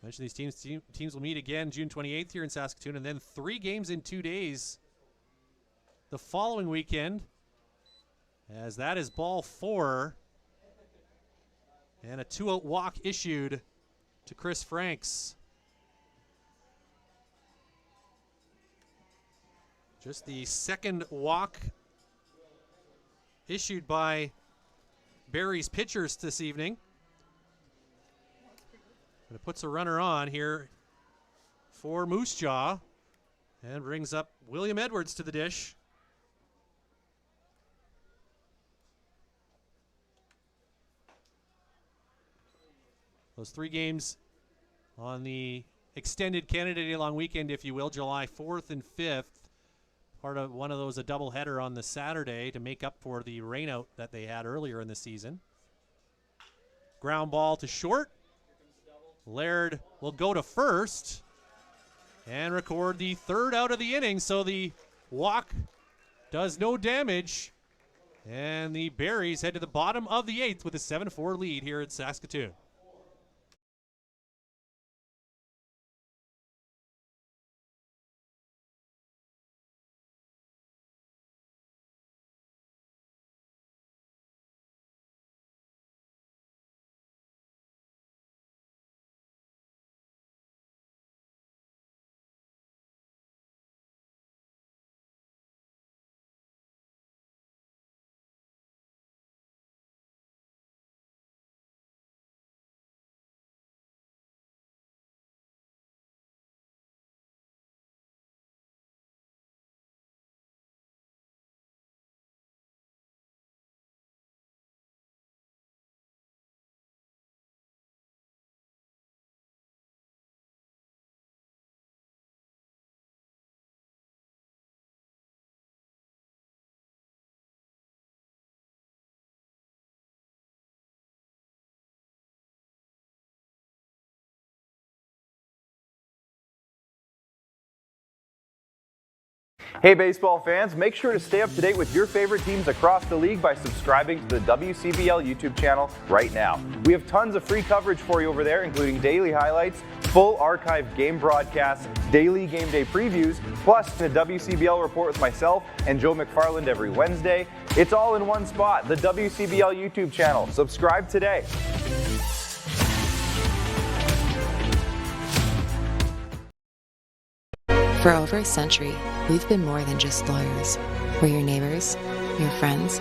S1: Mentioned these teams will meet again June 28th here in Saskatoon, and then 3 games in 2 days the following weekend, as that is ball 4 and a 2-out walk issued to Chris Franks. Just the second walk issued by Barrie's pitchers this evening. And it puts a runner on here for Moose Jaw and brings up William Edwards to the dish. Those 3 games on the extended Canada Day long weekend, if you will, July 4th and 5th. Part of one of those, a doubleheader on the Saturday to make up for the rainout that they had earlier in the season. Ground ball to short. Laird will go to first and record the 3rd out of the inning, so the walk does no damage. And the Berries head to the bottom of the 8th with a 7-4 lead here at Saskatoon.
S6: Hey baseball fans, make sure to stay up to date with your favorite teams across the league by subscribing to the WCBL YouTube channel right now. We have tons of free coverage for you over there, including daily highlights, full archived game broadcasts, daily game day previews, plus a WCBL report with myself and Joe McFarland every Wednesday. It's all in one spot, the WCBL YouTube channel. Subscribe today.
S4: For over a century, we've been more than just lawyers. We're your neighbors, your friends,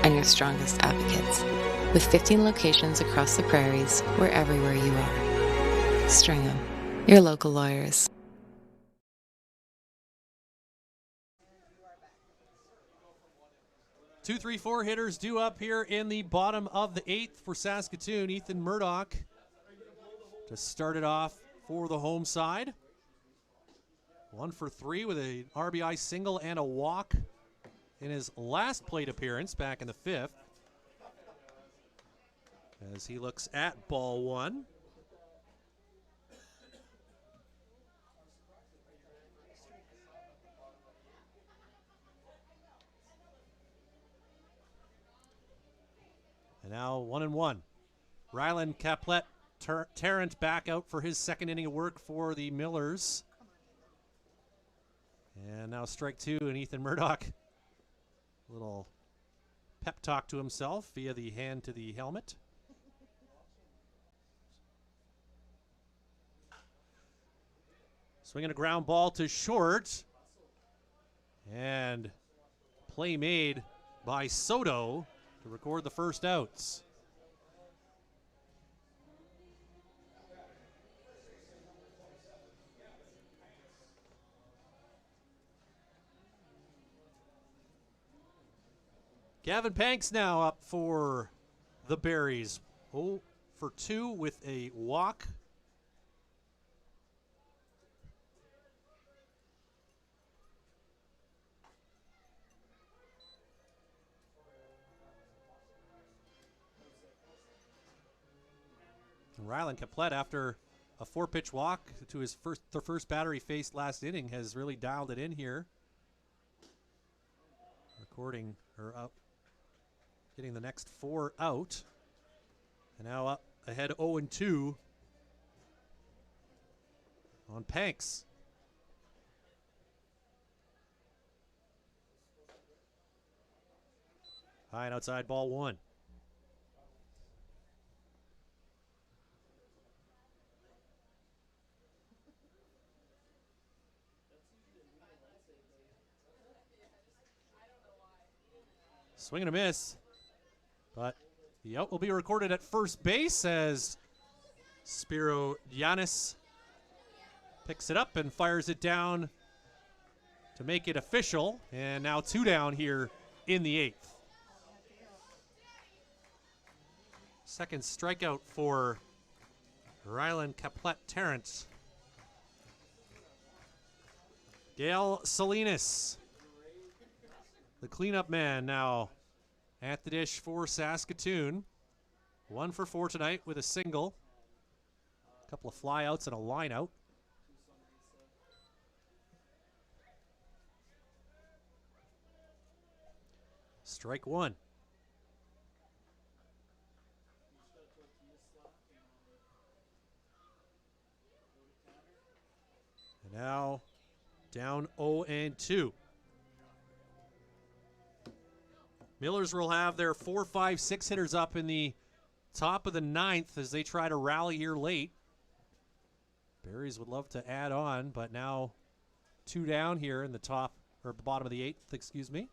S4: and your strongest advocates. With 15 locations across the prairies, we're everywhere you are. Stringham, your local lawyers.
S1: Two, 3, 4 hitters due up here in the bottom of the 8th for Saskatoon. Ethan Murdoch to start it off for the home side. 1 for 3 with an RBI single and a walk in his last plate appearance back in the 5th. As he looks at ball 1. And now 1-1. Rylan Caplet Tarrant back out for his second inning of work for the Millers. And now strike 2, and Ethan Murdoch, a little pep talk to himself via the hand to the helmet. Swinging a ground ball to short. And play made by Soto to record the first outs. Gavin Panks now up for the Berries. 0 for 2 with a walk. And Rylan Caplet, after a 4-pitch walk to his first batter he faced last inning, has really dialed it in here. Recording her up. Getting the next 4 out. And now up ahead 0-2 on Panks. High and outside, ball 1. Swing and a miss. But the out will be recorded at first base as Spiro Giannis picks it up and fires it down to make it official. And now 2 down here in the 8th. Second strikeout for Rylan Caplet Tarrant. Gail Salinas, the cleanup man, now at the dish for Saskatoon. 1 for 4 tonight with a single. A couple of flyouts and a line out. Strike 1. And now down 0-2. Millers will have their 4, 5, 6 hitters up in the top of the 9th as they try to rally here late. Berries would love to add on, but now 2 down here in the top, or bottom of the 8th, excuse me.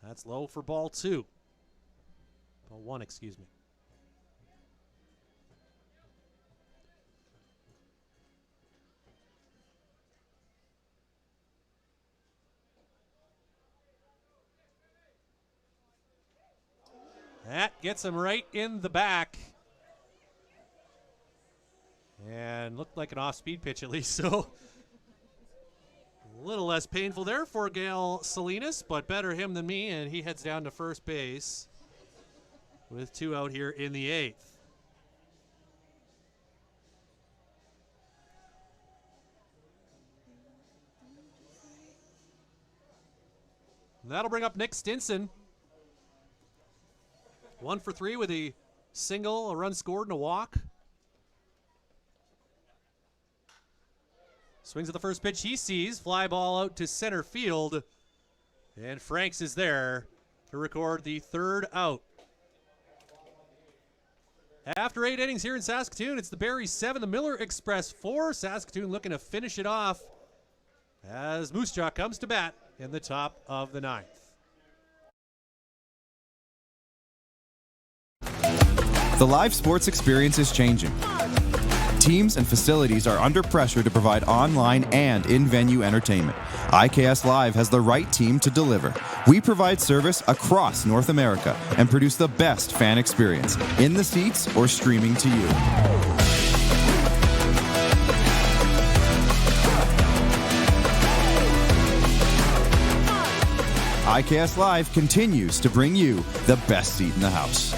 S1: That's low for ball 2. Ball 1, excuse me. That gets him right in the back. And looked like an off-speed pitch at least, so a little less painful there for Gail Salinas, but better him than me, and he heads down to first base with 2 out here in the 8th. And that'll bring up Nick Stinson. 1 for 3 with a single, a run scored, and a walk. Swings at the first pitch he sees. Fly ball out to center field. And Franks is there to record the third out. After 8 innings here in Saskatoon, it's the Berries 7, the Miller Express 4. Saskatoon looking to finish it off as Moose Jaw comes to bat in the top of the 9th.
S2: The live sports experience is changing. Teams and facilities are under pressure to provide online and in-venue entertainment. IKS Live has the right team to deliver. We provide service across North America and produce the best fan experience, in the seats or streaming to you. IKS Live continues to bring you the best seat in the house.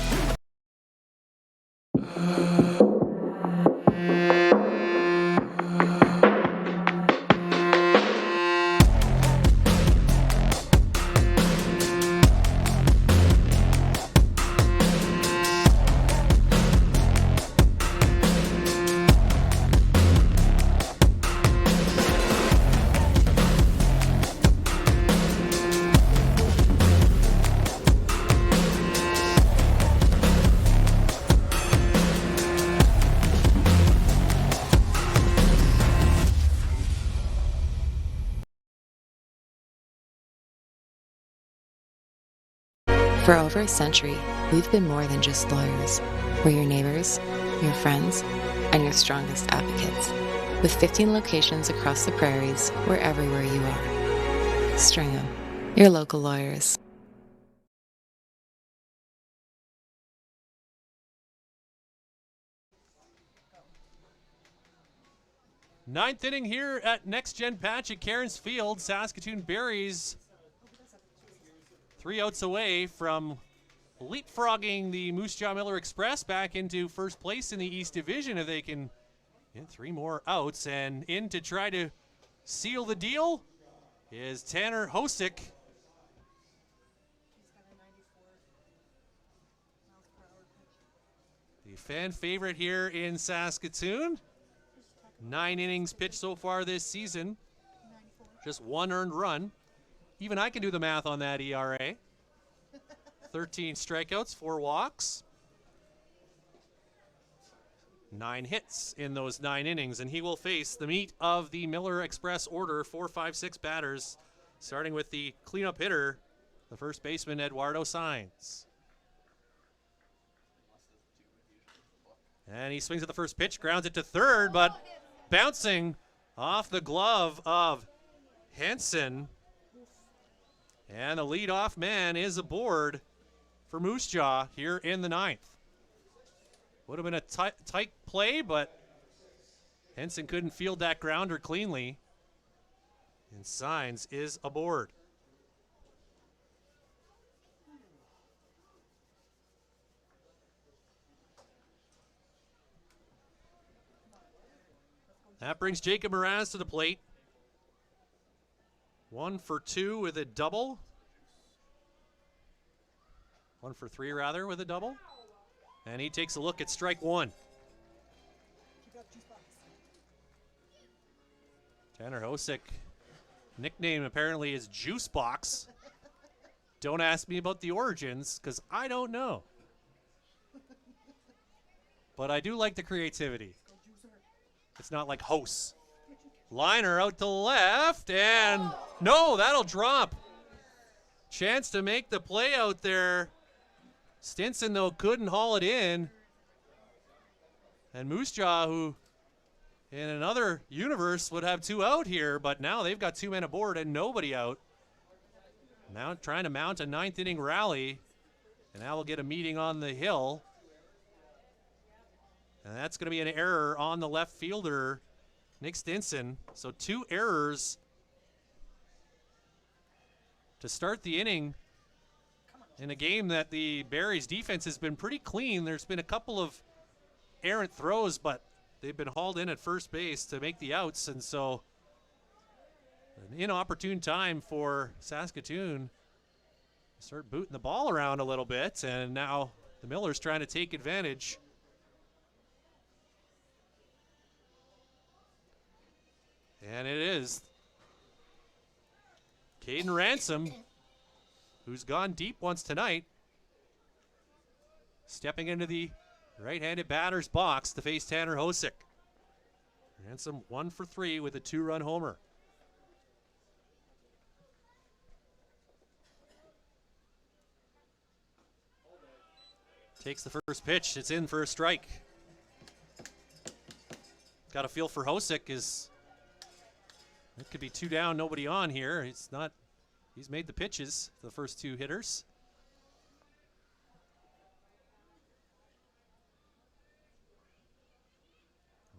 S4: For over a century, we've been more than just lawyers. We're your neighbors, your friends, and your strongest advocates. With 15 locations across the prairies, we're everywhere you are. Stringham, your local lawyers.
S1: Ninth inning here at Next Gen Patch at Cairns Field. Saskatoon Berries 3 outs away from leapfrogging the Moose Jaw Miller Express back into first place in the East Division if they can get 3 more outs. And in to try to seal the deal is Tanner Hosick. The fan favorite here in Saskatoon. 9 innings pitched so far this season. Just 1 earned run. Even I can do the math on that ERA. 13 strikeouts, 4 walks. 9 hits in those 9 innings, and he will face the meat of the Miller Express order, 4, 5, 6 batters, starting with the cleanup hitter, the first baseman, Eduardo Sainz. And he swings at the first pitch, grounds it to third, but bouncing off the glove of Henson. And the leadoff man is aboard for Moose Jaw here in the 9th. Would have been a tight play, but Henson couldn't field that grounder cleanly. And Sainz is aboard. That brings Jacob Moraz to the plate. 1 for 2 with a double. 1 for 3, rather, with a double. And he takes a look at strike 1. Tanner Hosick, nickname apparently is Juice Box. Don't ask me about the origins, because I don't know. But I do like the creativity. It's not like Hose. Liner out to left, and no, that'll drop. Chance to make the play out there. Stinson, though, couldn't haul it in. And Moose Jaw, who in another universe would have 2 out here, but now they've got 2 men aboard and nobody out. Now trying to mount a 9th inning rally, and now we'll get a meeting on the hill. And that's going to be an error on the left fielder, Nick Stinson. So 2 errors to start the inning in a game that the Berries defense has been pretty clean. There's been a couple of errant throws, but they've been hauled in at first base to make the outs. And so an inopportune time for Saskatoon start booting the ball around a little bit, and now the Millers trying to take advantage. And it is Caden Ransom, who's gone deep once tonight, stepping into the right-handed batter's box to face Tanner Hosick. Ransom 1 for 3 with a 2-run homer. Takes the first pitch. It's in for a strike. Got a feel for Hosick. It could be 2 down, nobody on here. He's made the pitches, the first 2 hitters.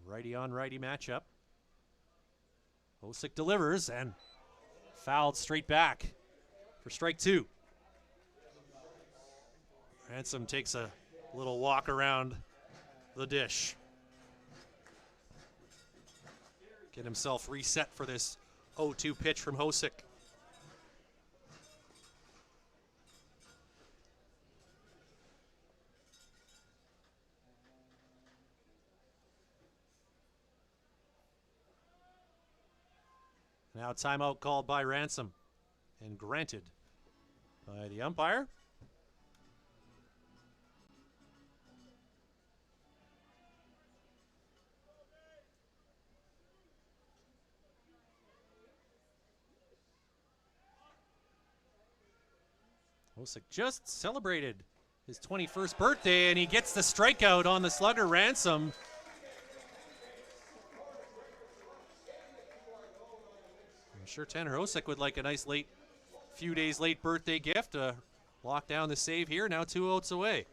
S1: Righty on righty matchup. Hosick delivers and fouled straight back for strike 2. Ransom takes a little walk around the dish. Get himself reset for this 0-2 pitch from Hosick. Now timeout called by Ransom and granted by the umpire. Hosick just celebrated his 21st birthday, and he gets the strikeout on the slugger Ransom. I'm sure Tanner Hosick would like a nice few days late birthday gift. Lock down the save here, now 2 outs away.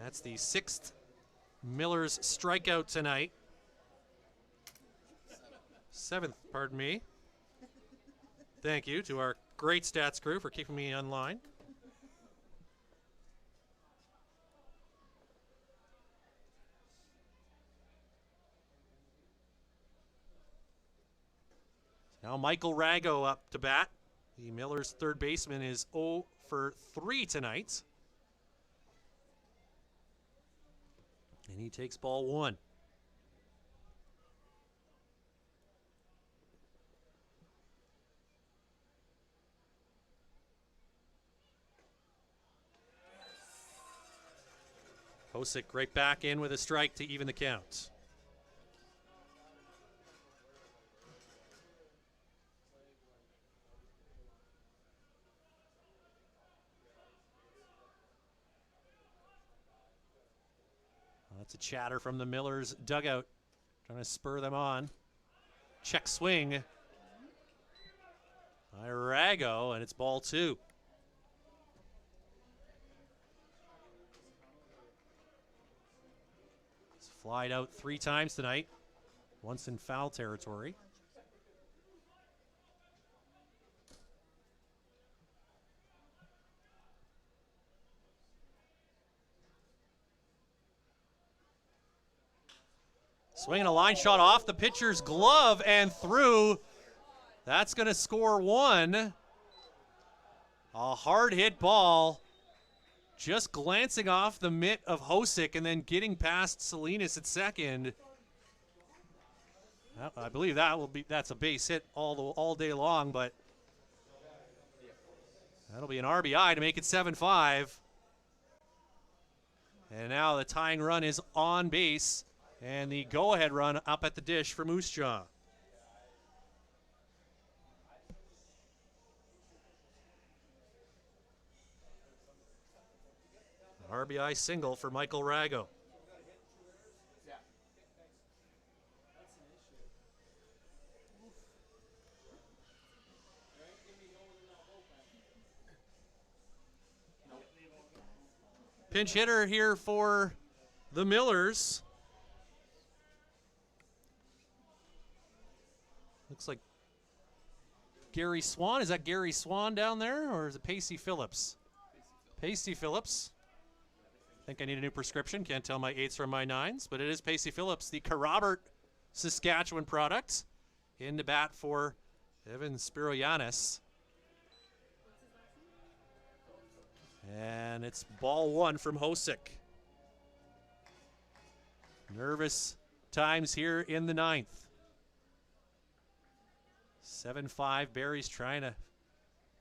S1: That's the 6th Millers strikeout tonight. 7th, pardon me. Thank you to our great stats crew for keeping me online. Now Michael Rago up to bat. The Millers' third baseman is 0 for 3 tonight. And he takes ball 1. Hosick right back in with a strike to even the count. That's a chatter from the Millers dugout, trying to spur them on. Check swing by Rago, and it's ball 2. He's flied out 3 times tonight, once in foul territory. Swinging a line shot off the pitcher's glove and through. That's going to score 1. A hard hit ball just glancing off the mitt of Hosick and then getting past Salinas at second. Well, I believe that's a base hit all day long, but that'll be an RBI to make it 7-5. And now the tying run is on base. And the go-ahead run up at the dish for Moose Jaw. RBI single for Michael Rago. Pinch hitter here for the Millers. Looks like Gary Swan. Is that Gary Swan down there, or is it Pacey Phillips? Pacey Phillips. I think I need a new prescription. Can't tell my 8s from my 9s, but it is Pacey Phillips, the Robert Saskatchewan product. in to bat for Evan Spiroyanis. And it's ball one from Hosick. Nervous times here in the ninth. 7-5, Barry's trying to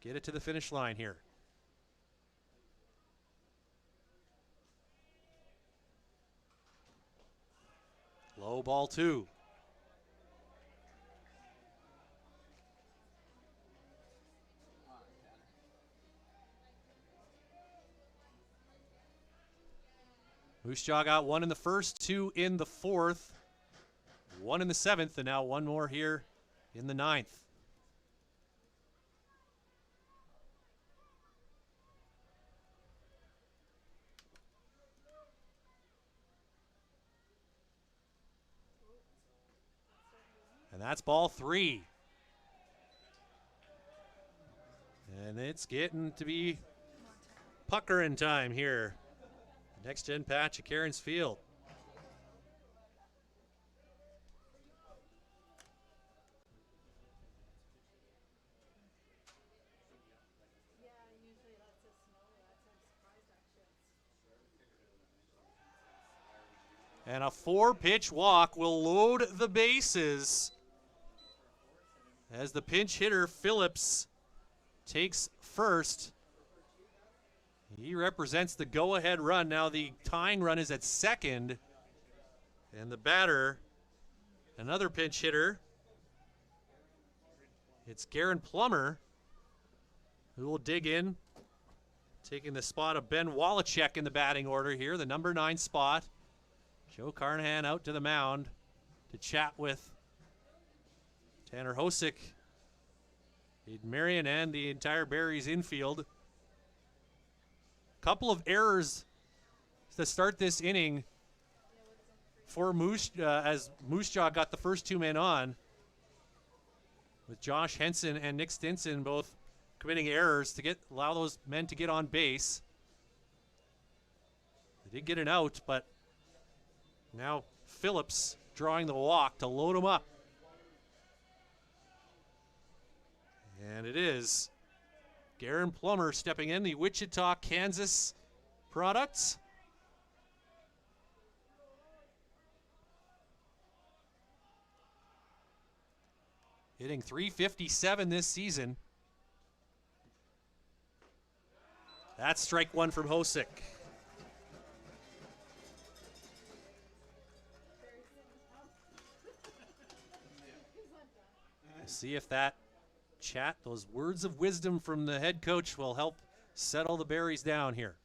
S1: get it to the finish line here. Low ball two. Moose Jaw got one in the first, two in the fourth, one in the seventh, and now one more here in the ninth. And that's ball three. And it's getting to be puckering time here. Next gen patch at Cairns Field. And a 4-pitch walk will load the bases as the pinch hitter Phillips takes first. He represents the go-ahead run. Now the tying run is at second. And the batter, another pinch hitter. It's Garen Plummer who will dig in, taking the spot of Ben Wallachek in the batting order here, the number 9 spot. Joe Carnahan out to the mound to chat with Tanner Hosick, Aiden Marion, and the entire Barry's infield. Couple of errors to start this inning for Moose, as Moose Jaw got the first two men on, with Josh Henson and Nick Stinson both committing errors to allow those men to get on base. They did get an out, but now Phillips drawing the walk to load him up. And it is Garen Plummer stepping in, the Wichita, Kansas product. Hitting .357 this season. That's strike one from Hosick. See if that chat, those words of wisdom from the head coach, will help settle the Berries down here.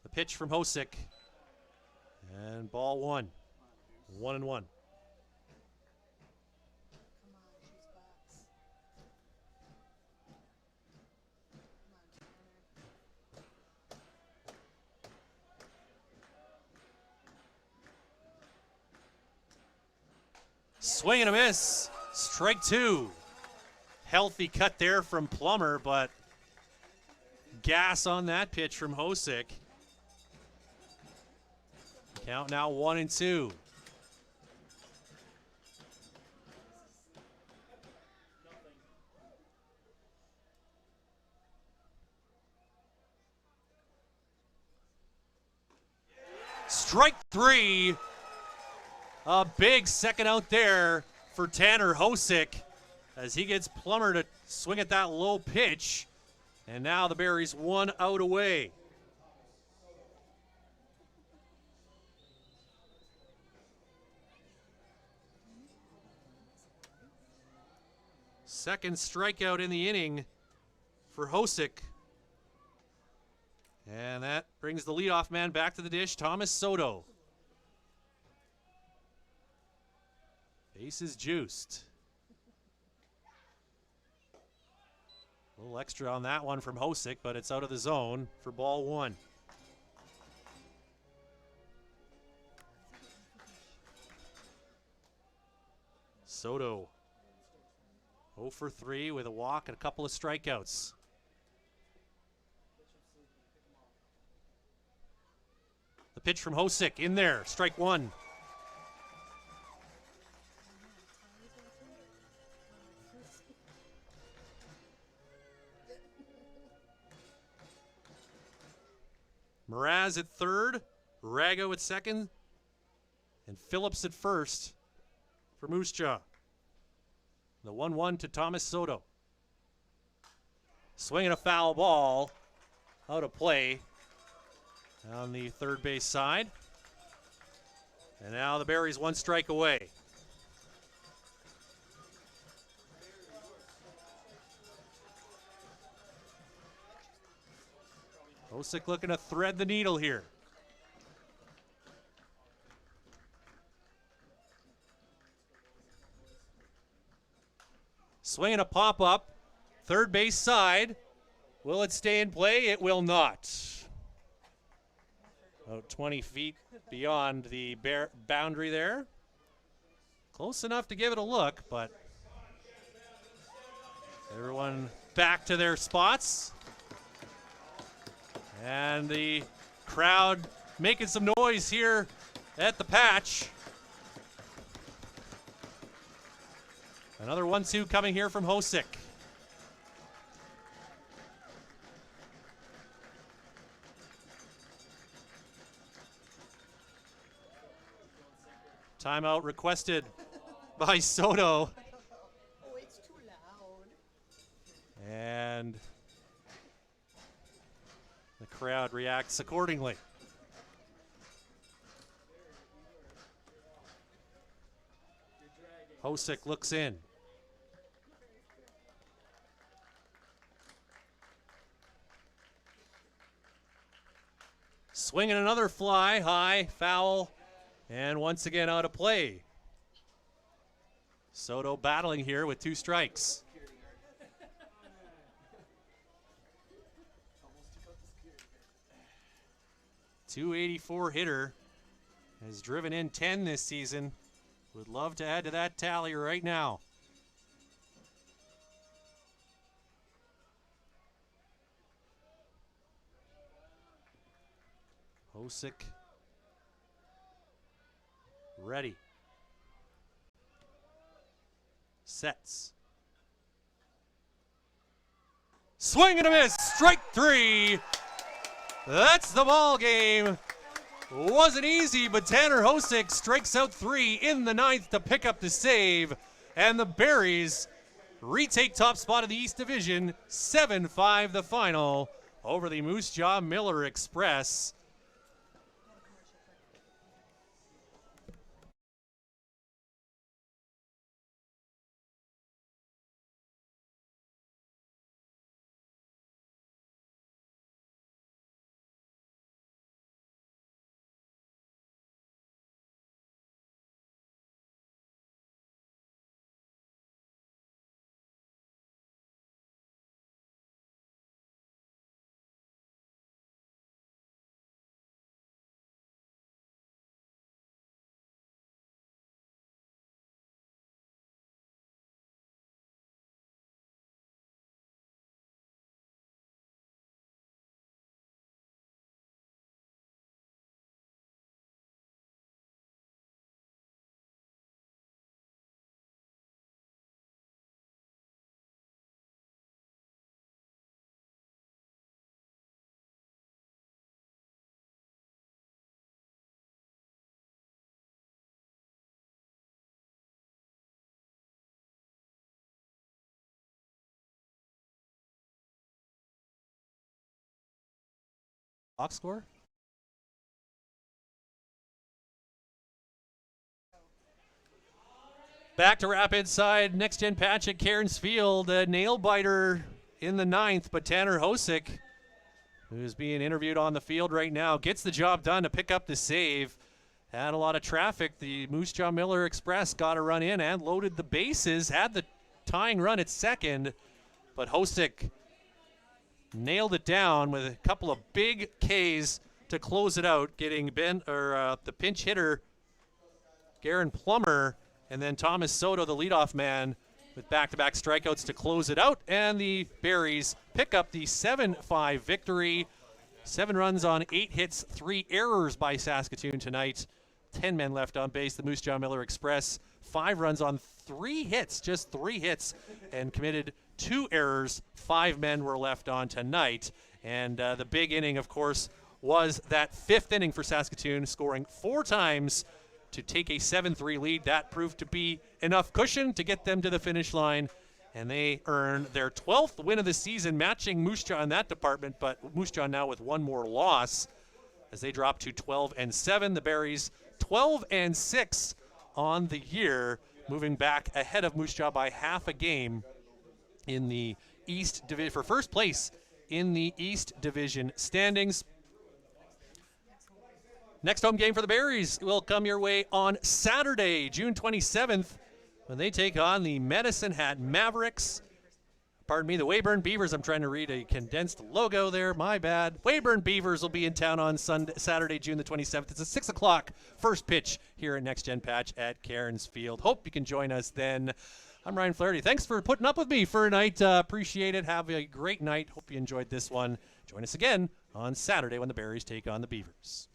S1: The pitch from Hosick. And ball one. 1-1. Swing and a miss. Strike two. Healthy cut there from Plummer, but gas on that pitch from Hosick. Count now 1-2. Strike three. A big second out there for Tanner Hosick as he gets Plummer to swing at that low pitch. And now the Berries 1 out away. Second strikeout in the inning for Hosick. And that brings the leadoff man back to the dish, Thomas Soto. Bases juiced. A little extra on that one from Hosick, but it's out of the zone for ball one. Soto 0 for 3 with a walk and a couple of strikeouts. The pitch from Hosick in there, strike one. Mraz at third, Rago at second, and Phillips at first for Moose Jaw. The 1-1 to Thomas Soto. Swinging a foul ball out of play on the third base side. And now the Berries one strike away. Hosick looking to thread the needle here. Swinging a pop-up, third base side. Will it stay in play? It will not. About 20 feet beyond the boundary there. Close enough to give it a look, but everyone back to their spots. And the crowd making some noise here at the patch. Another 1-2 coming here from Hosick. Timeout requested by Soto.
S7: Oh, it's too loud.
S1: And the crowd reacts accordingly. Hosick looks in. Swinging another fly, high, foul, and once again out of play. Soto battling here with 2 strikes. .284 hitter, has driven in 10 this season. Would love to add to that tally right now. Hosick ready. Sets. Swing and a miss. Strike 3. That's the ball game. Wasn't easy, but Tanner Hosick strikes out 3 in the 9th to pick up the save. And the Berries retake top spot of the East Division. 7-5 the final over the Moose Jaw Miller Express. Box score? Back to Rapid side, next gen patch at Cairns Field. A nail biter in the 9th, but Tanner Hosick, who's being interviewed on the field right now, gets the job done to pick up the save. Had a lot of traffic. The Moose Jaw Miller Express got a run in and loaded the bases, had the tying run at second, but Hosick nailed it down with a couple of big Ks to close it out, getting the pinch hitter, Garen Plummer, and then Thomas Soto, the leadoff man, with back-to-back strikeouts to close it out. And the Berries pick up the 7-5 victory. 7 runs on 8 hits, 3 errors by Saskatoon tonight. 10 men left on base. The Moose Jaw Miller Express, 5 runs on 3 hits, just 3 hits, and committed 2 errors. 5 men were left on tonight. And the big inning, of course, was that 5th inning for Saskatoon, scoring 4 times to take a 7-3 lead. That proved to be enough cushion to get them to the finish line, and they earn their 12th win of the season, matching Moose Jaw in that department, but Moose Jaw now with 1 more loss as they drop to 12-7. The Berries 12-6 on the year, moving back ahead of Moose Jaw by half a game in the East Division for first place in the East Division standings. Next home game for the Berries will come your way on Saturday, June 27th, when they take on the Medicine Hat Mavericks. Pardon me, the Weyburn Beavers. I'm trying to read a condensed logo there. My bad. Weyburn Beavers will be in town on Saturday, June the 27th. It's a 6 o'clock first pitch here at Next Gen Patch at Cairns Field. Hope you can join us then. I'm Ryan Flaherty. Thanks for putting up with me for a night. Appreciate it. Have a great night. Hope you enjoyed this one. Join us again on Saturday when the Berries take on the Beavers.